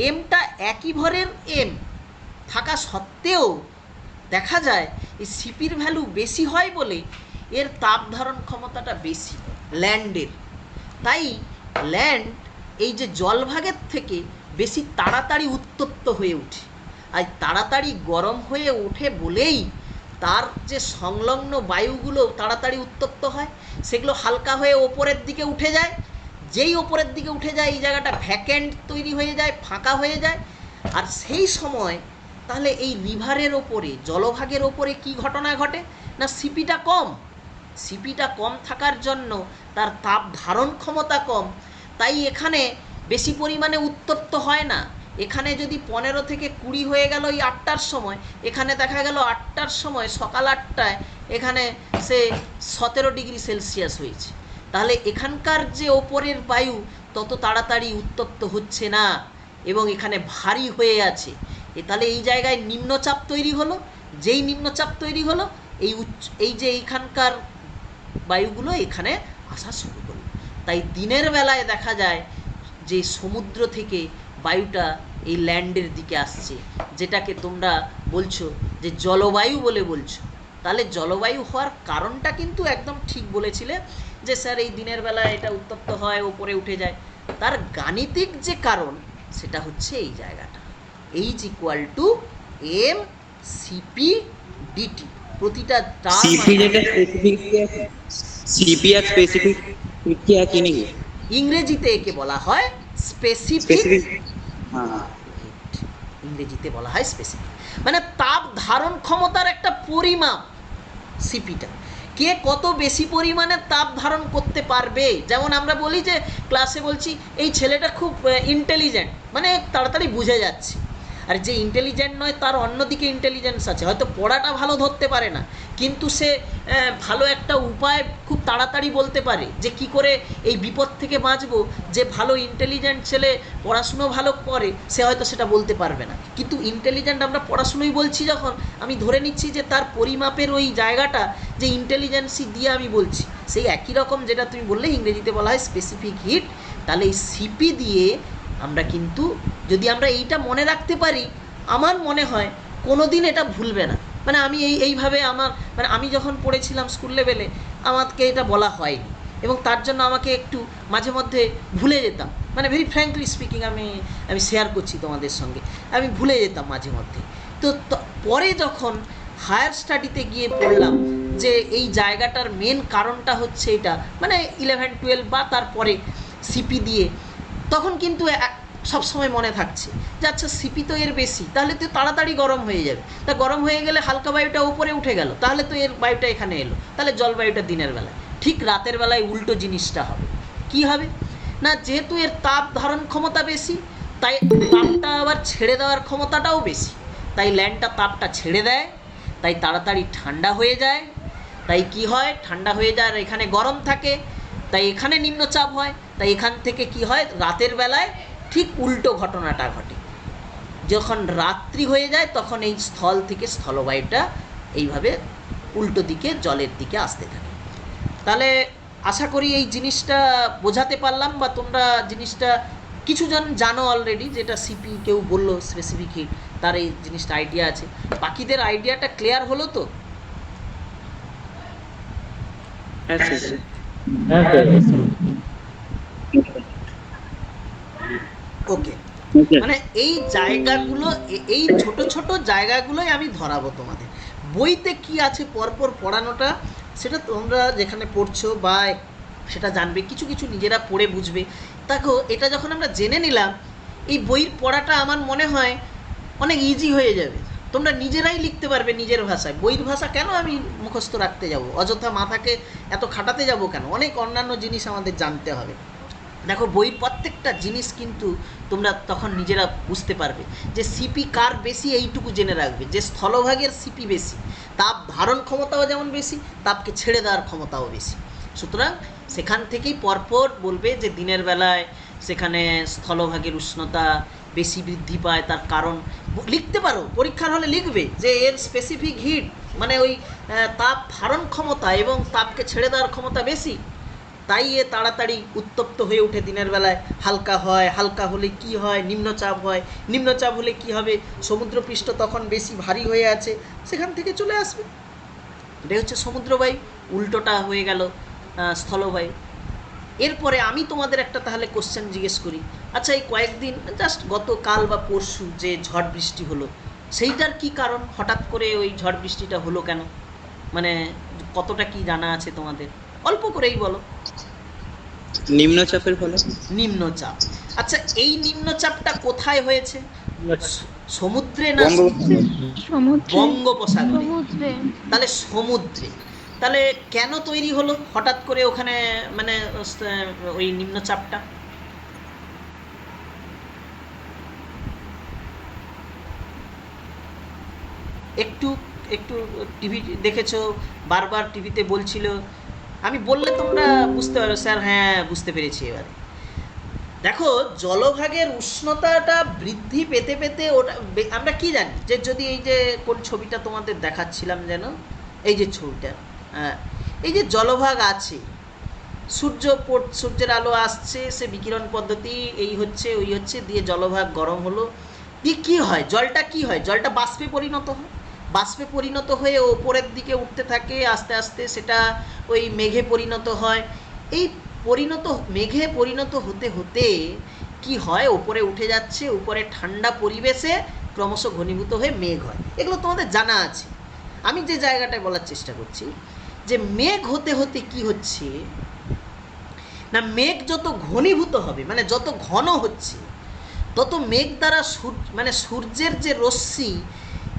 এমটা একই ভরের এম থাকা সত্ত্বেও দেখা যায় এই সিপির ভ্যালু বেশি হয় বলে এর তাপ ধারণ ক্ষমতাটা বেশি ল্যান্ডের। তাই ল্যান্ড এই যে জলভাগের থেকে বেশি তাড়াতাড়ি উত্তপ্ত হয়ে ওঠে, আর তাড়াতাড়ি গরম হয়ে ওঠে বলেই তার যে সংলগ্ন বায়ুগুলো তাড়াতাড়ি উত্তপ্ত হয়, সেগুলো হালকা হয়ে ওপরের দিকে উঠে যায়। যেই ওপরের দিকে উঠে যায় এই জায়গাটা ভ্যাকেন্ট তৈরি হয়ে যায়, ফাঁকা হয়ে যায়। আর সেই সময় তাহলে এই রিভারের ওপরে জলভাগের ওপরে কি ঘটনা ঘটে না, সিপিটা কম থাকার জন্য তার তাপ ধারণ ক্ষমতা কম, তাই এখানে বেশি পরিমাণে উত্তপ্ত হয় না। এখানে যদি 15 থেকে 20 হয়ে গেল ওই 8টার সময়, এখানে দেখা গেল 8টার সময় সকাল 8টায় এখানে সে 17 ডিগ্রি সেলসিয়াস হয়েছে। তাহলে এখানকার যে ওপরের বায়ু তত তাড়াতাড়ি উত্তপ্ত হচ্ছে না এবং এখানে ভারী হয়ে আছে। তাহলে এই জায়গায় নিম্নচাপ তৈরি হলো, যেই নিম্নচাপ তৈরি হলো এই যে এইখানকার বায়ুগুলো এখানে আসা শুরু করলো। তাই দিনের বেলায় দেখা যায় যে সমুদ্র থেকে বায়ুটা এই ল্যান্ডের দিকে আসছে, যেটাকে তোমরা বলছো যে জলবায়ু বলে বলছো। তাহলে জলবায়ু হওয়ার কারণটা কিন্তু একদম ঠিক বলেছিলে যে স্যার এই দিনের বেলায় এটা উত্তপ্ত হয়, ওপরে উঠে যায়। তার গাণিতিক যে কারণ সেটা হচ্ছে এই জায়গাটা, H = m cp dt। প্রতিটা তার সিপি যেটা স্পেসিফিক, সিপি আর স্পেসিফিক কি একই নাকি? ইংরেজিতে একে বলা হয় স্পেসিফিক, হ্যাঁ ইংরেজিতে বলা হয় স্পেসিফিক, মানে তাপ ধারণ ক্ষমতার একটা পরিমাপ। সিপিটা কে কত বেশি পরিমাণে তাপ ধারণ করতে পারবে। যেমন আমরা বলি যে ক্লাসে বলছি এই ছেলেটা খুব ইন্টেলিজেন্ট, মানে তাড়াতাড়ি বুঝে যাচ্ছে। আর যে ইন্টেলিজেন্ট নয় তার অন্যদিকে ইন্টেলিজেন্স আছে, হয়তো পড়াটা ভালো ধরতে পারে না, কিন্তু সে ভালো একটা উপায় খুব তাড়াতাড়ি বলতে পারে যে কি করে এই বিপদ থেকে বাঁচবো। যে ভালো ইন্টেলিজেন্ট ছেলে পড়াশুনো ভালো করে সে হয়তো সেটা বলতে পারবে না, কিন্তু ইন্টেলিজেন্ট আমরা পড়াশুনোই বলছি যখন, আমি ধরে নিচ্ছি যে তার পরিমাপের ওই জায়গাটা যে ইন্টেলিজেন্সি দিয়ে আমি বলছি, সেই একই রকম যেটা তুমি বললে ইংরেজিতে বলা হয় স্পেসিফিক হিট। তাহলে এই সিপি দিয়ে আমরা কিন্তু যদি আমরা এইটা মনে রাখতে পারি, আমার মনে হয় কোনো দিন এটা ভুলবে না। মানে আমি এইভাবে মানে আমি যখন পড়েছিলাম স্কুল লেভেলে আমাকে এটা বলা হয়নি, এবং তার জন্য আমাকে একটু মাঝে মধ্যে ভুলে যেতাম, মানে ভেরি ফ্র্যাঙ্কলি স্পিকিং আমি শেয়ার করছি তোমাদের সঙ্গে, আমি ভুলে যেতাম মাঝে মধ্যে। তো পরে যখন হায়ার স্টাডিতে গিয়ে পড়লাম যে এই জায়গাটার মেন কারণটা হচ্ছে এটা, মানে 11-12 বা তারপরে সিপি দিয়ে, তখন কিন্তু সবসময় মনে থাকছে যে আচ্ছা সিপি তো এর বেশি, তাহলে তো তাড়াতাড়ি গরম হয়ে যাবে। তা গরম হয়ে গেলে হালকা বায়ুটা উপরে উঠে গেল, তাহলে তো এর বায়ুটা এখানে এলো, তাহলে জলবায়ুটা দিনের বেলায়। ঠিক রাতের বেলায় উল্টো জিনিসটা হবে। কি হবে না, যেহেতু এর তাপ ধারণ ক্ষমতা বেশি, তাই তাপটা আবার ছেড়ে দেওয়ার ক্ষমতাটাও বেশি। তাই ল্যান্ডটা তাপটা ছেড়ে দেয়, তাই তাড়াতাড়ি ঠান্ডা হয়ে যায়। তাই কি হয়, ঠান্ডা হয়ে যায় আর এখানে গরম থাকে, তাই এখানে নিম্নচাপ হয়। তাই এখান থেকে কি হয়, রাতের বেলায় ঠিক উল্টো ঘটনাটা ঘটে। যখন রাত্রি হয়ে যায় তখন এই স্থল থেকে স্থলবায়ুটা এইভাবে উল্টো দিকে জলের দিকে আসতে থাকে। তাহলে আশা করি এই জিনিসটা বোঝাতে পারলাম, বা তোমরা জিনিসটা কিছু জন জানো অলরেডি, যেটা সিপি কেউ বললো স্পেসিফিক হিট, তার এই জিনিসটা আইডিয়া আছে। বাকিদের আইডিয়াটা ক্লিয়ার হলো তো? হ্যাঁ স্যার। ওকে, মানে এই জায়গাগুলো, এই ছোট ছোট জায়গাগুলোই আমি ধরাবো তোমাদের। বইতে কি আছে পরপর পড়ানোটা, সেটা তোমরা যেখানে পড়ছো বা সেটা জানবে, কিছু কিছু নিজেরা পড়ে বুঝবে। দেখো, এটা যখন আমরা জেনে নিলাম, এই বইয়ের পড়াটা আমার মনে হয় অনেক ইজি হয়ে যাবে। তোমরা নিজেরাই লিখতে পারবে নিজের ভাষায়। বইয়ের ভাষা কেন আমি মুখস্থ রাখতে যাব, অযথা মাথাকে এত খাটাতে যাব কেন? অনেক অন্যান্য জিনিস আমাদের জানতে হবে। দেখো, বইয়ের প্রত্যেকটা জিনিস কিন্তু তোমরা তখন নিজেরা বুঝতে পারবে যে সিপি কার বেশি, এইটুকু জেনে রাখবে যে স্থলভাগের সিপি বেশি, তাপ ধারণ ক্ষমতাও যেমন বেশি, তাপকে ছেড়ে দেওয়ার ক্ষমতাও বেশি। সুতরাং সেখান থেকেই পরপর বলবে যে দিনের বেলায় সেখানে স্থলভাগের উষ্ণতা বেশি বৃদ্ধি পায়, তার কারণ লিখতে পারো, পরীক্ষার হলে লিখবে যে এর স্পেসিফিক হিট মানে ওই তাপ ধারণ ক্ষমতা এবং তাপকে ছেড়ে দেওয়ার ক্ষমতা বেশি, তাই এ তাড়াতাড়ি উত্তপ্ত হয়ে ওঠে দিনের বেলায়, হালকা হয়। হালকা হলে কি হয়? নিম্নচাপ হয়। নিম্নচাপ হলে কি হবে? সমুদ্রপৃষ্ঠ তখন বেশি ভারী হয়ে আছে, সেখান থেকে চলে আসবে। এটাই হচ্ছে সমুদ্রবায়ু, উল্টোটা হয়ে গেল স্থলবায়ু। এরপরে আমি তোমাদের একটা তাহলে কোশ্চেন জিজ্ঞেস করি। আচ্ছা, এই কয়েকদিন জাস্ট গতকাল বা পরশু যে ঝড় বৃষ্টি হলো, সেইটার কি কারণ? হঠাৎ করে ওই ঝড় বৃষ্টিটা হলো কেন? মানে কতটা কি জানা আছে তোমাদের? অল্প করেই বলো। নিম্নচাপের ফলে। নিম্নচাপ। আচ্ছা, এই নিম্নচাপটা কোথায় হয়েছে? সমুদ্রে না বঙ্গোপসাগরে? তাহলে সমুদ্রে। তাহলে কেন তৈরি হলো হঠাৎ করে ওখানে, মানে ওই নিম্নচাপটা? একটু একটু টিভি দেখেছো, বারবার টিভিতে বলছিল, আমি বললে তোমরা বুঝতে পারো। স্যার হ্যাঁ বুঝতে পেরেছি এবারে। দেখো, জলভাগের উষ্ণতাটা বৃদ্ধি পেতে পেতে ওটা আমরা কি জানি যে, যদি এই যে কোন ছবিটা তোমাদের দেখাচ্ছিলাম যেন, এই যে ছবিটা, এই যে জলভাগ আছে, সূর্যের আলো আসছে, সে বিকিরণ পদ্ধতি এই হচ্ছে ওই হচ্ছে, দিয়ে জলভাগ গরম হলো, দিয়ে কী হয়? জলটা কি হয়? জলটা বাষ্পে পরিণত হয়। বাষ্পে পরিণত হয়ে ওপরের দিকে উঠতে থাকে, আস্তে আস্তে সেটা ওই মেঘে পরিণত হয়। এই মেঘে পরিণত হতে হতে কি হয়? ওপরে উঠে যাচ্ছে, উপরে ঠান্ডা পরিবেশে ক্রমশ ঘনীভূত হয়ে মেঘ হয়। এগুলো তোমাদের জানা আছে। আমি যে জায়গাটায় বলার চেষ্টা করছি যে মেঘ হতে হতে কি হচ্ছে না, মেঘ যত ঘনীভূত হবে, মানে যত ঘন হচ্ছে, তত মেঘ দ্বারা মানে সূর্যের যে রশ্মি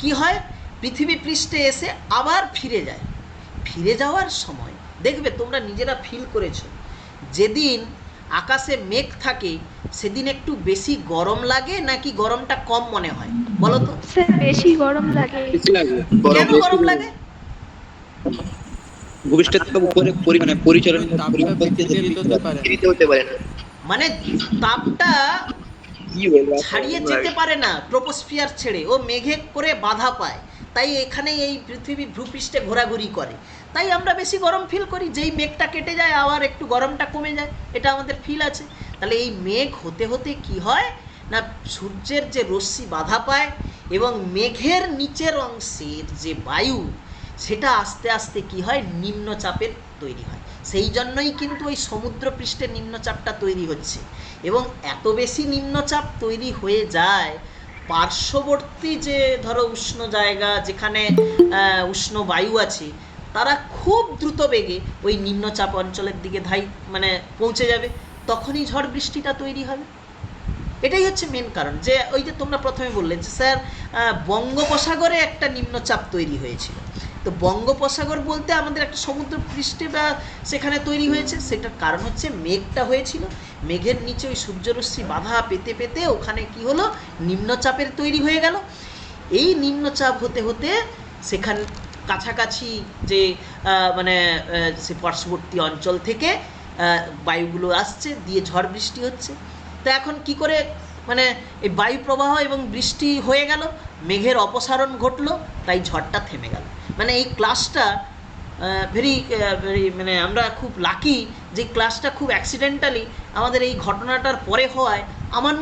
কি হয়, পৃথিবী পৃষ্ঠে এসে আবার ফিরে যায়। ফিরে যাওয়ার সময় দেখবে তোমরা নিজেরা ফিল করেছো, যেদিন আকাশে মেঘ থাকে সেদিন একটু বেশি গরম লাগে নাকি গরমটা কম মনে হয়? বলো তো। বেশি গরম লাগে। কেন গরম লাগে? ভূপৃষ্ঠের থেকে উপরে পরিচালন হতে পারে না, মানে তাপটা ছাড়িয়ে যেতে পারে না ট্রপোস্ফিয়ার ছেড়ে, ও মেঘে করে বাধা পায়, তাই এখানে এই পৃথিবী ভূপৃষ্ঠে ঘোরাঘুরি করে, তাই আমরা বেশি গরম ফিল করি। যেই মেঘটা কেটে যায় আবার একটু গরমটা কমে যায়, এটা আমাদের ফিল আছে। তাহলে এই মেঘ হতে হতে কি হয় না, সূর্যের যে রশ্মি বাধা পায় এবং মেঘের নিচের অংশের যে বায়ু, সেটা আস্তে আস্তে কি হয়, নিম্নচাপের তৈরি হয়। সেই জন্যই কিন্তু ওই সমুদ্রপৃষ্ঠে নিম্নচাপটা তৈরি হচ্ছে। এবং এত বেশি নিম্নচাপ তৈরি হয়ে যায়, পার্শ্ববর্তী যে ধরো উষ্ণ জায়গা, যেখানে উষ্ণ বায়ু আছে, তারা খুব দ্রুত বেগে ওই নিম্নচাপ অঞ্চলের দিকে মানে পৌঁছে যাবে, তখনই ঝড় বৃষ্টিটা তৈরি হবে। এটাই হচ্ছে মেন কারণ। যে ওই যে তোমরা প্রথমে বললে যে স্যার বঙ্গোপসাগরে একটা নিম্নচাপ তৈরি হয়েছিল, তো বঙ্গোপসাগর বলতে আমাদের একটা সমুদ্র পৃষ্ঠে বা সেখানে তৈরি হয়েছে, সেটার কারণ হচ্ছে মেঘটা হয়েছিল, মেঘের নিচে ওই সূর্যরশ্মি বাধা পেতে পেতে ওখানে কি হলো, নিম্নচাপের তৈরি হয়ে গেল। এই নিম্নচাপ হতে হতে সেখান কাছাকাছি যে মানে সে পার্শ্ববর্তী অঞ্চল থেকে বায়ুগুলো আসছে, দিয়ে ঝড় বৃষ্টি হচ্ছে। তো এখন কি করে মানে এই বায়ু প্রবাহ এবং বৃষ্টি হয়ে গেল, মেঘের অপসারণ ঘটলো, তাই ঝড়টা থেমে গেল। মানে এই ক্লাসটা ভেরি মানে আমরা খুব লাকি যে ক্লাসটা খুব অ্যাক্সিডেন্টালি আমাদের এই ঘটনাটার পরে হওয়ায় আমার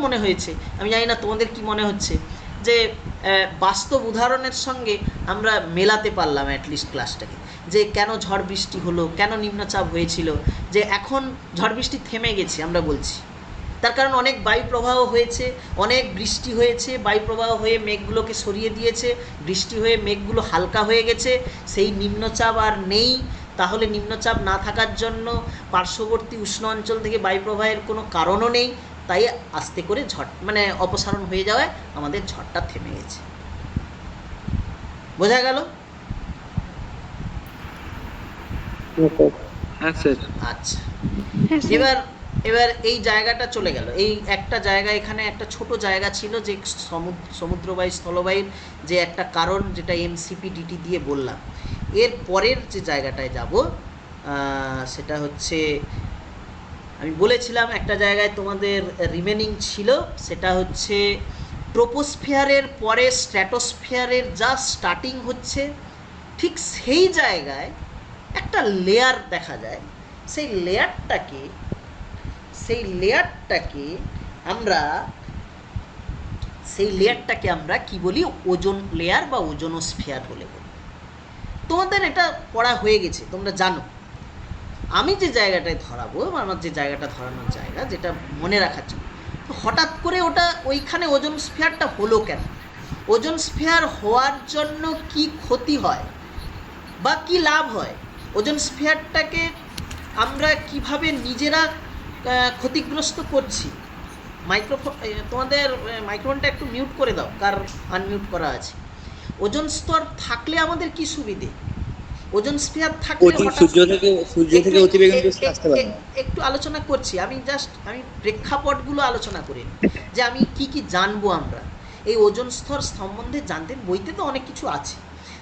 মনে হয়েছে, আমি জানি না তোমাদের কি মনে হচ্ছে, যে বাস্তব উদাহরণের সঙ্গে আমরা মেলাতে পারলাম অ্যাটলিস্ট ক্লাসটাকে, যে কেন ঝড় বৃষ্টি হলো, কেন নিম্নচাপ হয়েছিল, যে এখন ঝড় বৃষ্টি থেমে গেছে আমরা বলছি, তার কারণ অনেক বায়ু প্রবাহ হয়েছে, অনেক বৃষ্টি হয়েছে, বায়ু প্রবাহ হয়ে মেঘগুলোকে সরিয়ে দিয়েছে, বৃষ্টি হয়ে মেঘগুলো হালকা হয়ে গেছে, সেই নিম্নচাপ আর নেই। তাহলে নিম্নচাপ না থাকার জন্য পার্শ্ববর্তী উষ্ণ অঞ্চল থেকে বায়ু প্রবাহের কোনো কারণও নেই, তাই আস্তে করে ঝড় মানে অপসারণ হয়ে যাওয়ায় আমাদের ঝড়টা থেমে গেছে। বোঝা গেল? হ্যাঁ স্যার। আচ্ছা, এবার এই জায়গাটা চলে গেল। এই একটা জায়গা, এখানে একটা ছোট জায়গা ছিল যে সমুদ্রবায়ু স্থলবায়ুর যে একটা কারণ, যেটা এমসিপিডিটি দিয়ে বললাম। এর পরের যে জায়গাটায় যাব সেটা হচ্ছে, আমি বলেছিলাম একটা জায়গায় তোমাদের রিমেনিং ছিল, সেটা হচ্ছে ট্রোপোস্ফিয়ারের পরে স্ট্র্যাটোস্ফিয়ারের যা স্টার্টিং হচ্ছে, ঠিক সেই জায়গায় একটা লেয়ার দেখা যায়। সেই লেয়ারটাকে আমরা কি বলি? ওজোন লেয়ার বা ওজোনোস্ফিয়ার বলে বলি। তোমাদের এটা পড়া হয়ে গেছে, তোমরা জানো। আমি যে জায়গাটায় ধরাবো, আমার যে জায়গাটা ধরানোর জায়গা, যেটা মনে রাখার জন্য, হঠাৎ করে ওটা ওইখানে ওজোন স্ফিয়ারটা হলো কেন, ওজোন স্ফিয়ার হওয়ার জন্য কি ক্ষতি হয় বা কি লাভ হয়, ওজোন স্ফিয়ারটাকে আমরা কিভাবে নিজেরা ক্ষতিগ্রস্ত করছি। তোমাদের মাইক্রোফোনটা একটু মিউট করে দাও, কার আনমিউট করা আছে। ওজোন স্তর থাকলে আমাদের কি সুবিধে, ওজোন স্ফিয়ার থাকলে সূর্য থেকে অতিবেগুনি রশ্মি আসতে পারে না। একটু আলোচনা করছি আমি, আমি প্রেক্ষাপটগুলো আলোচনা করি, যে আমি কি জানবো আমরা এই ওজোন স্তর সম্বন্ধে জানতে। বইতে তো অনেক কিছু আছে,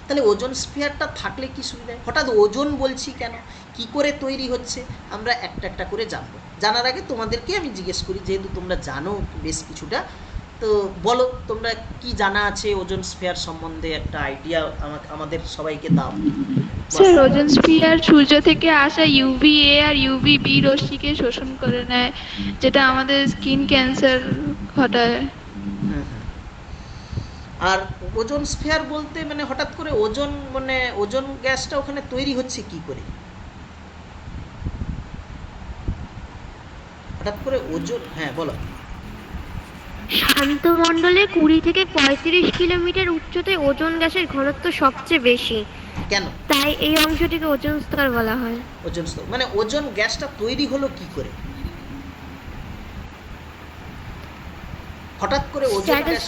তাহলে ওজোন স্ফিয়ারটা থাকলে কি সুবিধা, হঠাৎ ওজোন বলছি কেন, কি করে তৈরি হচ্ছে, আমরা একটা একটা করে জানবো। জানার আগে তোমাদেরকে আমি জিজ্ঞেস করি, যেহেতু তোমরা জানো বেশ কিছুটা, তো বলো তোমরা কি জানা আছে ওজোন স্ফিয়ার সম্বন্ধে, একটা আইডিয়া আমাদের সবাইকে দাও। স্যার, ওজোন স্ফিয়ার সূর্য থেকে আসা ইউভিএ আর ইউভিবি রশ্মিকে শোষণ করে নেয়, যেটা আমাদের স্কিন ক্যান্সার ঘটায়। আর ওজোন স্ফিয়ার বলতে মানে হঠাৎ করে ওজোন, মানে ওজোন গ্যাসটা ওখানে তৈরি হচ্ছে কি করে, হঠাৎ করে ওজোন, হ্যাঁ বলো। শান্ত মণ্ডলে 20 থেকে 35 কিলোমিটার উচ্চতায় ওজোন গ্যাসের ঘনত্ব সবচেয়ে বেশি, কেন? তাই এই অংশটিকে ওজোন স্তর বলা হয়। ওজোন স্তর মানে ওজোন গ্যাসটা তৈরি হলো কি করে, হঠাৎ করে ওজোন গ্যাস?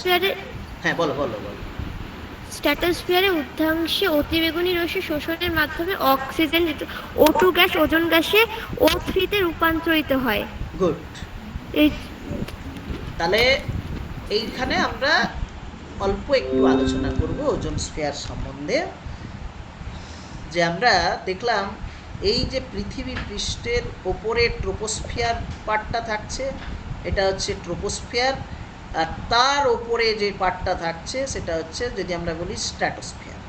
হ্যাঁ বলো বলো বলো। স্ট্র্যাটোস্ফিয়ারের ঊর্ধ্বাংশে অতিবেগুনি রশ্মি শোষণের মাধ্যমে অক্সিজেন O2 গ্যাস ওজোন গ্যাসে O3 তে রূপান্তরিত হয়। গুড। এই তাহলে এইখানে আমরা অল্প একটু আলোচনা করব ওজোন স্ফিয়ার সম্বন্ধে। যে আমরা দেখলাম এই যে পৃথিবী পৃষ্ঠের ওপরে ট্রোপোস্ফিয়ার পার্টটা থাকছে, এটা হচ্ছে ট্রোপোস্ফিয়ার, আর তার ওপরে যে পার্টটা থাকছে সেটা হচ্ছে, যদি আমরা বলি, স্ট্র্যাটোস্ফিয়ার।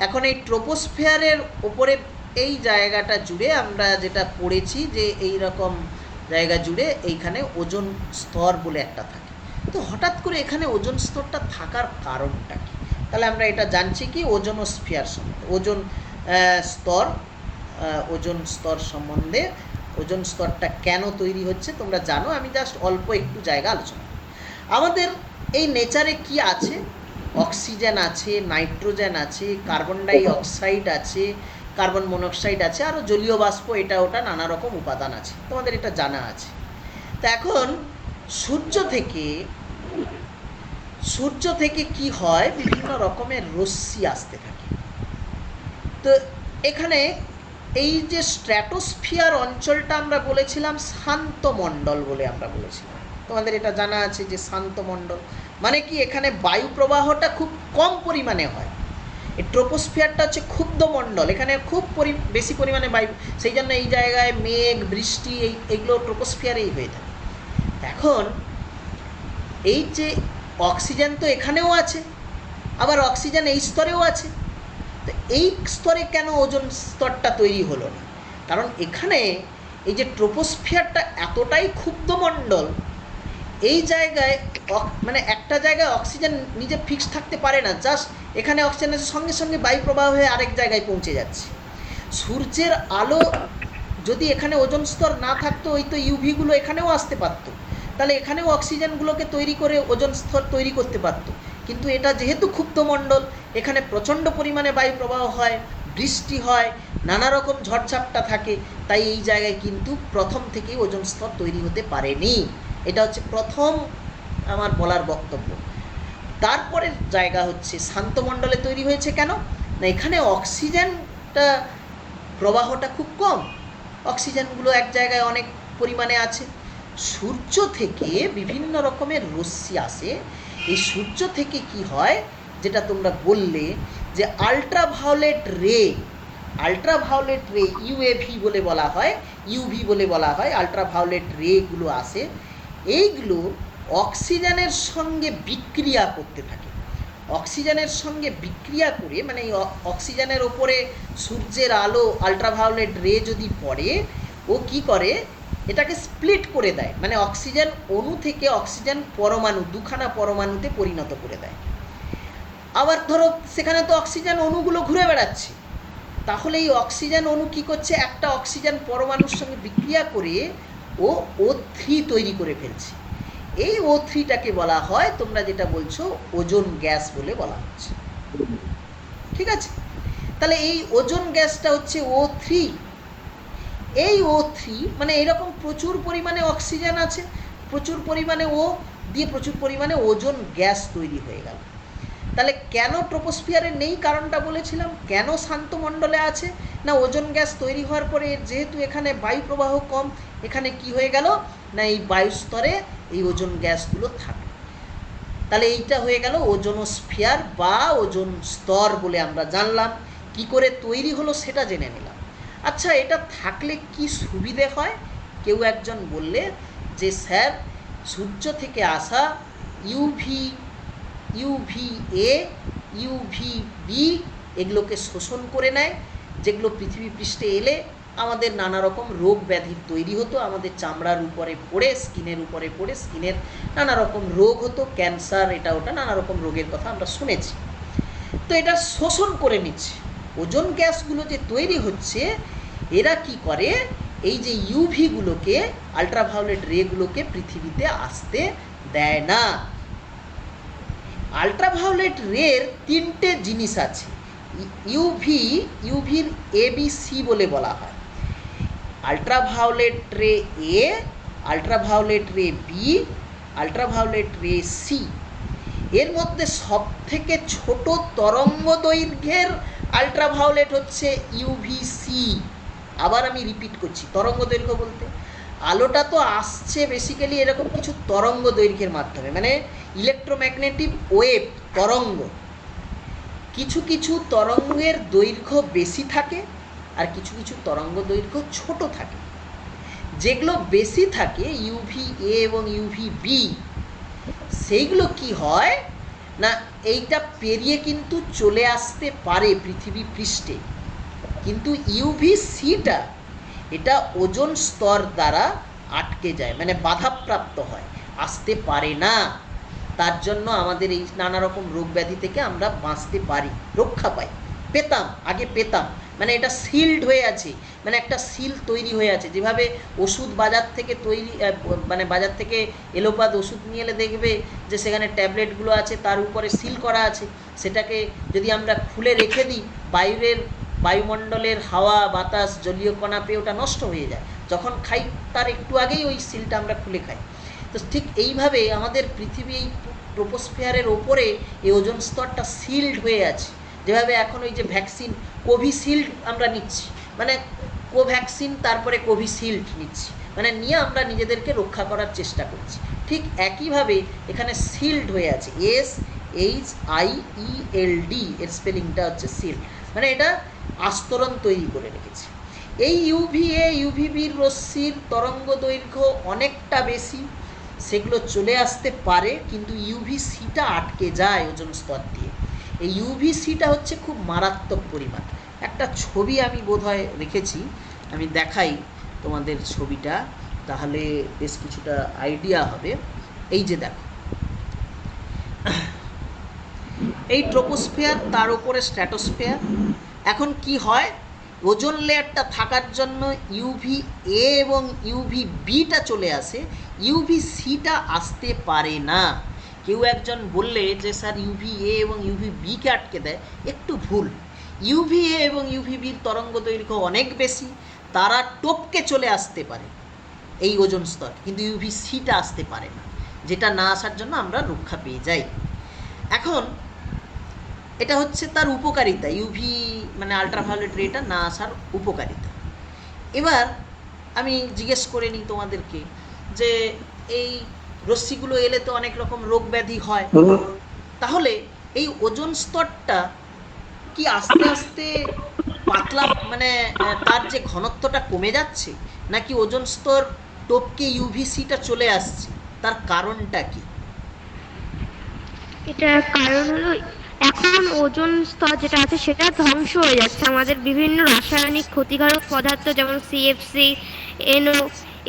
এখন এই ট্রোপোস্ফিয়ারের ওপরে এই জায়গাটা জুড়ে আমরা যেটা পড়েছি, যে এই রকম জায়গা জুড়ে এইখানে ওজোন স্তর বলে একটা থাকে। তো হঠাৎ করে এখানে ওজোন স্তরটা থাকার কারণটা কি? তাহলে আমরা এটা জানছি কি ওজোনোস্ফিয়ার সম্বন্ধে, ওজোন স্তর সম্বন্ধে, ওজোন স্তরটা কেন তৈরি হচ্ছে তোমরা জানো। আমি জাস্ট অল্প একটু জায়গা আলোচনা করি। আমাদের এই নেচারে কি আছে? অক্সিজেন আছে, নাইট্রোজেন আছে, কার্বন ডাই অক্সাইড আছে, কার্বন মনোক্সাইড আছে, আরও জলীয় বাষ্প, এটা ওটা নানা রকম উপাদান আছে, তোমাদের এটা জানা আছে। তা এখন সূর্য থেকে কি হয়, বিভিন্ন রকমের রশ্মি আসতে থাকে। তো এখানে এই যে স্ট্র্যাটোস্ফিয়ার অঞ্চলটা আমরা বলেছিলাম শান্ত মণ্ডল বলে আমরা বলেছিলাম, তোমাদের এটা জানা আছে যে শান্ত মণ্ডল মানে কি, এখানে বায়ু প্রবাহটা খুব কম পরিমাণে হয়। এই ট্রোপোস্ফিয়ারটা হচ্ছে ক্ষুব্ধ মণ্ডল, এখানে খুব বেশি পরিমাণে বায়ু, সেই জন্য এই জায়গায় মেঘ, বৃষ্টি এইগুলো ট্রোপোস্ফিয়ারেই হয়ে থাকে। এখন এই যে অক্সিজেন তো এখানেও আছে, আবার অক্সিজেন এই স্তরেও আছে, তো এই স্তরে কেন ওজোন স্তরটা তৈরি হলো না? কারণ এখানে এই যে ট্রোপোস্ফিয়ারটা এতটাই ক্ষুব্ধমণ্ডল, এই জায়গায় মানে একটা জায়গায় অক্সিজেন নিজে ফিক্স থাকতে পারে না, জাস্ট এখানে অক্সিজেন আছে, সঙ্গে সঙ্গে বায়ু প্রবাহ হয়ে আরেক জায়গায় পৌঁছে যাচ্ছে। সূর্যের আলো যদি এখানে ওজোন স্তর না থাকতো, ওই তো ইউভিগুলো এখানেও আসতে পারতো, তাহলে এখানেও অক্সিজেনগুলোকে তৈরি করে ওজোন স্তর তৈরি করতে পারতো। কিন্তু এটা যেহেতু ক্ষুব্ধমণ্ডল, এখানে প্রচণ্ড পরিমাণে বায়ু প্রবাহ হয়, বৃষ্টি হয়, নানা রকম ঝড়ঝাপটা থাকে, তাই এই জায়গায় কিন্তু প্রথম থেকেই ওজোন স্তর তৈরি হতে পারেনি। এটা হচ্ছে প্রথম আমার বলার বক্তব্য। তারপরের জায়গা হচ্ছে শান্তমণ্ডলে তৈরি হয়েছে কেন না, এখানে অক্সিজেনটা প্রবাহটা খুব কম, অক্সিজেনগুলো এক জায়গায় অনেক পরিমাণে আছে। সূর্য থেকে বিভিন্ন রকমের রশ্মি আসে, এই সূর্য থেকে কি হয় যেটা তোমরা বললে যে আল্ট্রাভায়োলেট রে, আল্ট্রাভায়োলেট রে ইউএভি বলে বলা হয়, ইউভি বলে বলা হয়, আল্ট্রাভায়োলেট রেগুলো আসে, এইগুলো অক্সিজেনের সঙ্গে বিক্রিয়া করতে থাকে। অক্সিজেনের সঙ্গে বিক্রিয়া করে, মানে অক্সিজেনের ওপরে সূর্যের আলো আল্ট্রাভায়োলেট রে যদি পড়ে, ও কি করে এটাকে স্প্লিট করে দেয়, মানে অক্সিজেন অণু থেকে অক্সিজেন পরমাণু, দুখানা পরমাণুতে পরিণত করে দেয়। আবার ধরো সেখানে তো অক্সিজেন অণুগুলো ঘুরে বেড়াচ্ছে, তাহলে এই অক্সিজেন অণু কী করছে, একটা অক্সিজেন পরমাণুর সঙ্গে বিক্রিয়া করে ও O3 তৈরি করে ফেলছে। এই O3টাকে বলা হয়, তোমরা যেটা বলছো ওজোন গ্যাস বলে বলা হচ্ছে, ঠিক আছে? তাহলে এই ওজোন গ্যাসটা হচ্ছে O3। এই O3 মানে এরকম প্রচুর পরিমাণে অক্সিজেন আছে, প্রচুর পরিমাণে ও দিয়ে প্রচুর পরিমাণে ওজোন গ্যাস তৈরি হয়ে গেল। তাহলে কেন ট্রোপোস্ফিয়ারে নেই কারণটা বলেছিলাম, কেন শান্তমণ্ডলে আছে না, ওজোন গ্যাস তৈরি হওয়ার পরে যেহেতু এখানে বায়ু প্রবাহ কম, এখানে কি হয়ে গেল না এই বায়ুস্তরে এই ওজোন গ্যাসগুলো থাকে। তাহলে এইটা হয়ে গেল ওজোনোস্ফিয়ার বা ওজোন স্তর বলে আমরা জানলাম। কি করে তৈরি হলো সেটা জেনে নিলাম। আচ্ছা, এটা থাকলে কি সুবিধে হয়? কেউ একজন বললে যে স্যার সূর্য থেকে আসা ইউভিএ, ইউভিবি এগুলোকে শোষণ করে নেয়, যেগুলো পৃথিবী পৃষ্ঠে এলে আমাদের নানা রকম রোগ ব্যাধির তৈরি হতো, আমাদের চামড়ার উপরে পড়ে, স্কিনের উপরে পড়ে স্কিনের নানা রকম রোগ হতো, ক্যান্সার, এটা ওটা নানা রকম রোগের কথা আমরা শুনেছি। তো এটা শোষণ করে নিচ্ছে। ওজোন গ্যাসগুলো যে তৈরি হচ্ছে, এরা কি করে এই যে ইউভিগুলোকে, আল্ট্রাভায়োলেট রেগুলোকে পৃথিবীতে আসতে দেয় না। আল্ট্রাভায়োলেট রের তিনটে জিনিস আছে, ইউভির ABC বলে বলা হয়, আল্ট্রাভায়োলেট রে এ, আল্ট্রাভায়োলেট রে বি, আল্ট্রাভায়োলেট রে সি। এর মধ্যে সবথেকে ছোট তরঙ্গ দৈর্ঘ্যের আল্ট্রাভায়োলেট হচ্ছে ইউভিসি। আবার আমি রিপিট করছি, তরঙ্গ দৈর্ঘ্য বলতে আলোটা তো আসছে বেসিক্যালি এরকম কিছু তরঙ্গ দৈর্ঘ্যের মাধ্যমে, মানে ইলেকট্রোম্যাগনেটিক ওয়েভ, তরঙ্গ। কিছু কিছু তরঙ্গের দৈর্ঘ্য বেশি থাকে আর কিছু কিছু তরঙ্গ দৈর্ঘ্য ছোট থাকে। যেগুলো বেশি থাকে ইউভিএ এবং ইউভিবি, সেইগুলো কি হয় না এইটা পেরিয়ে কিন্তু চলে আসতে পারে পৃথিবী পৃষ্ঠে, কিন্তু ইউভিসিটা এটা ওজোন স্তর দ্বারা আটকে যায়, মানে বাধাপ্রাপ্ত হয়, আসতে পারে না। তার জন্য আমাদের এই নানা রকম রোগ ব্যাধি থেকে আমরা বাঁচতে পারি, রক্ষা পাই, আগে পেতাম, মানে এটা সিল্ড হয়ে আছে, মানে একটা সিল তৈরি হয়ে আছে। যেভাবে ওষুধ বাজার থেকে তৈরি, মানে বাজার থেকে এলোপাত ওষুধ নিয়ে এলে দেখবে যে সেখানে ট্যাবলেটগুলো আছে তার উপরে সিল করা আছে, সেটাকে যদি আমরা খুলে রেখে দিই, বায়ুমণ্ডলের হাওয়া বাতাস জলীয় কণা পেয়ে ওটা নষ্ট হয়ে যায়, যখন খাই তার একটু আগেই ওই সিলটা আমরা খুলে খাই। তো ঠিক এইভাবে আমাদের পৃথিবী এই ট্রোপোস্ফিয়ারের ওপরে এই ওজোন স্তরটা সিল্ড হয়ে আছে। যেভাবে এখন ওই যে ভ্যাকসিন কোভিশিল্ড আমরা নিচ্ছি, মানে কোভ্যাক্সিন তারপরে কোভিশিল্ড নিচ্ছি, মানে নিয়ে আমরা নিজেদেরকে রক্ষা করার চেষ্টা করছি। ঠিক একইভাবে এখানে সিল্ড হয়ে আছে, SHIELD এর স্পেলিংটা হচ্ছে সিল্ড, মানে এটা আস্তরণ তৈরি করে রেখেছে। এই ইউভিএ ইউভিবির রশ্মির তরঙ্গ দৈর্ঘ্য অনেকটা বেশি, সেগুলো চলে আসতে পারে, কিন্তু ইউভিসিটা আটকে যায় ওজোন স্তর দিয়ে। এই ইউভিসিটা হচ্ছে খুব মারাত্মক পরিমাণ। একটা ছবি আমি বোধহয় রেখেছি, আমি দেখাই তোমাদের ছবিটা, তাহলে বেশ কিছুটা আইডিয়া হবে। এই যে দেখো, এই ট্রোপোস্ফিয়ার, তার উপরে স্ট্র্যাটোস্ফিয়ার। এখন কি হয়, ওজোন লেয়ারটা থাকার জন্য ইউভি এ এবং ইউভি বিটা চলে আসে, ইউভি সিটা আসতে পারে না। কেউ একজন বললে যে স্যার ইউভি এ এবং ইউভি বিকে আটকে দেয়, একটু ভুল। ইউভি এ এবং ইউভি বির তরঙ্গ দৈর্ঘ্য অনেক বেশি, তারা টপকে চলে আসতে পারে এই ওজোন স্তর, কিন্তু ইউভি সিটা আসতে পারে না, যেটা না আসার জন্য আমরা রক্ষা পেয়ে যাই। এখন এটা হচ্ছে তার উপকারিতা, ইউভি মানে আলট্রাভায়োলেট রেটা না আসার উপকারিতা। এবার আমি জিজ্ঞেস করে নিই তোমাদেরকে যে এই রশ্মিগুলো এলে তো অনেক রকম রোগ ব্যাধি হয়, তাহলে এই ওজোন স্তরটা কি আস্তে আস্তে পাতলা, মানে তার যে ঘনত্বটা কমে যাচ্ছে, নাকি ওজোন স্তর টপকে ইউভিসিটা চলে আসছে? তার কারণটা কি? এটার কারণ হলো এখন ওজোন স্তর যেটা আছে সেটা ধ্বংস হয়ে যাচ্ছে আমাদের বিভিন্ন রাসায়নিক ক্ষতিকারক পদার্থ যেমন সিএফসি, এনও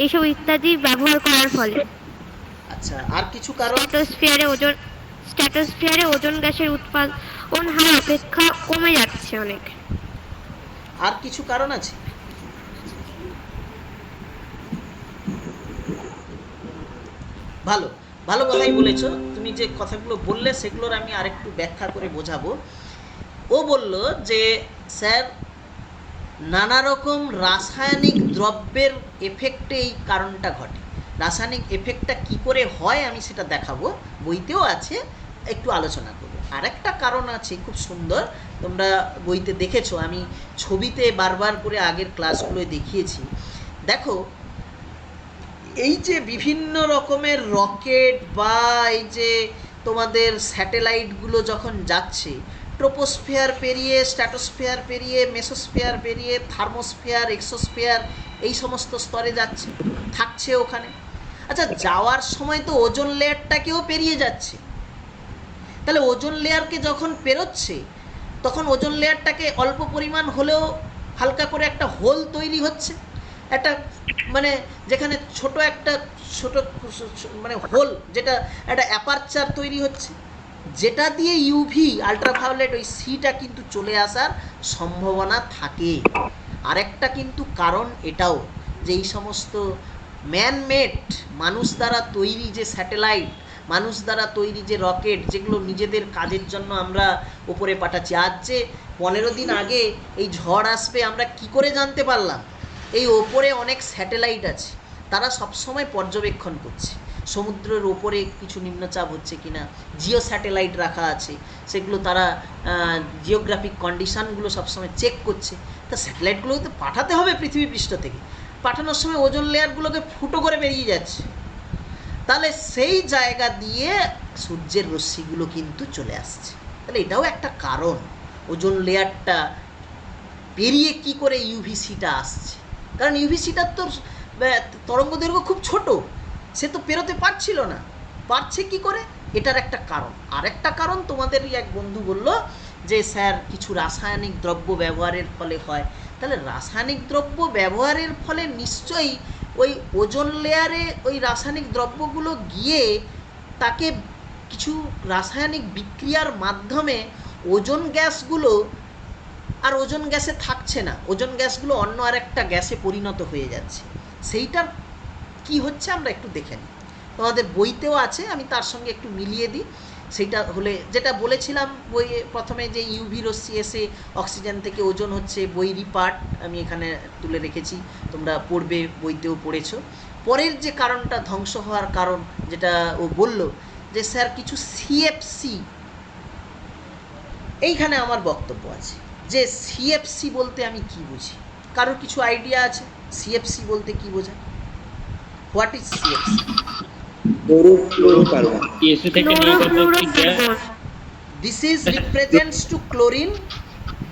এইসব ইত্যাদি ব্যবহার করার ফলে। আচ্ছা, আর কিছু কারণ? স্ট্র্যাটোস্ফিয়ারে ওজোন গ্যাসের উৎপাদন হার অপেক্ষা কমে যাচ্ছে অনেক। আর কিছু কারণ আছে? ভালো ভালো কথাই বলেছো। তুমি যে কথাগুলো বললে সেগুলোর আমি আরেকটু ব্যাখ্যা করে বোঝাবো। ও বলল যে স্যার নানা রকম রাসায়নিক দ্রব্যের এফেক্টে এই কারণটা ঘটে। রাসায়নিক এফেক্টটা কি করে হয় আমি সেটা দেখাবো, বইতেও আছে, একটু আলোচনা করবো। আরেকটা কারণ আছে খুব সুন্দর, তোমরা বইতে দেখেছো, আমি ছবিতে বারবার করে আগের ক্লাসগুলোয় দেখিয়েছি। দেখো, এই যে বিভিন্ন রকমের রকেট বা এই যে তোমাদের স্যাটেলাইটগুলো যখন যাচ্ছে, ট্রোপোস্ফিয়ার পেরিয়ে, স্ট্র্যাটোস্ফিয়ার পেরিয়ে, মেসোস্ফিয়ার পেরিয়ে, থার্মোস্ফিয়ার, এক্সোস্ফিয়ার, এই সমস্ত স্তরে যাচ্ছে, থাকছে ওখানে। আচ্ছা, যাওয়ার সময় তো ওজোন লেয়ারটাকেও পেরিয়ে যাচ্ছে। তাহলে ওজোন লেয়ারকে যখন পেরোচ্ছে, তখন ওজোন লেয়ারটাকে অল্প পরিমাণ হলেও হালকা করে একটা হোল তৈরি হচ্ছে, একটা মানে যেখানে ছোট মানে হোল, যেটা একটা অ্যাপারচার তৈরি হচ্ছে, যেটা দিয়ে ইউভি আলট্রাভায়োলেট ওই সিটা কিন্তু চলে আসার সম্ভাবনা থাকে। আরেকটা কিন্তু কারণ এটাও যে এই সমস্ত ম্যানমেড, মানুষ দ্বারা তৈরি যে স্যাটেলাইট, মানুষ দ্বারা তৈরি যে রকেট, যেগুলো নিজেদের কাজের জন্য আমরা ওপরে পাঠাচ্ছি। আজ যে 15 দিন আগে এই ঝড় আসবে আমরা কি করে জানতে পারলাম? এই ওপরে অনেক স্যাটেলাইট আছে, তারা সবসময় পর্যবেক্ষণ করছে সমুদ্রের ওপরে কিছু নিম্নচাপ হচ্ছে কিনা। জিও স্যাটেলাইট রাখা আছে, সেগুলো তারা জিওগ্রাফিক কন্ডিশানগুলো সবসময় চেক করছে। তা স্যাটেলাইটগুলোকে তো পাঠাতে হবে পৃথিবী পৃষ্ঠ থেকে, পাঠানোর সময় ওজোন লেয়ারগুলোকে ফুটো করে বেরিয়ে যাচ্ছে, তাহলে সেই জায়গা দিয়ে সূর্যের রশ্মিগুলো কিন্তু চলে আসছে। তাহলে এটাও একটা কারণ, ওজোন লেয়ারটা পেরিয়ে কি করে ইউভিসিটা আসছে। কারণ ইউভিসিটার তো তরঙ্গ দৈর্ঘ্য খুব ছোট, সে তো পেরোতে পারছিল না, পারছে কি করে, এটার একটা কারণ। আরেকটা কারণ তোমাদেরই এক বন্ধু বলল যে স্যার কিছু রাসায়নিক দ্রব্য ব্যবহারের ফলে হয়। তাহলে রাসায়নিক দ্রব্য ব্যবহারের ফলে নিশ্চয়ই ওই ওজোন লেয়ারে ওই রাসায়নিক দ্রব্যগুলো গিয়ে তাকে কিছু রাসায়নিক বিক্রিয়ার মাধ্যমে ওজোন গ্যাসগুলো আর ওজোন গ্যাসে থাকছে না, ওজোন গ্যাসগুলো অন্য আরেকটা গ্যাসে পরিণত হয়ে যাচ্ছে। সেইটার কি হচ্ছে আমরা একটু দেখে নিই, তোমাদের বইতেও আছে, আমি তার সঙ্গে একটু মিলিয়ে দিই। সেইটা হলে যেটা বলেছিলাম বইয়ে প্রথমে, যে ইউভি রশ্মি এসে অক্সিজেন থেকে ওজোন হচ্ছে, বইয়েরই পার্ট আমি এখানে তুলে রেখেছি, তোমরা পড়বে, বইতেও পড়েছো। পরের যে কারণটা ধ্বংস হওয়ার কারণ, যেটা ও বলল যে স্যার কিছু সিএফসি, এইখানে আমার বক্তব্য আছে যে সিএফসি বলতে আমি কি বুঝি। কারোর কিছু আইডিয়া আছে সিএফসি বলতে কি বোঝায়? What is CFC? ফ্লোরোফ্লোরোকার্বন। এসে থেকে This is represents to chlorine,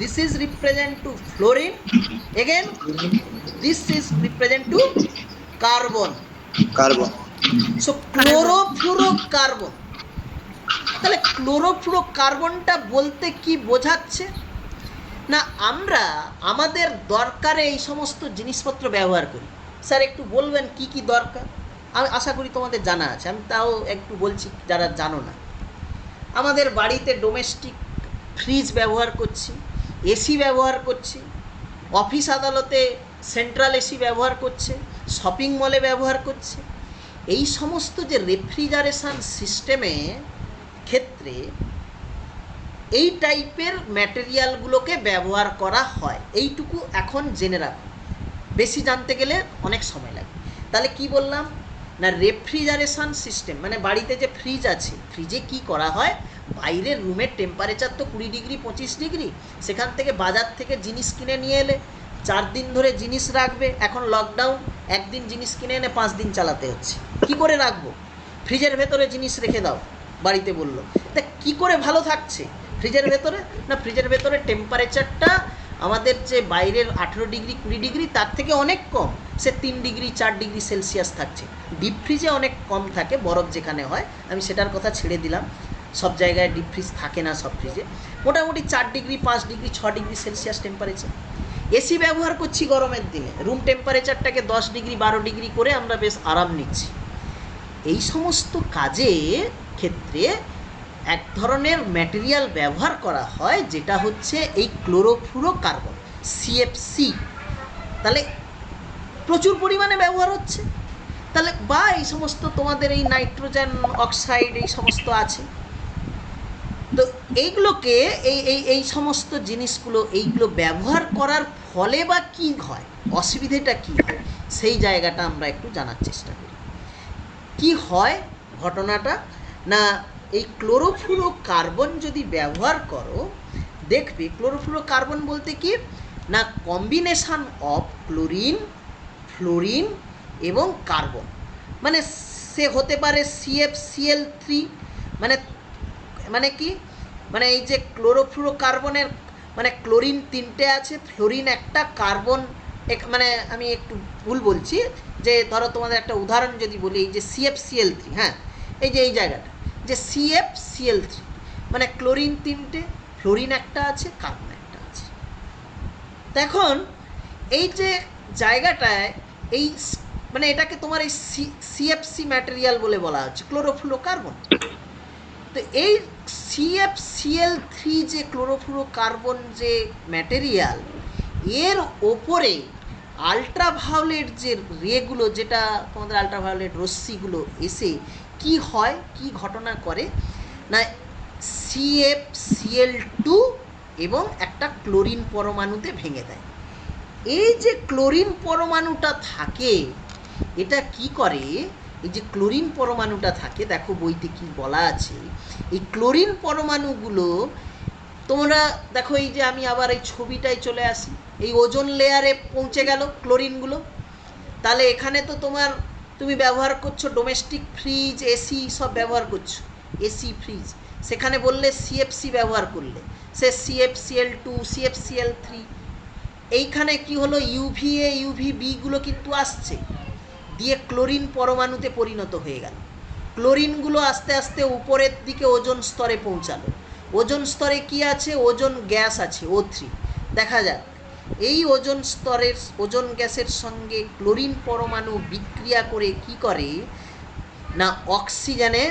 this is represent to fluorine, again this is represent to carbon. So chlorofluorocarbon. তাহলে ক্লোরোফ্লোরোকার্বনটা বলতে কি বোঝাচ্ছে? না, আমরা আমাদের দরকারে এই সমস্ত জিনিসপত্র ব্যবহার করি, স্যার একটু বলবেন কি কি দরকার? আমি আশা করি তোমাদের জানা আছে, আমি তাও একটু বলছি যারা জানো না। আমাদের বাড়িতে ডোমেস্টিক ফ্রিজ ব্যবহার করছি, এসি ব্যবহার করছি, অফিস আদালতে সেন্ট্রাল এসি ব্যবহার করছে, শপিং মলে ব্যবহার করছে। এই সমস্ত যে রেফ্রিজারেশন সিস্টেমে ক্ষেত্রে এই টাইপের ম্যাটেরিয়ালগুলোকে ব্যবহার করা হয়, এইটুকু এখন জেনে রাখো। বেশি জানতে গেলে অনেক সময় লাগে। তাহলে কি বললাম না, রেফ্রিজারেশন সিস্টেম মানে বাড়িতে যে ফ্রিজ আছে, ফ্রিজে কি করা হয়, বাইরের রুমের টেম্পারেচার তো 20 ডিগ্রি 25 ডিগ্রি, সেখান থেকে বাজার থেকে জিনিস কিনে নিয়ে এলে 4 দিন ধরে জিনিস রাখবে। এখন লকডাউন, একদিন জিনিস কিনে এনে 5 দিন চালাতে হচ্ছে। কি করে রাখবো? ফ্রিজের ভেতরে জিনিস রেখে দাও, বাড়িতে বললো। তা কি করে ভালো থাকছে ফ্রিজের ভেতরে? না, ফ্রিজের ভেতরে টেম্পারেচারটা আমাদের যে বাইরের 18 ডিগ্রি 20 ডিগ্রি তার থেকে অনেক কম, সে 3 ডিগ্রি 4 ডিগ্রি সেলসিয়াস থাকছে। ডিপ ফ্রিজে অনেক কম থাকে, বরফ যেখানে হয়, আমি সেটার কথা ছেড়ে দিলাম, সব জায়গায় ডিপ ফ্রিজ থাকে না সব ফ্রিজে। মোটামুটি 4 degree 5 degree 6 degree Celsius temperature. AC ব্যবহার করছি গরমের দিনে, রুম টেম্পারেচারটাকে 10 ডিগ্রি 12 ডিগ্রি করে আমরা বেশ আরাম নিচ্ছি। এই সমস্ত কাজে ক্ষেত্রে এক ধরনের ম্যাটেরিয়াল ব্যবহার করা হয় যেটা হচ্ছে এই ক্লোরোফ্লুরোকার্বন, সিএফসি। তাহলে প্রচুর পরিমাণে ব্যবহার হচ্ছে। তাহলে বা এই সমস্ত তোমাদের এই নাইট্রোজেন অক্সাইড এই সমস্ত আছে, তো এইগুলোকে এই সমস্ত জিনিসগুলো এইগুলো ব্যবহার করার ফলে বা কী হয়, অসুবিধেটা কী হয়, সেই জায়গাটা আমরা একটু জানার চেষ্টা করি। কি হয় ঘটনাটা না, এই ক্লোরোফ্লুরোকার্বন যদি ব্যবহার করো, দেখবে ক্লোরোফ্লুরোকার্বন বলতে কি না, কম্বিনেশান অফ ক্লোরিন, ফ্লোরিন এবং কার্বন। মানে সে হতে পারে CFCl3, মানে কি, মানে এই যে ক্লোরোফ্লুরোকার্বনের মানে ক্লোরিন 3টে আছে, ফ্লোরিন একটা, কার্বন মানে আমি একটু ভুল বলছি, যে ধরো তোমাদের একটা উদাহরণ যদি বলি, এই যে CFCl3, হ্যাঁ, এই যে এই জায়গাটা যে CFCl3 মানে ক্লোরিন 3টে, ফ্লোরিন একটা আছে, কার্বন একটা আছে। এখন এই যে জায়গাটায় এই মানে এটাকে তোমার এই CFC ম্যাটেরিয়াল বলে বলা হচ্ছে, ক্লোরোফ্লুরোকার্বন। তো এই CFCl3 যে ক্লোরোফ্লুরোকার্বন যে ম্যাটেরিয়াল, এর ওপরে আলট্রাভায়োলেট যে রেগুলো, যেটা তোমাদের আলট্রাভায়োলেট রশ্মিগুলো এসে কি হয়, কি ঘটনা করে না, CFCl2 এবং একটা ক্লোরিন পরমাণুতে ভেঙে দেয়। এই যে ক্লোরিন পরমাণুটা থাকে, এটা কি করে, এই যে ক্লোরিন পরমাণুটা থাকে, দেখো বইতে কি বলা আছে, এই ক্লোরিন পরমাণুগুলো তোমরা দেখো, এই যে আমি আবার এই ছবিটায় চলে আসি, এই ওজোন লেয়ারে পৌঁছে গেল ক্লোরিনগুলো। তাহলে এখানে তো তুমি ব্যবহার করছো ডোমেস্টিক ফ্রিজ, এসি সব ব্যবহার করছো, এসি ফ্রিজ, সেখানে বললে CFC ব্যবহার করলে, সে CFCl2 CFCl3, এইখানে কি হলো, UVA UVBগুলো কিন্তু আসছে, দিয়ে ক্লোরিন পরমাণুতে পরিণত হয়ে গেল। ক্লোরিনগুলো আস্তে আস্তে উপরের দিকে ওজোন স্তরে পৌঁছালো। ওজোন স্তরে কি আছে, ওজোন গ্যাস আছে, O3 দেখা যাক। এই ওজোন স্তরের ওজোন গ্যাসের সঙ্গে ক্লোরিন পরমাণু বিক্রিয়া করে কি করে না, অক্সিজেনে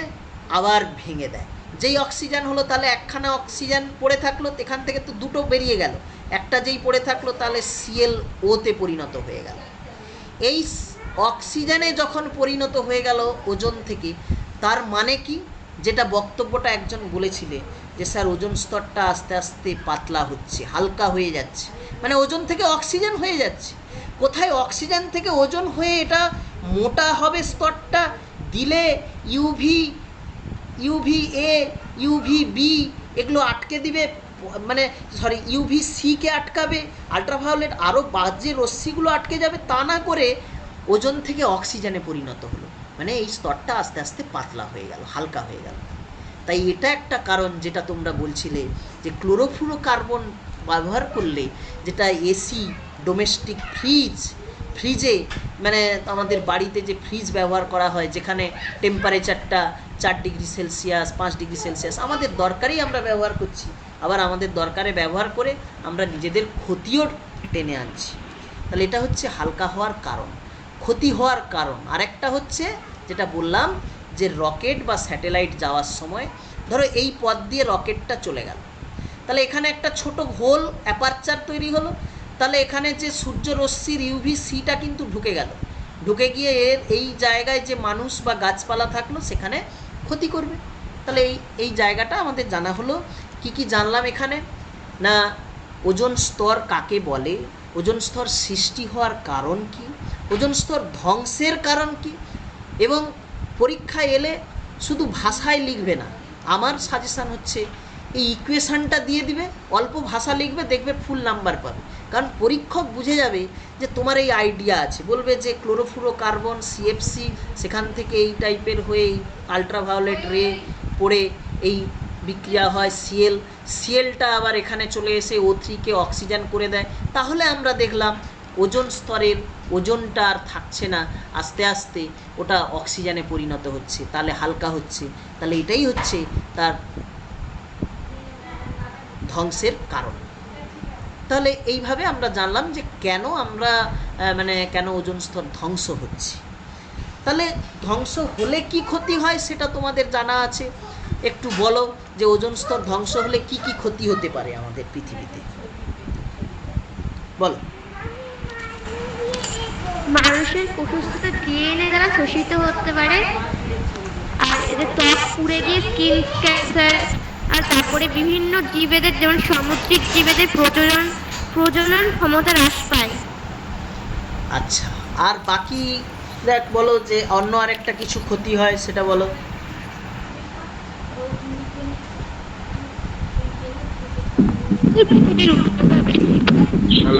আবার ভেঙে দেয়। যেই অক্সিজেন হলো, তাহলে একখানা অক্সিজেন পড়ে থাকলো, এখান থেকে তো দুটো বেরিয়ে গেল, একটা যেই পড়ে থাকলো তাহলে ClO-তে পরিণত হয়ে গেল। এই অক্সিজেনে যখন পরিণত হয়ে গেল ওজোন থেকে, তার মানে কি, যেটা বক্তব্যটা একজন বলেছিলে যে স্যার ওজোন স্তরটা আস্তে আস্তে পাতলা হচ্ছে, হালকা হয়ে যাচ্ছে, মানে ওজোন থেকে অক্সিজেন হয়ে যাচ্ছে। কোথায় অক্সিজেন থেকে ওজোন হয়ে এটা মোটা হবে স্তরটা, দিলে UVA UVB এগুলো আটকে দিবে, মানে UVC-কে আটকাবে, আলট্রাভায়োলেট আরও বাজে রশ্মিগুলো আটকে যাবে। তা না করে ওজোন থেকে অক্সিজেনে পরিণত হলো, মানে এই স্তরটা আস্তে আস্তে পাতলা হয়ে গেল, হালকা হয়ে গেল। তাই এটা একটা কারণ, যেটা তোমরা বলছিলে যে ক্লোরোফ্লুরোকার্বন ব্যবহার করলে, যেটা এসি ডোমেস্টিক ফ্রিজে মানে আমাদের বাড়িতে যে ফ্রিজ ব্যবহার করা হয়, যেখানে টেম্পারেচারটা 4 ডিগ্রি সেলসিয়াস 5 ডিগ্রি সেলসিয়াস আমাদের দরকারেই আমরা ব্যবহার করছি, আবার আমাদের দরকারে ব্যবহার করে আমরা নিজেদের ক্ষতিও টেনে আনছি। তাহলে এটা হচ্ছে হালকা হওয়ার কারণ। ক্ষতি হওয়ার কারণ। আরেকটা হচ্ছে যেটা বললাম যে রকেট বা স্যাটেলাইট যাওয়ার সময় ধরো এই পথ দিয়ে রকেটটা চলে গেল, তাহলে এখানে একটা ছোট হোল অ্যাপারচার তৈরি হলো, তাহলে এখানে যে সূর্য রশ্মির ইউভি সিটা কিন্তু ঢুকে গেল, ঢুকে গিয়ে এর এই জায়গায় যে মানুষ বা গাছপালা থাকলো সেখানে ক্ষতি করবে। তাহলে এই জায়গাটা আমাদের জানা হলো। কি কি জানলাম এখানে না, ওজোন স্তর কাকে বলে, ওজোন স্তর সৃষ্টি হওয়ার কারণ কি, ওজোন স্তর ধ্বংসের কারণ কি, এবং পরীক্ষায় এলে শুধু ভাষায় লিখবে না, আমার সাজেশান হচ্ছে এই ইকুয়েশানটা দিয়ে দিবে, অল্প ভাষা লিখবে, দেখবে ফুল নাম্বার পাবে। কারণ পরীক্ষক বুঝে যাবে যে তোমার এই আইডিয়া আছে, বলবে যে ক্লোরোফ্লোরোকার্বন সিএফসি সেখান থেকে এই টাইপের হয়ে এই আলট্রাভায়োলেট রে পড়ে এই বিক্রিয়া হয় সিএলটা আবার এখানে চলে এসে O3-কে অক্সিজেন করে দেয়। তাহলে আমরা দেখলাম ওজোন স্তরের ওজনটা আর থাকছে না, আস্তে আস্তে ওটা অক্সিজেনে পরিণত হচ্ছে, তাহলে হালকা হচ্ছে, তাহলে এটাই হচ্ছে তার ধ্বংসের কারণ। তাহলে এইভাবে আমরা জানলাম যে কেন আমরা কেন ওজোন স্তর ধ্বংস হচ্ছে। তাহলে ধ্বংস হলে কি ক্ষতি হয় সেটা তোমাদের জানা আছে, একটু বলো যে ওজোন স্তর ধ্বংস হলে কি কি ক্ষতি হতে পারে আমাদের পৃথিবীতে, বলো। মানুষের কোষস্থিত ডিএনএ দ্বারা শোষিত হতে পারে, আর এদের ত্বক পুড়ে গিয়ে স্কিন ক্যান্সার, আর তারপরে বিভিন্ন জীবেদের যেমন সামুদ্রিক জীবেদের প্রজনন ক্ষমতা হ্রাস পায়। আচ্ছা, আর বাকি দেখ বলো যে অন্য আরেকটা কিছু ক্ষতি হয় সেটা বলো।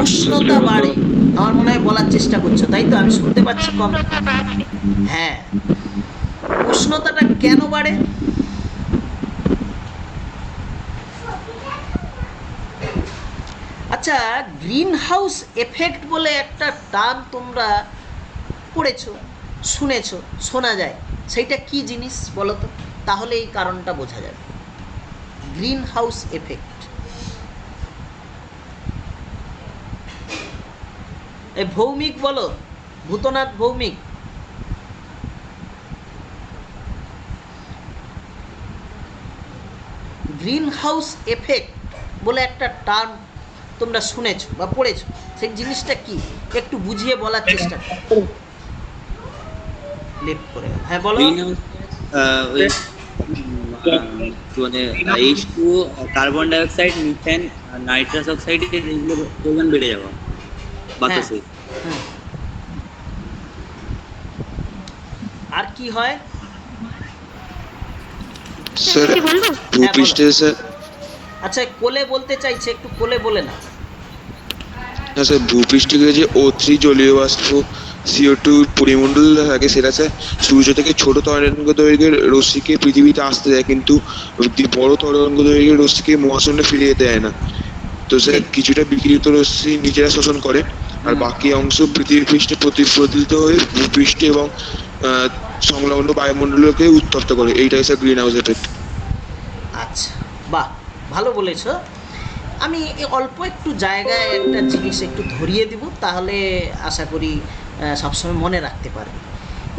উষ্ণতা বাড়ে, আমার মনে হয় বলার চেষ্টা করছো, তাই তো? আমি শুনতে পাচ্ছি কম। হ্যাঁ, উষ্ণতাটা কেন বাড়ে? আচ্ছা, গ্রিন হাউস এফেক্ট বলে একটা টার্ম তোমরা পড়েছো, শুনেছো, শোনা যায়, সেইটা কি জিনিস বলো তো, তাহলে এই কারণটা বোঝা যাবে। গ্রিন হাউস এফেক্ট, এই ভৌমিক বলো, Bhutnath Bhowmik. Greenhouse effect বলে একটা টার্ম তোমরা শুনেছো বা পড়েছো, সেই জিনিসটা কি একটু বুঝিয়ে বলার চেষ্টা করো। লেফট করে, হ্যাঁ বলো। ওই মানে H2, carbon die oxide, methane, nitrous oxide এগুলো ওজন বেড়ে যাওয়া বাতাসে। আর কি হয় স্যার ভূপৃষ্ঠে স্যার, আচ্ছা কোলে বলতে চাইছে, একটু কোলে বলে না। না স্যার, ভূপৃষ্ঠে যে O3 জলীয় বাষ্প CO2 পরিমণ্ডল থাকে সেটা স্যার সূর্য থেকে ছোট তরঙ্গ দৈর্ঘ্যের রশ্মিকে পৃথিবীতে আসতে দেয়, কিন্তু বড় তরঙ্গ দৈর্ঘ্যের রশ্মিকে মহাশূন্যে ফিরিয়ে যেতে দেয় না। তো স্যার কিছুটা বিকিরিত রশ্মি নিজেরা শোষণ করে, আর বাকি অংশ পৃথিবী পৃষ্ঠে প্রতিফলিত হয়ে ভূপৃষ্ঠে এবং সংলগ্ন বায়ুমণ্ডলকে উত্তপ্ত করে। এইটাই স্যার গ্রিন হাউস এফেক্ট। আচ্ছা, বাহ, ভালো বলেছ। আমি অল্প একটু জায়গায় একটা জিনিস একটু ধরিয়ে দিব, তাহলে আশা করি সবসময় মনে রাখতে পারবে।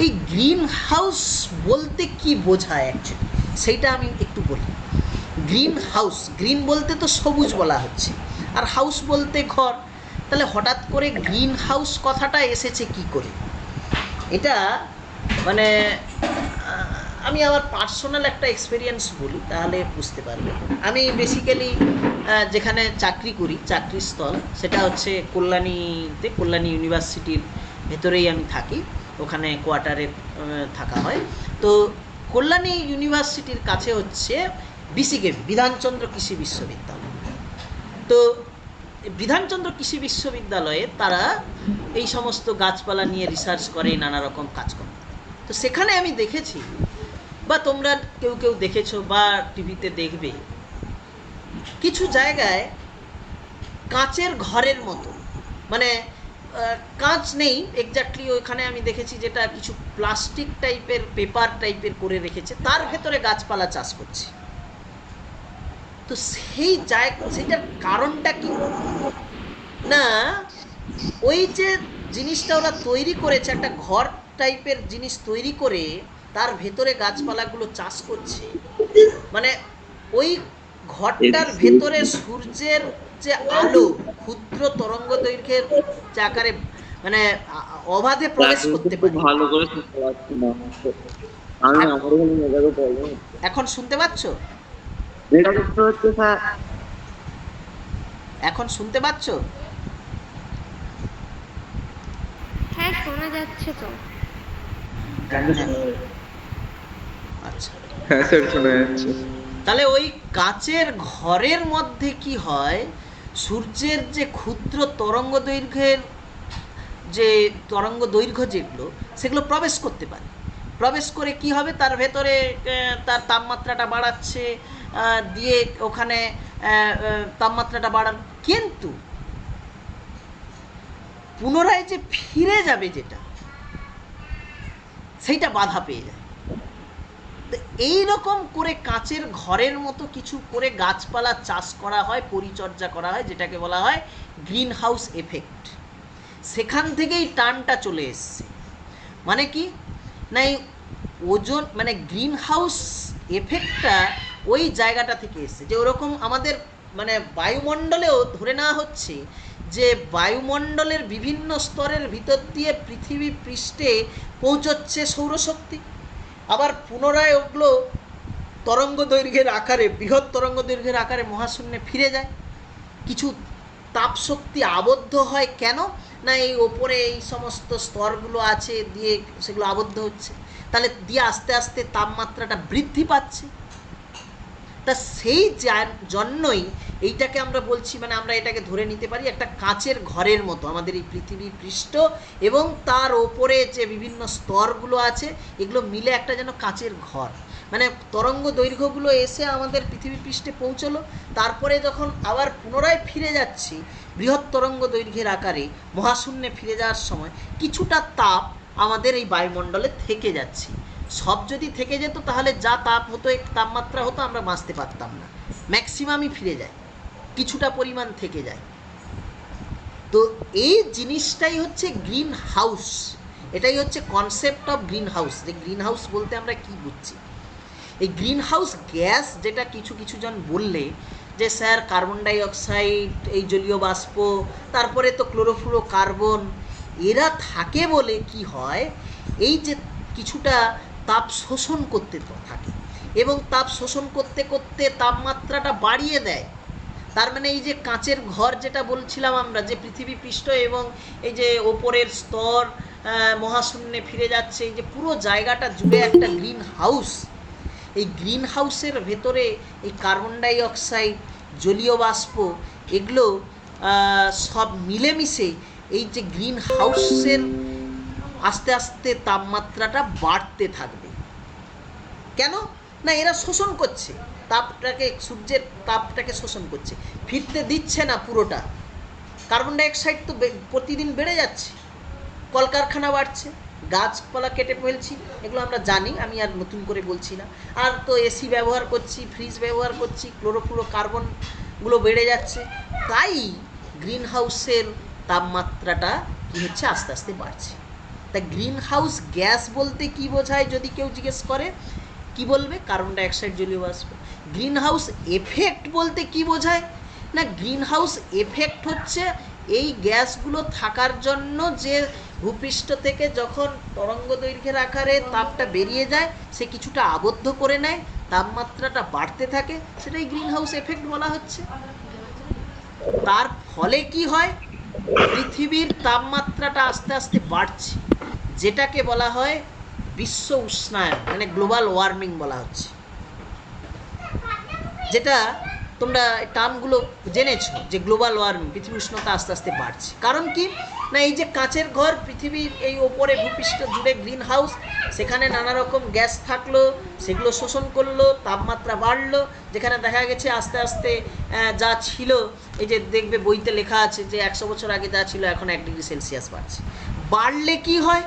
এই গ্রিন হাউস বলতে কি বোঝায় অ্যাকচুয়ালি, সেইটা আমি একটু বলি। গ্রিন হাউস, গ্রিন বলতে তো সবুজ বলা হচ্ছে, আর হাউস বলতে ঘর, তাহলে হঠাৎ করে গ্রিন হাউস কথাটা এসেছে কি করে? এটা আমি আমার পার্সোনাল একটা এক্সপিরিয়েন্স বলি, তাহলে বুঝতে পারবে। আমি বেসিক্যালি যেখানে চাকরি করি, চাকরির স্থল সেটা হচ্ছে কল্যাণীতে, কল্যাণী ইউনিভার্সিটির ভেতরেই আমি থাকি, ওখানে কোয়ার্টারে থাকা হয়। তো কল্যাণী ইউনিভার্সিটির কাছে হচ্ছে বিসিকেভি, বিধানচন্দ্র কৃষি বিশ্ববিদ্যালয়। তো বিধানচন্দ্র কৃষি বিশ্ববিদ্যালয়ে তারা এই সমস্ত গাছপালা নিয়ে রিসার্চ করে, নানা রকম কাজকর্ম। তো সেখানে আমি দেখেছি, বা তোমরা কেউ কেউ দেখেছো বা টিভিতে দেখবে, কিছু জায়গায় কাঁচের ঘরের মতো, কাঁচ নেই এক্স্যাক্টলি, ওইখানে আমি দেখেছি যেটা কিছু প্লাস্টিক টাইপের, পেপার টাইপের করে রেখেছে, তার ভেতরে গাছপালা চাষ করছে। তো সেই জায়গা, সেটার কারণটা কি না, ওই যে জিনিসটা ওরা তৈরি করেছে, একটা ঘর টাইপের জিনিস তৈরি করে তার ভেতরে গাছপালাগুলো চাষ করছে। মানে ওই ঘরটার ভেতরে সূর্যের যে আলো ক্ষুদ্র তরঙ্গ দৈর্ঘ্যের যে আকারে মানে অবাধে প্রবেশ করতে খুব পারে। ভালো করে শুনতে পাচ্ছি না, আমি আমার কোনো মেজাজে প্রবলেম হচ্ছে। এখন শুনতে পাচ্ছ? মেজাজ হচ্ছে স্যার, এখন শুনতে পাচ্ছ? হ্যাঁ শোনা যাচ্ছে তো। আচ্ছা, হ্যাঁ স্যার শোনা যাচ্ছে। তাহলে ওই কাচের ঘরের মধ্যে কি হয়, সূর্যের যে ক্ষুদ্র তরঙ্গ দৈর্ঘ্যের যে তরঙ্গ দৈর্ঘ্য যেগুলো সেগুলো প্রবেশ করতে পারে। প্রবেশ করে কি হবে, তার ভেতরে তার তাপমাত্রাটা বাড়াচ্ছে, দিয়ে ওখানে তাপমাত্রাটা বাড়ান, কিন্তু পুনরায় যে ফিরে যাবে যেটা, সেইটা বাধা পেয়ে যায়। তো এইরকম করে কাচের ঘরের মতো কিছু করে গাছপালা চাষ করা হয়, পরিচর্যা করা হয়, যেটাকে বলা হয় গ্রিন হাউস এফেক্ট। সেখান থেকেই টার্মটা চলে এসছে। মানে কি না, এই ওজন মানে গ্রিন হাউস এফেক্টটা ওই জায়গাটা থেকে এসছে, যে ওরকম আমাদের মানে বায়ুমণ্ডলেও ধরে নেওয়া হচ্ছে যে বায়ুমণ্ডলের বিভিন্ন স্তরের ভিতর দিয়ে পৃথিবী পৃষ্ঠে পৌঁছচ্ছে সৌরশক্তি, আবার পুনরায় ওগুলো তরঙ্গ দৈর্ঘ্যের আকারে, বৃহৎ তরঙ্গ দৈর্ঘ্যের আকারে মহাশূন্যে ফিরে যায়। কিছু তাপশক্তি আবদ্ধ হয়, কেন না এই ওপরে এই সমস্ত স্তরগুলো আছে দিয়ে সেগুলো আবদ্ধ হচ্ছে, তাহলে দিয়ে আস্তে আস্তে তাপমাত্রাটা বৃদ্ধি পাচ্ছে। তা সেই জন্যই এইটাকে আমরা বলছি, মানে আমরা এটাকে ধরে নিতে পারি একটা কাচের ঘরের মতো আমাদের এই পৃথিবী পৃষ্ঠ এবং তার ওপরে যে বিভিন্ন স্তরগুলো আছে এগুলো মিলে একটা যেন কাচের ঘর। মানে তরঙ্গ দৈর্ঘ্যগুলো এসে আমাদের পৃথিবী পৃষ্ঠে পৌঁছলো, তারপরে যখন আবার পুনরায় ফিরে যাচ্ছি বৃহৎ তরঙ্গ দৈর্ঘ্যের আকারে মহাশূন্যে ফিরে যাওয়ার সময় কিছুটা তাপ আমাদের এই বায়ুমণ্ডলে থেকে যাচ্ছে। সব যদি থেকে যেত তাহলে যা তাপ হতো, তাপমাত্রা হতো, আমরা বাঁচতে পারতাম না। ম্যাক্সিমামই ফিরে যায়, কিছুটা পরিমাণ থেকে যায়। তো এই জিনিসটাই হচ্ছে গ্রিন হাউস, এটাই হচ্ছে কনসেপ্ট অফ গ্রিন হাউস। যে গ্রিন হাউস বলতে আমরা কি বুঝছি, এই গ্রিন হাউস গ্যাস যেটা কিছু কিছু জন বললে যে স্যার কার্বন ডাই অক্সাইড, এই জলীয় বাষ্প, তারপরে তো ক্লোরোফ্লোরো কার্বন, এরা থাকে বলে কি হয়, এই যে কিছুটা তাপ শোষণ করতে থাকে এবং তাপ শোষণ করতে করতে তাপমাত্রাটা বাড়িয়ে দেয়। তার মানে এই যে কাঁচের ঘর যেটা বলছিলাম আমরা, যে পৃথিবী পৃষ্ঠ এবং এই যে ওপরের স্তর মহাশূন্যে ফিরে যাচ্ছে, এই যে পুরো জায়গাটা জুড়ে একটা গ্রিন হাউস। এই গ্রিন হাউসের ভেতরে এই কার্বন ডাই অক্সাইড, জলীয় বাষ্প, এগুলো সব মিলেমিশে এই যে গ্রিন হাউসের আস্তে আস্তে তাপমাত্রাটা বাড়তে থাকবে। কেন না, এরা শোষণ করছে তাপটাকে, সূর্যের তাপটাকে শোষণ করছে, ফিরতে দিচ্ছে না পুরোটা। কার্বন ডাই অক্সাইড তো প্রতিদিন বেড়ে যাচ্ছে, কলকারখানা বাড়ছে, গাছপালা কেটে ফেলছি, এগুলো আমরা জানি, আমি আর নতুন করে বলছি না। আর তো এসি ব্যবহার করছি, ফ্রিজ ব্যবহার করছি, ক্লোরোফ্লোরো কার্বনগুলো বেড়ে যাচ্ছে, তাই গ্রিন হাউসের তাপমাত্রাটা কী হচ্ছে, আস্তে আস্তে বাড়ছে। তা গ্রিন হাউস গ্যাস বলতে কি বোঝায় যদি কেউ জিজ্ঞেস করে, কি বলবে? কার্বন ডাই অক্সাইড, জলীয় বাষ্প। গ্রিন হাউস এফেক্ট বলতে কি বোঝায় না, গ্রিন হাউস এফেক্ট হচ্ছে এই গ্যাসগুলো থাকার জন্য যে ভূপৃষ্ঠ থেকে যখন তরঙ্গ দৈর্ঘ্যের আকারে তাপটা বেরিয়ে যায়, সে কিছুটা আবদ্ধ করে নেয়, তাপমাত্রাটা বাড়তে থাকে, সেটাই গ্রিন হাউস এফেক্ট বলা হচ্ছে। তার ফলে কি হয়, পৃথিবীর তাপমাত্রাটা আস্তে আস্তে বাড়ছে, যেটাকে বলা হয় বিশ্ব উষ্ণায়ন, মানে গ্লোবাল ওয়ার্মিং বলা হচ্ছে। যেটা তোমরা টার্মগুলো জেনেছো যে গ্লোবাল ওয়ার্মিং, পৃথিবীর উষ্ণতা আস্তে আস্তে বাড়ছে। কারণ কি না, এই যে কাচের ঘর পৃথিবীর এই ওপরে ভূপৃষ্ঠ জুড়ে গ্রিন হাউস, সেখানে নানা রকম গ্যাস থাকলো, সেগুলো শোষণ করলো, তাপমাত্রা বাড়লো, যেখানে দেখা গেছে আস্তে আস্তে যা ছিল, এই যে দেখবে বইতে লেখা আছে যে 100 বছর আগে যা ছিল এখন 1 ডিগ্রি সেলসিয়াস বাড়ছে। বাড়লে কি হয়,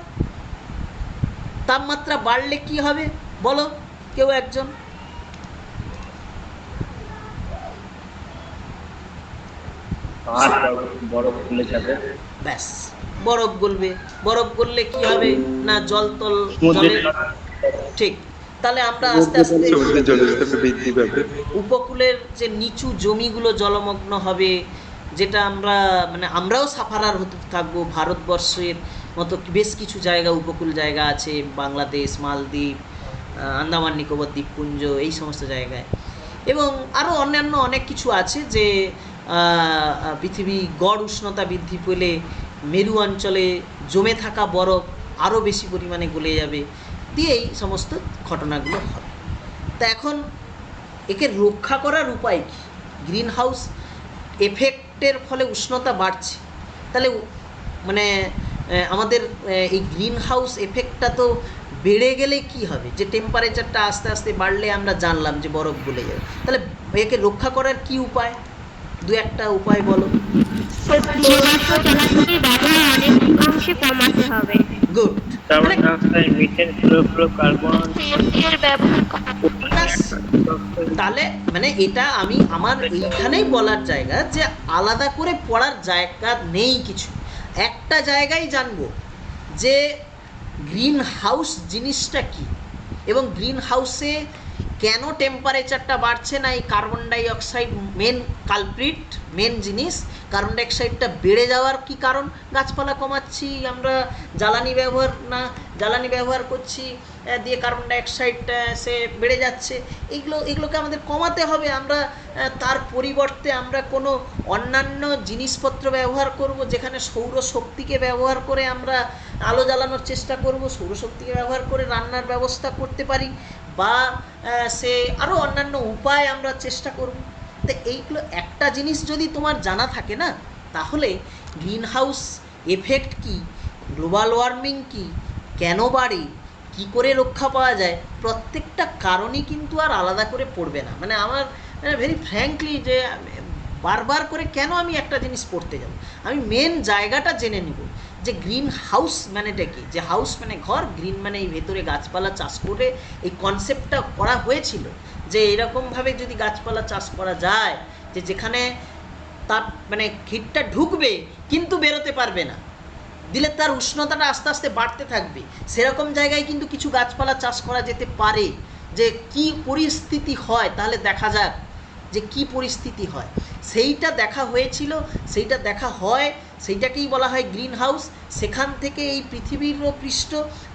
তাপমাত্রা বাড়লে কি হবে বলো কেউ একজন? আর বরফ খুলে যাবে, ব্যাস বরফ গলবে, বরফ গললে কি হবে না জলতল জলের, ঠিক, তাহলে আমরা আস্তে আস্তে সমুদ্রের জলস্তর বৃদ্ধি পাবে। উপকূলের যে নিচু জমিগুলো জলমগ্ন হবে, যেটা আমরা মানে আমরাও সাফারার হতে থাকবো। ভারতবর্ষের মতো বেশ কিছু জায়গা, উপকূল জায়গা আছে, বাংলাদেশ, মালদ্বীপ, আন্দামান নিকোবর দ্বীপপুঞ্জ, এই সমস্ত জায়গায়, এবং আরও অন্যান্য অনেক কিছু আছে যে পৃথিবী গড় উষ্ণতা বৃদ্ধি পেলে মেরু অঞ্চলে জমে থাকা বরফ আরও বেশি পরিমাণে গলে যাবে, দিয়ে এই সমস্ত ঘটনাগুলো হবে। তা এখন একে রক্ষা করার উপায় কী? গ্রিন হাউস এফেক্টের ফলে উষ্ণতা বাড়ছে, তাহলে মানে আমাদের এই গ্রিন হাউস এফেক্টটা তো বেড়ে গেলে কি হবে, যে টেম্পারেচারটা আস্তে আস্তে বাড়লে আমরা জানলাম যে বরফ গলে যাবে, তাহলে একে রক্ষা করার কি উপায়? দু একটা উপায় বলো। জীবাশ্ম জ্বালানির ব্যবহার অনেকাংশে কমাতে হবে। গুড, কার্বন ডাইঅক্সাইড, মিথেন, ফ্লোরোকার্বন এর ব্যবহার করা। তাহলে মানে এটা আমি আমার এইখানেই বলার জায়গা যে আলাদা করে পড়ার জায়গা নেই কিছু, একটা জায়গায় জানবো যে গ্রিন হাউস জিনিসটা কি, এবং গ্রিন হাউসে কেন টেম্পারেচারটা বাড়ছে না। এই carbon die oxide main culprit, main জিনিস। কার্বন ডাই অক্সাইডটা বেড়ে যাওয়ার কি কারণ? গাছপালা কমাচ্ছি আমরা, জ্বালানি ব্যবহার করছি, দিয়ে কার্বন ডাই অক্সাইড সে বেড়ে যাচ্ছে। এগুলোকে আমাদের কমাতে হবে। আমরা তার পরিবর্তে আমরা কোনো অন্যান্য জিনিসপত্র ব্যবহার করব, যেখানে সৌরশক্তিকে ব্যবহার করে আমরা আলো জ্বালানোর চেষ্টা করব, সৌরশক্তিকে ব্যবহার করে রান্নার ব্যবস্থা করতে পারি, বা সে আরও অন্যান্য উপায় আমরা চেষ্টা করব। তো এইগুলো একটা জিনিস যদি তোমার জানা থাকে না, তাহলে গ্রিন হাউস এফেক্ট কী, গ্লোবাল ওয়ার্মিং কী, কেন বাড়ে, কী করে রক্ষা পাওয়া যায়, প্রত্যেকটা কারণই কিন্তু আর আলাদা করে পড়বে না। মানে আমার ভেরি ফ্র্যাঙ্কলি যে বারবার করে কেন আমি একটা জিনিস পড়তে যাব, আমি মেন জায়গাটা জেনে নিব যে গ্রিন হাউস মানেটা কি। যে হাউস মানে ঘর, গ্রিন মানে এই ভেতরে গাছপালা চাষ করে এই কনসেপ্টটা করা হয়েছিল যে এরকমভাবে যদি গাছপালা চাষ করা যায় যে যেখানে তার মানে হিটটা ঢুকবে কিন্তু বেরোতে পারবে না, দিলে তার উষ্ণতাটা আস্তে আস্তে বাড়তে থাকবে, সেরকম জায়গায় কিন্তু কিছু গাছপালা চাষ করা যেতে পারে। যে কি পরিস্থিতি হয় তাহলে দেখা যাক যে কি পরিস্থিতি হয়, সেইটা দেখা হয়েছিল, সেইটা দেখা হয়, সেইটাকেই বলা হয় গ্রিন হাউস। সেখান থেকে এই পৃথিবীরও পৃষ্ঠ,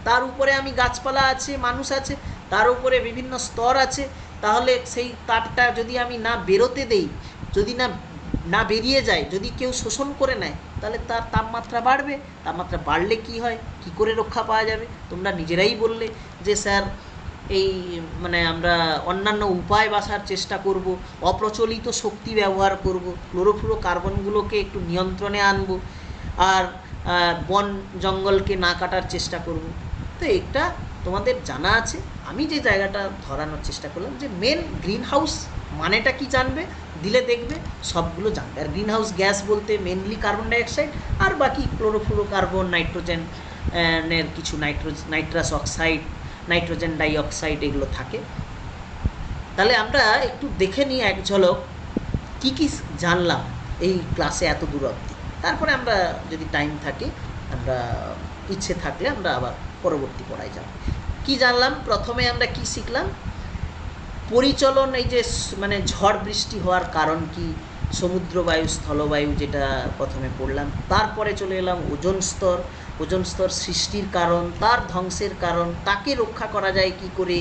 তার উপরে আমি গাছপালা আছে, মানুষ আছে, তার উপরে বিভিন্ন স্তর আছে, তাহলে সেই তাপটা যদি আমি না বেরোতে দেই, যদি না বেরিয়ে যায়, যদি কেউ শোষণ করে নেয়, তাহলে তার তাপমাত্রা বাড়বে। তাপমাত্রা বাড়লে কি হয়, কি করে রক্ষা পাওয়া যাবে? তোমরা নিজেরাই বললে যে স্যার এই মানে আমরা অন্যান্য উপায় বাছার চেষ্টা করব, অপ্রচলিত শক্তি ব্যবহার করব, ক্লোরোফ্লোরো কার্বনগুলোকে একটু নিয়ন্ত্রণে আনব, আর বন জঙ্গলকে না কাটার চেষ্টা করব। তো এটা তোমাদের জানা আছে। আমি যে জায়গাটা ধরানোর চেষ্টা করলাম যে মেন গ্রিন হাউস মানেটা কি জানবে, দিলে দেখবে সবগুলো জানবে। আর গ্রিন হাউস গ্যাস বলতে মেনলি কার্বন ডাইঅক্সাইড, আর বাকি ক্লোরোফ্লোরো কার্বন, নাইট্রোজেনের কিছু nitrous oxide, nitrogen die oxide, এগুলো থাকে। তাহলে আমরা একটু দেখে নিই এক ঝলক কী কী জানলাম এই ক্লাসে এত দূর অবধি। তারপরে আমরা যদি টাইম থাকে, আমরা ইচ্ছে থাকলে আমরা আবার পরবর্তী পড়ায় যাব। কি জানলাম? প্রথমে আমরা কি শিখলাম? পরিচলন, এই যে মানে ঝড় বৃষ্টি হওয়ার কারণ কি, সমুদ্রবায়ু, স্থলবায়ু, যেটা প্রথমে পড়লাম। তারপরে চলে এলাম ওজোন স্তর, ওজোন স্তর সৃষ্টির কারণ, তার ধ্বংসের কারণ, তাকে রক্ষা করা যায় কি করে,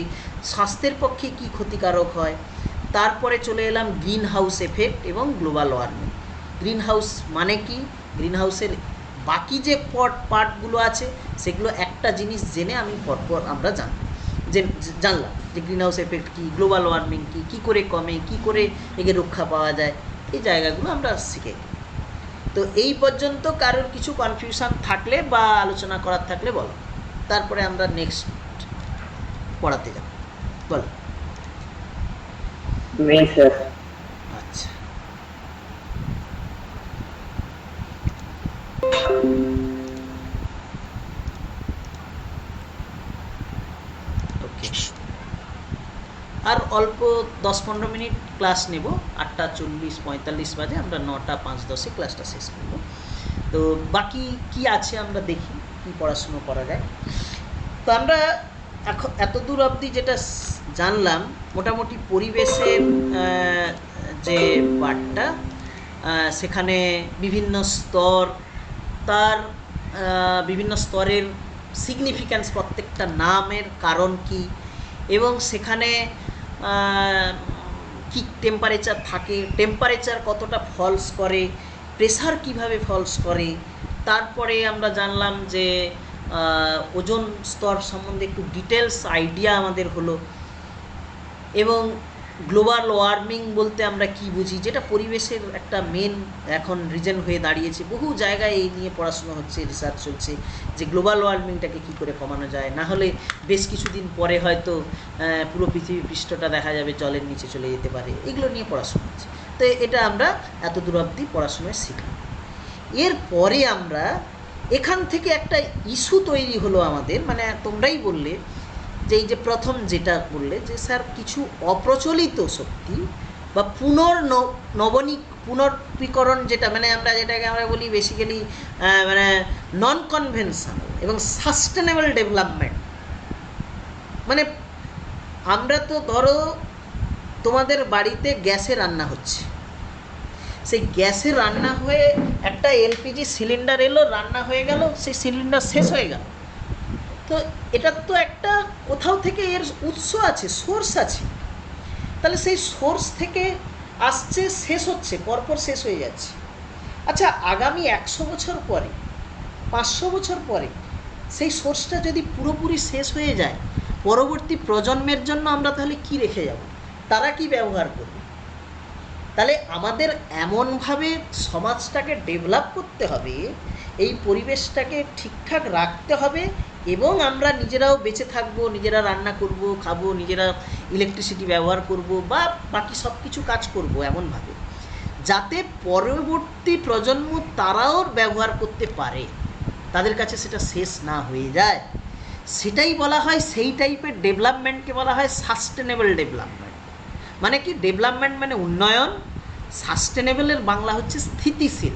স্বাস্থ্যের পক্ষে কি ক্ষতিকারক হয়। তারপরে চলে এলাম গ্রিন হাউস এফেক্ট এবং গ্লোবাল ওয়ার্মিং। গ্রিন হাউস মানে কি, গ্রিন হাউসের বাকি যে পার্টগুলো আছে সেগুলো একটা জিনিস জেনে আমি পরপর আমরা জানলাম যে গ্রিন হাউস এফেক্ট কী, গ্লোবাল ওয়ার্মিং কী, কী করে কমে, কী করে একে রক্ষা পাওয়া যায়, এই জায়গাগুলো আমরা শিখে। তো এই পর্যন্ত কারোর কিছু কনফিউশন থাকলে বা আলোচনা করার থাকলে বলো, তারপরে আমরা নেক্সট পড়াতে যাব। বলো। আচ্ছা, ওকে, আর অল্প 10-15 মিনিট ক্লাস নেব। 8:40-45 বাজে, আমরা 9:05-10 ক্লাসটা শেষ করব। তো বাকি কি আছে আমরা দেখি কি পড়াশুনো করা যায়। তো আমরা এখন এত দূর অবধি যেটা জানলাম মোটামুটি পরিবেশের যে পার্টটা, সেখানে বিভিন্ন স্তর, তার বিভিন্ন স্তরের সিগনিফিক্যান্স, প্রত্যেকটা নামের কারণ কি, এবং সেখানে কি টেম্পারেচার থাকে, টেম্পারেচার কতটা ফলস করে, প্রেসার কিভাবে ফলস করে। তারপরে আমরা জানলাম যে ওজোন স্তর সম্বন্ধে একটু ডিটেলস আইডিয়া আমাদের হলো, এবং গ্লোবাল ওয়ার্মিং বলতে আমরা কি বুঝি, যেটা পরিবেশের একটা মেন এখন রিজন হয়ে দাঁড়িয়েছে। বহু জায়গায় এই নিয়ে পড়াশোনা হচ্ছে, রিসার্চ চলছে যে গ্লোবাল ওয়ার্মিংটাকে কী করে কমানো যায়, না হলে বেশ কিছুদিন পরে হয়তো পুরো পৃথিবী পৃষ্ঠটা দেখা যাবে জলের নিচে চলে যেতে পারে। এগুলো নিয়ে পড়াশোনা হচ্ছে। তো এটা আমরা এত দূর অবধি পড়াশোনায় শিখলাম। এরপরে আমরা এখান থেকে একটা ইস্যু তৈরি হলো আমাদের, মানে তোমরাই বললে যে এই যে প্রথম যেটা বললে যে স্যার কিছু অপ্রচলিত শক্তি বা পুনর্বীকরণ, যেটা মানে যেটাকে আমরা বলি বেসিক্যালি মানে নন কনভেনশনাল এবং সাস্টেনেবল ডেভেলপমেন্ট। মানে আমরা তো ধরো তোমাদের বাড়িতে গ্যাসে রান্না হচ্ছে, সেই গ্যাসে রান্না হয়ে একটা এলপিজি সিলিন্ডার এলো, রান্না হয়ে গেল, সেই সিলিন্ডার শেষ হয়ে গেল। তো এটার তো একটা কোথাও থেকে এর উৎস আছে, সোর্স আছে। তাহলে সেই সোর্স থেকে আসছে, শেষ হচ্ছে, পরপর শেষ হয়ে যাচ্ছে। আচ্ছা, আগামী 100 বছর পরে, 500 বছর পরে সেই সোর্সটা যদি পুরোপুরি শেষ হয়ে যায়, পরবর্তী প্রজন্মের জন্য আমরা তাহলে কি রেখে যাব? তারা কি ব্যবহার করবে? তাহলে আমাদের এমনভাবে সমাজটাকে ডেভেলপ করতে হবে, এই পরিবেশটাকে ঠিকঠাক রাখতে হবে, এবং আমরা নিজেরাও বেঁচে থাকবো, নিজেরা রান্না করব, খাবো, নিজেরা ইলেকট্রিসিটি ব্যবহার করব, বা বাকি সব কিছু কাজ করব এমনভাবে যাতে পরবর্তী প্রজন্ম তারাও ব্যবহার করতে পারে, তাদের কাছে সেটা শেষ না হয়ে যায়। সেটাই বলা হয়, সেই টাইপের ডেভেলপমেন্টকে বলা হয় সাস্টেনেবল ডেভেলপমেন্ট। মানে কি, ডেভেলপমেন্ট মানে উন্নয়ন, সাস্টেনেবলের বাংলা হচ্ছে স্থিতিশীল।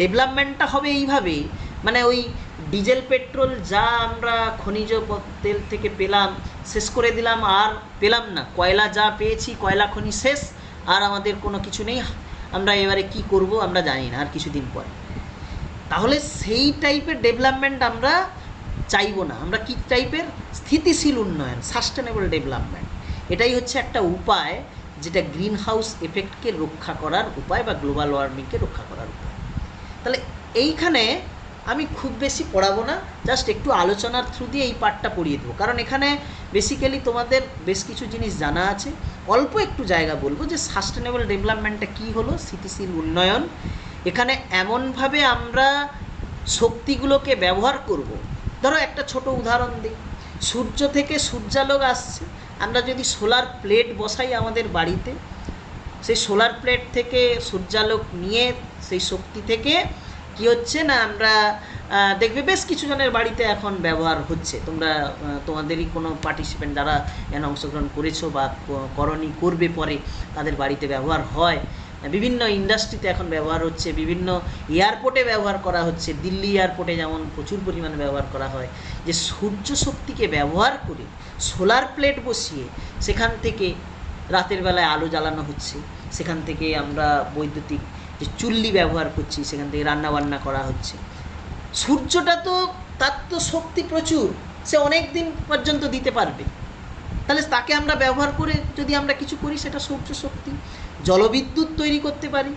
ডেভেলপমেন্টটা হবে এইভাবেই, মানে ওই ডিজেল পেট্রোল যা আমরা খনিজ তেল থেকে পেলাম শেষ করে দিলাম, আর পেলাম না, কয়লা যা পেয়েছি কয়লা খনি শেষ, আর আমাদের কোনো কিছু নেই, আমরা এবারে কি করব আমরা জানি না আর কিছুদিন পরে। তাহলে সেই টাইপের ডেভেলপমেন্ট আমরা চাইবো না। আমরা কি টাইপের? স্থিতিশীল উন্নয়ন, সাস্টেনেবল ডেভেলপমেন্ট। এটাই হচ্ছে একটা উপায় যেটা গ্রিন হাউস এফেক্টকে রক্ষা করার উপায় বা গ্লোবাল ওয়ার্মিংকে রক্ষা করার উপায়। তাহলে এইখানে আমি খুব বেশি পড়াবো না, জাস্ট একটু আলোচনার থ্রু দিয়ে এই পার্টটা পড়িয়ে দেবো, কারণ এখানে বেসিক্যালি তোমাদের বেশ কিছু জিনিস জানা আছে। অল্প একটু জায়গা বলবো যে সাস্টেনেবল ডেভেলপমেন্টটা কী হলো, স্থিতিশীল উন্নয়ন। এখানে এমনভাবে আমরা শক্তিগুলোকে ব্যবহার করব। ধরো একটা ছোট উদাহরণ দিই, সূর্য থেকে সূর্যালোক আসছে, আমরা যদি সোলার প্লেট বসাই আমাদের বাড়িতে, সেই সোলার প্লেট থেকে সূর্যালোক নিয়ে সেই শক্তি থেকে কি হচ্ছে না, আমরা দেখবে বেশ কিছু জনের বাড়িতে এখন ব্যবহার হচ্ছে। তোমরা তোমাদেরই কোনো পার্টিসিপেন্ট যারা এখানে অংশগ্রহণ করেছো বা করবে পরে, তাদের বাড়িতে ব্যবহার হয়। বিভিন্ন ইন্ডাস্ট্রিতে এখন ব্যবহার হচ্ছে, বিভিন্ন এয়ারপোর্টে ব্যবহার করা হচ্ছে। দিল্লি এয়ারপোর্টে যেমন প্রচুর পরিমাণে ব্যবহার করা হয়, যে সূর্য শক্তিকে ব্যবহার করে সোলার প্লেট বসিয়ে সেখান থেকে রাতের বেলায় আলো জ্বালানো হচ্ছে, সেখান থেকে আমরা বৈদ্যুতিক যে চুল্লি ব্যবহার করছি, সেখান থেকে রান্নাবান্না করা হচ্ছে। সূর্যটা তো, তার তো শক্তি প্রচুর, সে অনেক দিন পর্যন্ত দিতে পারবে। তাহলে তাকে আমরা ব্যবহার করে যদি আমরা কিছু করি, সেটা সূর্য শক্তি। জলবিদ্যুৎ তৈরি করতে পারি।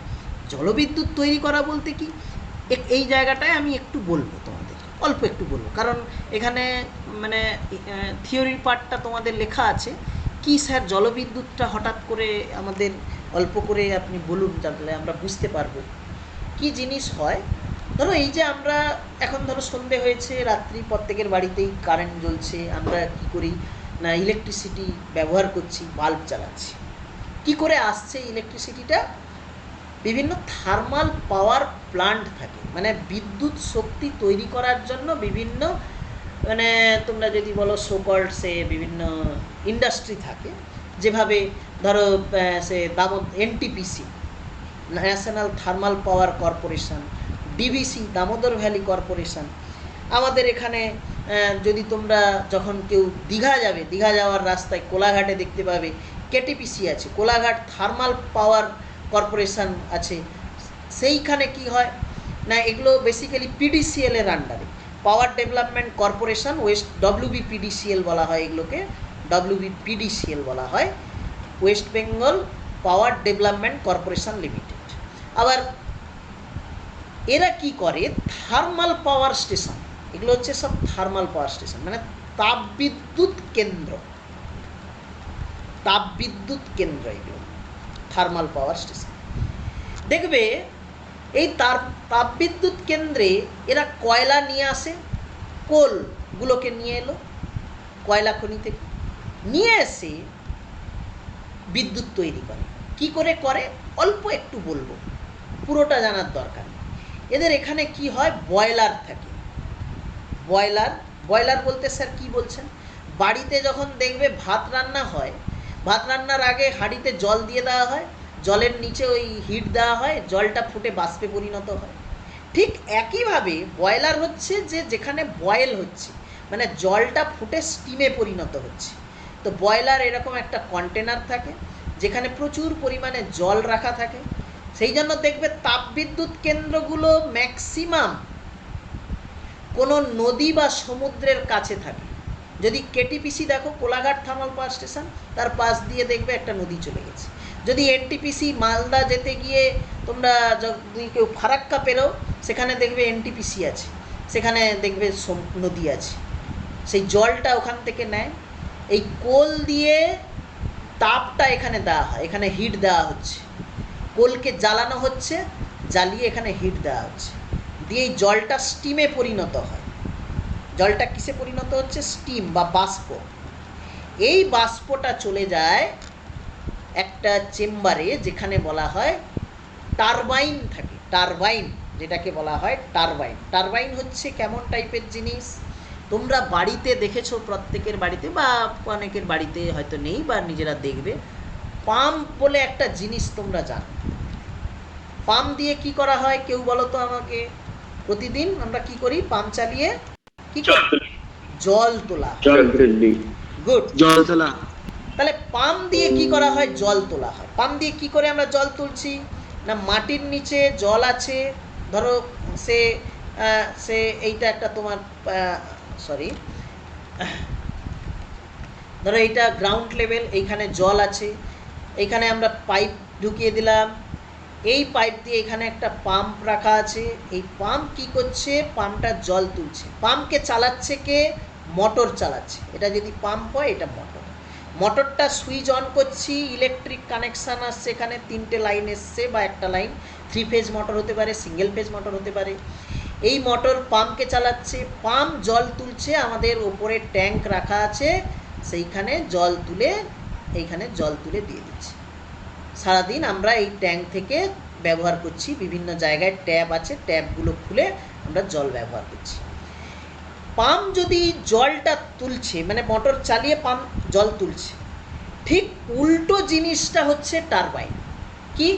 জলবিদ্যুৎ তৈরি করা বলতে কি, এই জায়গাটায় আমি একটু বলবো তোমাদের, অল্প একটু বলবো, কারণ এখানে মানে থিওরির পার্টটা তোমাদের লেখা আছে। কি স্যার জলবিদ্যুৎটা হঠাৎ করে আমাদের অল্প করে আপনি বলুন, তাহলে আমরা বুঝতে পারবো কি জিনিস হয়। ধরো এই যে আমরা এখন ধরো সন্ধে হয়েছে, রাত্রি প্রত্যেকের বাড়িতেই কারেন্ট জ্বলছে, আমরা কি করি না ইলেকট্রিসিটি ব্যবহার করছি, বাল্ব জ্বালাচ্ছি। কি করে আসছে ইলেকট্রিসিটিটা? বিভিন্ন থার্মাল পাওয়ার প্লান্ট থাকে, মানে বিদ্যুৎ শক্তি তৈরি করার জন্য বিভিন্ন, মানে তোমরা যদি বলো সোকল্ড সে বিভিন্ন ইন্ডাস্ট্রি থাকে। যেভাবে ধরো সে NTPC, National Thermal Power Corporation, DVC Damodar Valley Corporation. আমাদের এখানে যদি তোমরা যখন কেউ দীঘা যাবে, দীঘা যাওয়ার রাস্তায় কোলাঘাটে দেখতে পাবে কেটিপিসি আছে, কোলাঘাট থার্মাল পাওয়ার কর্পোরেশন আছে। সেইখানে কি হয় না, এগুলো বেসিক্যালি পিডিসিএল এর আন্ডারে, power development corporation West, WBPDCL বলা হয় এগুলোকে, WBPDCL বলা হয়, West Bengal power development corporation limited. আবার এরা কি করে, থার্মাল পাওয়ার স্টেশন, এগুলো হচ্ছে সব থার্মাল পাওয়ার স্টেশন, মানে তাপবিদ্যুৎ কেন্দ্র, তাপবিদ্যুৎ কেন্দ্র, এগুলো থার্মাল পাওয়ার স্টেশন। দেখবে এই তাপবিদ্যুৎ কেন্দ্রে এরা কয়লা নিয়ে আসে, কোলগুলোকে নিয়ে এলো কয়লা খনি থেকে, নিয়ে এসে বিদ্যুৎ তৈরি করে। কি করে করে অল্প একটু বলবো, পুরোটা জানার দরকার নেই। এদের এখানে কি হয়, বয়লার থাকে। বয়লার, বয়লার বলতে স্যার কি বলছেন, বাড়িতে যখন দেখবে ভাত রান্না হয়, ভাত রান্নার আগে হাঁড়িতে জল দিয়ে দেওয়া হয়, জলের নিচে ওই হিট দেওয়া হয়, জলটা ফুটে বাষ্পে পরিণত হয়। ঠিক একইভাবে বয়লার হচ্ছে যে যেখানে বয়েল হচ্ছে, মানে জলটা ফুটে স্টিমে পরিণত হচ্ছে। তো বয়লার এরকম একটা কন্টেনার থাকে যেখানে প্রচুর পরিমাণে জল রাখা থাকে। সেই জন্য দেখবে তাপবিদ্যুৎ কেন্দ্রগুলো ম্যাক্সিমাম কোনো নদী বা সমুদ্রের কাছে থাকে। যদি কেটিপিসি দেখো, কোলাঘাট থার্মাল পাওয়ার স্টেশন, তার পাশ দিয়ে দেখবে একটা নদী চলে গেছে। যদি এনটিপিসি মালদা যেতে গিয়ে তোমরা যদি কেউ ফারাক্কা পেরো, সেখানে দেখবে এনটিপিসি আছে, সেখানে দেখবে নদী আছে, সেই জলটা ওখান থেকে নেয়। এই কোল দিয়ে তাপটা এখানে দেওয়া হয়, এখানে হিট দেওয়া হচ্ছে, কোলকে জ্বালানো হচ্ছে, জ্বালিয়ে এখানে হিট দেওয়া হচ্ছে, দিয়ে এই জলটা স্টিমে পরিণত হয়। জলটা কিসে পরিণত হচ্ছে, স্টিম বা বাষ্প। এই বাষ্পটা চলে যায় একটা চেম্বারে, যেখানে বলা হয় টারবাইন থাকে, টারবাইন যেটাকে বলা হয় টারবাইন। টারবাইন হচ্ছে কেমন টাইপের জিনিস, তোমরা বাড়িতে দেখেছো, প্রত্যেকের বাড়িতে বা অনেকের বাড়িতে হয়তো নেই বা নিজেরা দেখবে, পাম্প বলে একটা জিনিস তোমরা জানো। পাম্প দিয়ে কি করা হয় কেউ বলো তো আমাকে, প্রতিদিন আমরা কি করি, পাম্প চালিয়ে কি করি, জল তোলা। গুড, জল তোলা। তাহলে পাম্প দিয়ে কি করা হয়, জল তোলা হয়। পাম্প দিয়ে কি করে আমরা জল তুলছি না, মাটির নিচে জল আছে, ধরো সে এইটা একটা তোমার সরি, ধরো এইটা গ্রাউন্ড লেভেল, এইখানে জল আছে, এইখানে আমরা পাইপ ঢুকিয়ে দিলাম, এই পাইপ দিয়ে এখানে একটা পাম্প রাখা আছে। এই পাম্প কি করছে, পাম্পটা জল তুলছে। পাম্পকে চালাচ্ছে কে, মোটর চালাচ্ছে। এটা যদি পাম্প হয়, এটা মোটর। মোটরটা সুইচ অন করছি, ইলেকট্রিক কানেকশান আসছে, এখানে 3টে লাইন এসছে বা একটা লাইন, 3 ফেজ মোটর হতে পারে, সিঙ্গেল ফেজ মোটর হতে পারে। এই মোটর পাম্পকে চালাচ্ছে, পাম্প জল তুলছে, আমাদের ওপরে ট্যাঙ্ক রাখা আছে, সেইখানে জল তুলে এইখানে জল তুলে দিয়ে দিচ্ছে। সারাদিন আমরা এই ট্যাঙ্ক থেকে ব্যবহার করছি, বিভিন্ন জায়গায় ট্যাপ আছে, ট্যাপগুলো খুলে আমরা জল ব্যবহার করছি। পাম্প যদি জলটা তুলছে, মানে মোটর চালিয়ে পাম্প জল তুলছে, ঠিক উল্টো জিনিসটা হচ্ছে টারবাইন। কি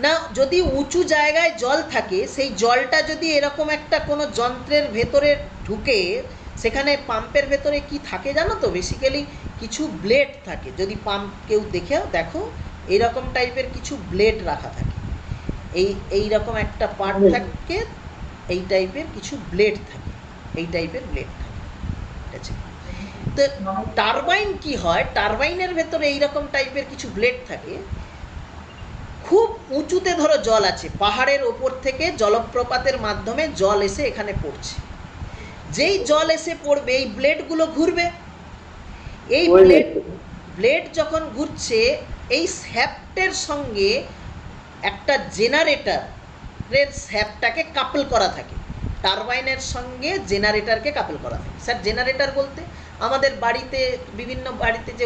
না, যদি উঁচু জায়গায় জল থাকে, সেই জলটা যদি এরকম একটা কোনো যন্ত্রের ভেতরে ঢুকে, সেখানে পাম্পের ভেতরে কি থাকে জানো তো, বেসিক্যালি কিছু ব্লেড থাকে। যদি পাম্প কেউ দেখো এইরকম টাইপের কিছু ব্লেড রাখা থাকে, এইরকম একটা পার্ট থাকে, এই টাইপের কিছু ব্লেড থাকে, এই টাইপের ব্লেড থাকে, ঠিক আছে। তো টারবাইন কি হয়, টারবাইনের ভেতরে এইরকম টাইপের কিছু ব্লেড থাকে। খুব উঁচুতে ধরো জল আছে, পাহাড়ের ওপর থেকে জলপ্রপাতের মাধ্যমে জল এসে এখানে পড়ছে। যেই জল এসে পড়বে, এই ব্লেডগুলো ঘুরবে। এই ব্লেড যখন ঘুরছে, এই শ্যাফটের সঙ্গে একটা জেনারেটরের শ্যাফটটাকে কাপল করা থাকে, টারবাইনের সঙ্গে জেনারেটরকে কাপল করা থাকে। স্যার জেনারেটর বলতে আমাদের বাড়িতে, বিভিন্ন বাড়িতে যে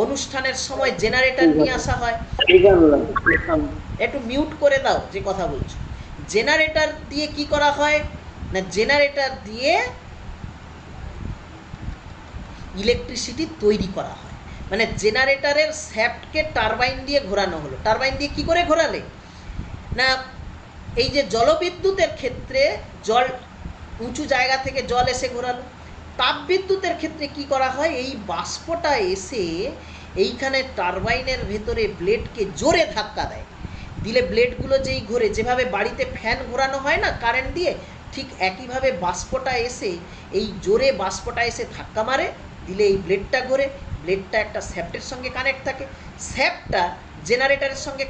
অনুষ্ঠানের সময় জেনারেটর নিয়ে আসা হয়, একটু মিউট করে দাও যে কথা বলছো। জেনারেটর দিয়ে কি করা হয় না, জেনারেটর দিয়ে ইলেকট্রিসিটি তৈরি করা হয়। মানে জেনারেটরের শ্যাফটকে টারবাইন দিয়ে ঘোরানো হলো। টারবাইন দিয়ে কি করে ঘোরালে না, এই যে জলবিদ্যুতের ক্ষেত্রে জল উঁচু জায়গা থেকে জল এসে ঘোরালো। তাপবিদ্যুতের ক্ষেত্রে কি করা হয়, এই বাষ্পটা এসে এইখানে টারবাইনের ভেতরে ব্লেডকে জোরে ধাক্কা দেয়, দিলে ব্লেডগুলো যেই ঘোরে, যেভাবে বাড়িতে ফ্যান ঘোরানো হয় না কারেন্ট দিয়ে, ঠিক একইভাবে বাষ্পটা এসে এই জোরে বাষ্পটা এসে ধাক্কা মারে, দিলে এই ব্লেডটা ঘোরে। ব্লেডটা একটা শ্যাফটের সঙ্গে কানেক্ট থাকে, শ্যাফটটা জেনারেটরের সঙ্গে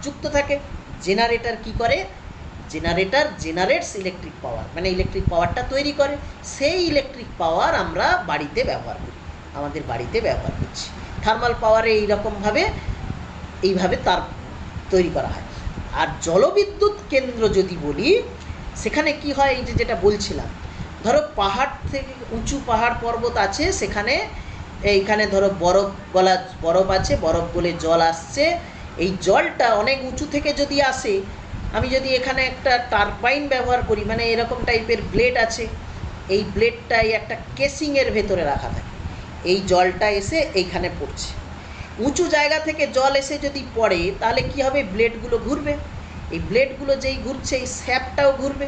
যুক্ত থাকে। জেনারেটর কি করে, জেনারেটর জেনারেটস ইলেকট্রিক পাওয়ার, মানে ইলেকট্রিক পাওয়ারটা তৈরি করে। সেই ইলেকট্রিক পাওয়ার আমরা বাড়িতে ব্যবহার করি, আমাদের বাড়িতে ব্যবহার করছি। থার্মাল পাওয়ারে এইভাবে তার তৈরি করা হয়। আর জলবিদ্যুৎ কেন্দ্র যদি বলি, সেখানে কি হয়, এই যে যেটা বলছিলাম, ধরো পাহাড় থেকে উঁচু পাহাড় পর্বত আছে, সেখানে এইখানে ধরো বরফ আছে, বরফ গলে জল আসছে। এই জলটা অনেক উঁচু থেকে যদি আসে, আমি যদি এখানে একটা টারবাইন ব্যবহার করি, মানে এরকম টাইপের ব্লেড আছে, এই ব্লেডটাই একটা কেসিংয়ের ভেতরে রাখা থাকে, এই জলটা এসে এইখানে পড়ছে। উঁচু জায়গা থেকে জল এসে যদি পড়ে, তাহলে কি হবে, ব্লেডগুলো ঘুরবে। এই ব্লেডগুলো যেই ঘুরছে, এই শ্যাফটটাও ঘুরবে।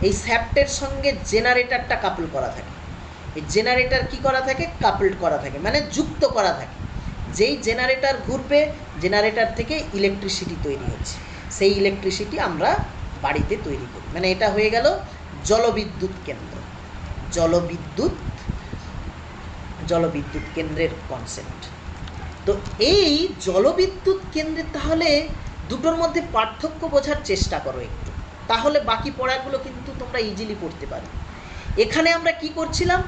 এই শ্যাফটের সঙ্গে জেনারেটরটা কাপল করা থাকে। এই জেনারেটর কি করা থাকে, কাপলড করা থাকে, মানে যুক্ত করা থাকে। যেই জেনারেটর ঘুরবে, জেনারেটর থেকে ইলেকট্রিসিটি তৈরি হচ্ছে, সেই ইলেকট্রিসিটি আমরা বাড়িতে তৈরি করি। মানে এটা হয়ে গেল জলবিদ্যুৎ কেন্দ্র, জলবিদ্যুৎ কেন্দ্রের কনসেপ্ট। তো এই জলবিদ্যুৎ কেন্দ্রে তাহলে দুটোর মধ্যে পার্থক্য বোঝার চেষ্টা করো একটু, তাহলে বাকি পড়াগুলো কিন্তু তোমরা ইজিলি পড়তে পারো। এখানে আমরা কি করছিলাম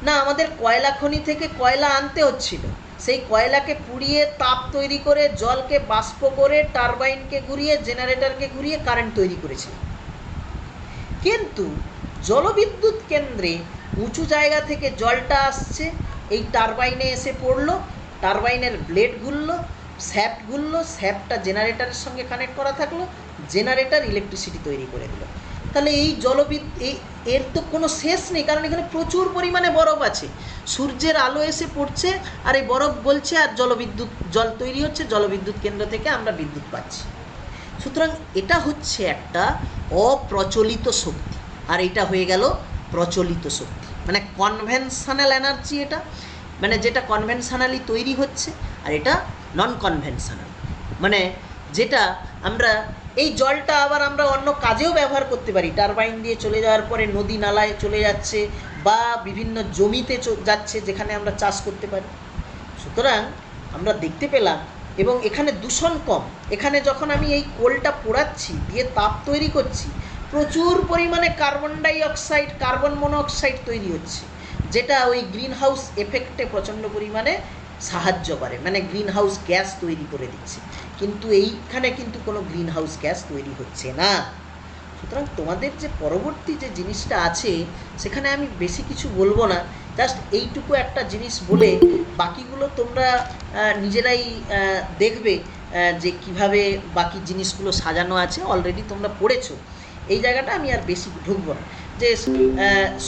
না, আমাদের কয়লা খনি থেকে কয়লা আনতে হচ্ছিল, সেই কয়লাকে পুড়িয়ে তাপ তৈরি করে, জলকে বাষ্প করে, টারবাইনকে ঘুরিয়ে, জেনারেটরকে ঘুরিয়ে কারেন্ট তৈরি করেছিলাম। কিন্তু জলবিদ্যুৎ কেন্দ্রে উঁচু জায়গা থেকে জলটা আসছে, এই টারবাইনে এসে পড়লো, টারবাইনের ব্লেড ঘুরলো, শ্যাফট ঘুরলো, শ্যাফটটা জেনারেটরের সঙ্গে কানেক্ট করা থাকলো, জেনারেটর ইলেকট্রিসিটি তৈরি করে দিল। তাহলে এই এর তো কোনো শেষ নেই, কারণ এখানে প্রচুর পরিমাণে বরফ আছে, সূর্যের আলো এসে পড়ছে, আর এই বরফ গলছে, আর জল তৈরি হচ্ছে, জলবিদ্যুৎ কেন্দ্র থেকে আমরা বিদ্যুৎ পাচ্ছি। সুতরাং এটা হচ্ছে একটা অপ্রচলিত শক্তি, আর এটা হয়ে গেল প্রচলিত শক্তি, মানে কনভেনশনাল এনার্জি এটা, মানে যেটা কনভেনশনালি তৈরি হচ্ছে, আর এটা নন কনভেনশনাল, মানে যেটা আমরা এই জলটা আবার আমরা অন্য কাজেও ব্যবহার করতে পারি। টারবাইন দিয়ে চলে যাওয়ার পরে নদী নালায় চলে যাচ্ছে, বা বিভিন্ন জমিতে যাচ্ছে, যেখানে আমরা চাষ করতে পারি। সুতরাং আমরা দেখতে পেলাম, এবং এখানে দূষণ কম। এখানে যখন আমি এই কোলটা পোড়াচ্ছি, দিয়ে তাপ তৈরি করছি, প্রচুর পরিমাণে কার্বন ডাইঅক্সাইড, কার্বন মনোঅক্সাইড তৈরি হচ্ছে, যেটা ওই গ্রিন হাউস এফেক্টে প্রচণ্ড পরিমাণে সাহায্য করে, মানে গ্রিন হাউস গ্যাস তৈরি করে দিচ্ছে। কিন্তু এইখানে কিন্তু কোনো গ্রিন হাউস গ্যাস তৈরি হচ্ছে না। সুতরাং তোমাদের যে পরবর্তী যে জিনিসটা আছে, সেখানে আমি বেশি কিছু বলবো না, জাস্ট এইটুকু একটা জিনিস বলে বাকিগুলো তোমরা নিজেরাই দেখবে যে কিভাবে বাকি জিনিসগুলো সাজানো আছে। অলরেডি তোমরা পড়েছো, এই জায়গাটা আমি আর বেশি ঢুকবো না। যে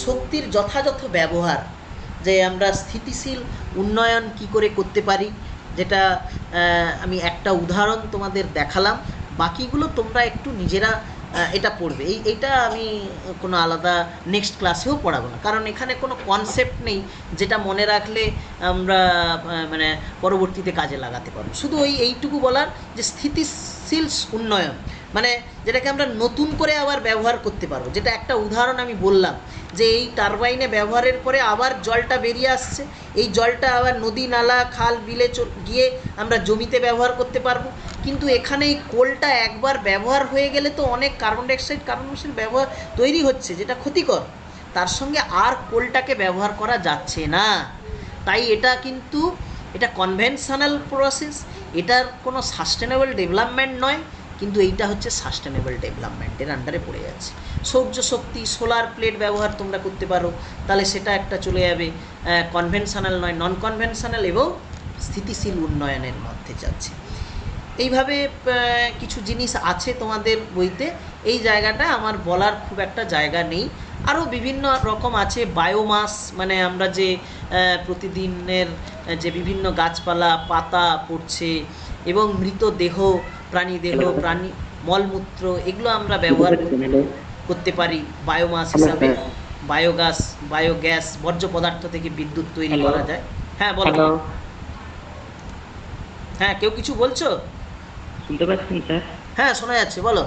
শক্তির যথাযথ ব্যবহার, যে আমরা স্থিতিশীল উন্নয়ন কি করে করতে পারি, যেটা আমি একটা উদাহরণ তোমাদের দেখালাম। বাকিগুলো তোমরা একটু নিজেরা এটা পড়বে। এইটা আমি কোনো আলাদা নেক্সট ক্লাসেও পড়াবো না, কারণ এখানে কোনো কনসেপ্ট নেই যেটা মনে রাখলে আমরা মানে পরবর্তীতে কাজে লাগাতে পারবো। শুধু এইটুকু বলার যে স্থিতিশীল উন্নয়ন, মানে যেটাকে আমরা নতুন করে আবার ব্যবহার করতে পারবো। যেটা একটা উদাহরণ আমি বললাম, যে এই টারবাইনে ব্যবহারের পরে আবার জলটা বেরিয়ে আসছে, এই জলটা আবার নদী নালা খাল বিলে গিয়ে আমরা জমিতে ব্যবহার করতে পারবো। কিন্তু এখানে এই কোলটা একবার ব্যবহার হয়ে গেলে তো অনেক কার্বন ডাইঅক্সাইড, কার্বন মনোক্সাইড ব্যবহার তৈরি হচ্ছে, যেটা ক্ষতিকর। তার সঙ্গে আর কোলটাকে ব্যবহার করা যাচ্ছে না। তাই এটা কিন্তু এটা কনভেনশনাল প্রসেস, এটার কোনো সাস্টেনেবল ডেভেলপমেন্ট নয়, কিন্তু এইটা হচ্ছে সাস্টেনেবল ডেভেলপমেন্টের আন্ডারে পড়ে যাচ্ছে। সৌর শক্তি, সোলার প্লেট ব্যবহার তোমরা করতে পারো, তাহলে সেটা একটা চলে যাবে কনভেনশনাল নয়, নন কনভেনশনাল এবং স্থিতিশীল উন্নয়নের মধ্যে যাচ্ছে। এইভাবে কিছু জিনিস আছে তোমাদের বইতে, এই জায়গাটা আমার বলার খুব একটা জায়গা নেই। আরও বিভিন্ন রকম আছে, বায়োমাস, মানে আমরা যে প্রতিদিনের যে বিভিন্ন গাছপালা পাতা পড়ছে, এবং মৃতদেহ, প্রাণী মলমূত্র এগুলো আমরা ব্যবহার করতে পারি বায়োমাস হিসাবে। বায়োগ্যাস বর্জ্য পদার্থ থেকে বিদ্যুৎ তৈরি করা যায়। হ্যাঁ বলো। হ্যালো, হ্যাঁ কেউ কিছু বলছো? শুনতে পাচ্ছেন স্যার? হ্যাঁ শোনা যাচ্ছে, বলো।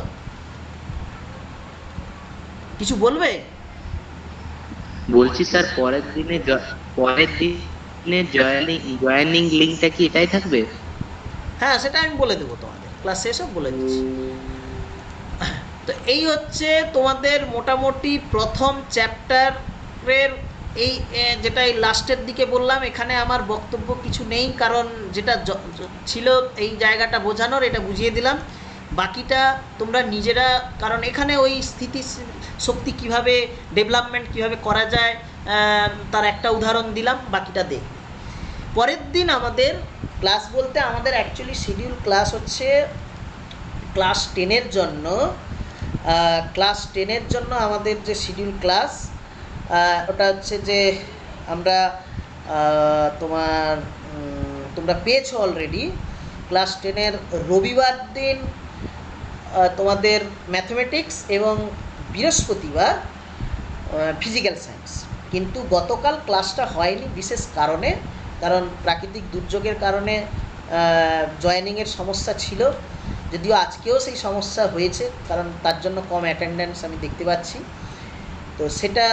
কিছু বলবে? বলছি স্যার পরের দিনে জয়েনিং লিঙ্কটা কি এটাই থাকবে? হ্যাঁ সেটা আমি বলে দেবো তোমাদের, ক্লাস শেষে বলে দিচ্ছি। তো এই হচ্ছে তোমাদের মোটামুটি প্রথম চ্যাপ্টারের এই যেটা এই লাস্টের দিকে বললাম। এখানে আমার বক্তব্য কিছু নেই, কারণ যেটা ছিল এই জায়গাটা বোঝানোর এটা বুঝিয়ে দিলাম। বাকিটা তোমরা নিজেরা, কারণ এখানে ওই স্থিতি শক্তি কিভাবে ডেভেলপমেন্ট কিভাবে করা যায় তার একটা উদাহরণ দিলাম, বাকিটা দেখবে। পরের দিন আমাদের ক্লাস বলতে আমাদের অ্যাকচুয়ালি শিডিউল ক্লাস হচ্ছে ক্লাস 10-এর জন্য। ক্লাস 10-এর জন্য আমাদের যে শিডিউল ক্লাস ওটা হচ্ছে যে আমরা তোমরা পেয়েছো অলরেডি। ক্লাস 10-এর রবিবার দিন তোমাদের ম্যাথমেটিক্স এবং বৃহস্পতিবার ফিজিক্যাল সায়েন্স। কিন্তু গতকাল ক্লাসটা হয়নি বিশেষ কারণে, কারণ প্রাকৃতিক দুর্যোগের কারণে জয়েনিংয়ের সমস্যা ছিল। যদিও আজকেও সেই সমস্যা হয়েছে, কারণ তার জন্য কম অ্যাটেন্ডেন্স আমি দেখতে পাচ্ছি। তো সেটা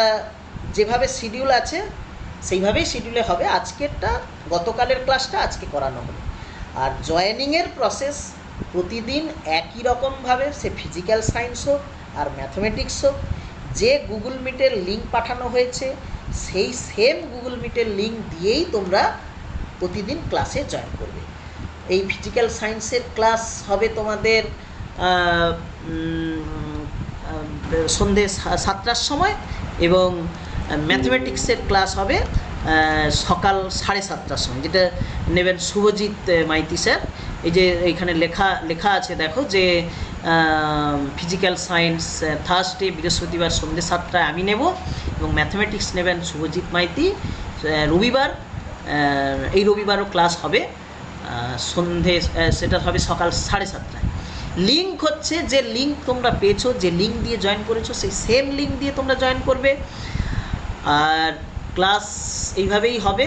যেভাবে শিডিউল আছে সেইভাবেই শিডিউলে হবে। আজকেরটা গতকালের ক্লাসটা আজকে করানো হলো। আর জয়েনিংয়ের প্রসেস প্রতিদিন একই রকমভাবে, সে ফিজিক্যাল সায়েন্স হোক আর ম্যাথমেটিক্স হোক, যে গুগল মিটের লিঙ্ক পাঠানো হয়েছে সেই সেম গুগল মিটের লিঙ্ক দিয়েই তোমরা প্রতিদিন ক্লাসে জয়েন করবে। এই ফিজিক্যাল সায়েন্সের ক্লাস হবে তোমাদের সন্ধ্যে 7টার সময়, এবং ম্যাথমেটিক্সের ক্লাস হবে সকাল 7:30টার সময়, যেটা নেবেন শুভজিৎ মাইতি স্যার। এই যে এইখানে লেখা আছে দেখো যে ফিজিক্যাল সায়েন্স থার্সডে বৃহস্পতিবার সন্ধ্যে 7টায় আমি নেব, এবং ম্যাথমেটিক্স নেবেন শুভজিৎ মাইতি। রবিবার এই রবিবারও ক্লাস হবে সন্ধ্যে, সেটা হবে সকাল 7:30টায়। লিঙ্ক হচ্ছে যে লিঙ্ক তোমরা পেয়েছো, যে লিঙ্ক দিয়ে জয়েন করেছো সেই সেম লিঙ্ক দিয়ে তোমরা জয়েন করবে। আর ক্লাস এইভাবেই হবে।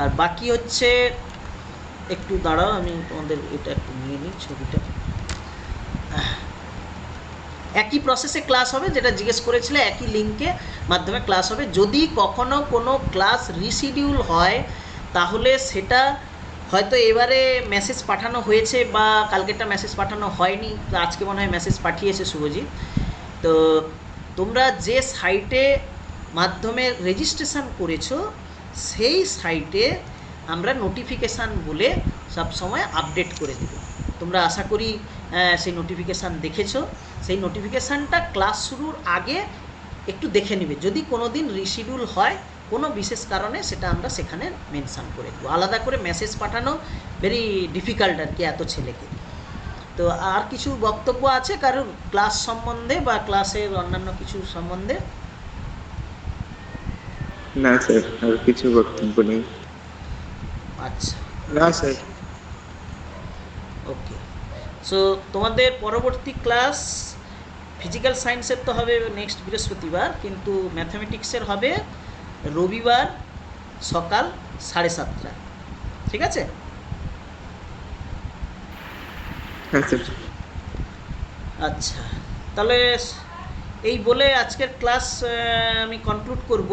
আর বাকি হচ্ছে, একটু দাঁড়াও আমি তোমাদের এটা একটু নিয়ে নিই ছবিটা। একই প্রসেসে ক্লাস হবে, যেটা জিজ্ঞেস করেছিলে একই লিঙ্কে মাধ্যমে ক্লাস হবে। যদি কখনো কোনো ক্লাস রিশিডিউল হয় তাহলে সেটা হয়তো এবারে মেসেজ পাঠানো হয়েছে বা কালকেরটা মেসেজ পাঠানো হয়নি, তো আজকে মনে হয় মেসেজ পাঠিয়েছে শুভজিৎ। তো তোমরা যে সাইটে মাধ্যমে রেজিস্ট্রেশন করেছো সেই সাইটে আমরা নোটিফিকেশান বলে সব সময় আপডেট করে দেব। তোমরা আশা করি সেই নোটিফিকেশান দেখেছো। সেই নোটিফিকেশানটা ক্লাস শুরুর আগে একটু দেখে নেবে। যদি কোনো দিন রিশিডিউল হয় কোনো বিশেষ কারণে, সেটা আমরা সেখানে মেনশান করে দেবো। আলাদা করে মেসেজ পাঠানো ভেরি ডিফিকাল্ট আর কি এত ছেলেকে। তো আর কিছু বক্তব্য আছে কারোর ক্লাস সম্বন্ধে বা ক্লাসের অন্যান্য কিছু সম্বন্ধে? না স্যার, আর কিছু বক্তব্য নেই। আচ্ছা, না স্যার। ওকে। সো তোমাদের পরবর্তী ক্লাস ফিজিক্যাল সায়েন্সের তো হবে নেক্সট বৃহস্পতিবার, কিন্তু ম্যাথমেটিক্সের হবে রবিবার সকাল 7:30টায়। ঠিক আছে? হ্যাঁ স্যার। আচ্ছা, তাহলে এই বলে আজকের ক্লাস আমি কনক্লুড করব।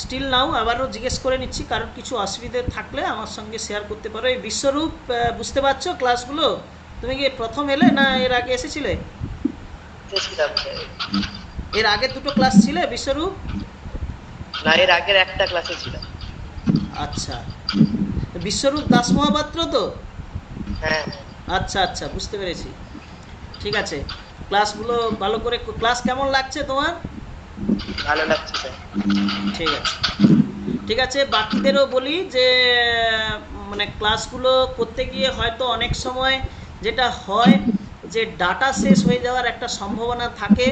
স্টিল নাও আবারও জিজ্ঞেস করে নিচ্ছি, কারোর কিছু অসুবিধে থাকলে আমার সঙ্গে শেয়ার করতে পারো। এই বিশ্বরূপ, বুঝতে পারছো ক্লাসগুলো? তুমি কি প্রথম এলে না এর আগে এসেছিলে? এর আগে দুটো ক্লাস ছিলে বিশ্বরূপ? না, এর আগের একটা ক্লাসে ছিলাম। আচ্ছা, বিশ্বরূপ দাস মহাপাত্র তো? হ্যাঁ। আচ্ছা আচ্ছা, বুঝতে পেরেছি। ঠিক আছে, ক্লাসগুলো ভালো করে, ক্লাস কেমন লাগছে তোমার? ভালো লাগছে স্যার। ঠিক আছে, ঠিক আছে। বাকিদেরও বলি যে মানে ক্লাসগুলো করতে গিয়ে হয়তো অনেক সময় যেটা হয় যে ডাটা শেষ হয়ে যাওয়ার একটা সম্ভাবনা থাকে।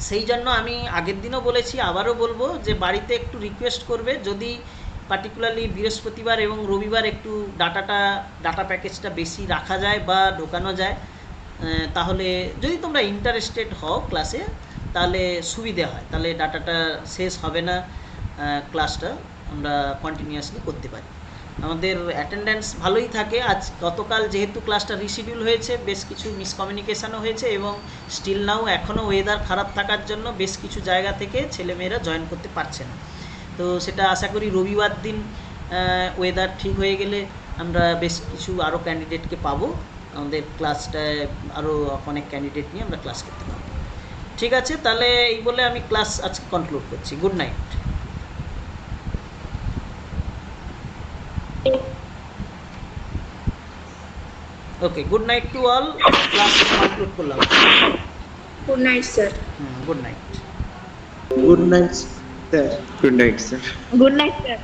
সেই জন্য আমি আগের দিনও বলেছি, আবারও বলবো যে বাড়িতে একটু রিকোয়েস্ট করবে, যদি পার্টিকুলারলি বৃহস্পতিবার এবং রবিবার একটু ডাটা প্যাকেজটা বেশি রাখা যায় বা ঢোকানো যায়, তাহলে যদি তোমরা ইন্টারেস্টেড হও ক্লাসে তাহলে সুবিধে হয়, তাহলে ডাটাটা শেষ হবে না, ক্লাসটা আমরা কন্টিনিউয়াসলি করতে পারি। আমাদের অ্যাটেন্ডেন্স ভালোই থাকে। গতকাল যেহেতু ক্লাসটা রিশিডিউল হয়েছে, বেশ কিছু মিসকমিউনিকেশানও হয়েছে এবং স্টিল নাও এখনও ওয়েদার খারাপ থাকার জন্য বেশ কিছু জায়গা থেকে ছেলেমেয়েরা জয়েন করতে পারছে না। তো সেটা আশা করি রবিবার দিন ওয়েদার ঠিক হয়ে গেলে আমরা বেশ কিছু আরও ক্যান্ডিডেটকে পাবো, আমাদের ক্লাসটায় আরও অনেক ক্যান্ডিডেট নিয়ে আমরা ক্লাস করতে পারবো। ঠিক আছে, তাহলে এই বলে আমি ক্লাস আজকে কনক্লুড করছি। Good night. Okay, good night to all. Class conclude করলাম। Good night sir. Good night. Good night, sir. Good night, sir. Good night sir.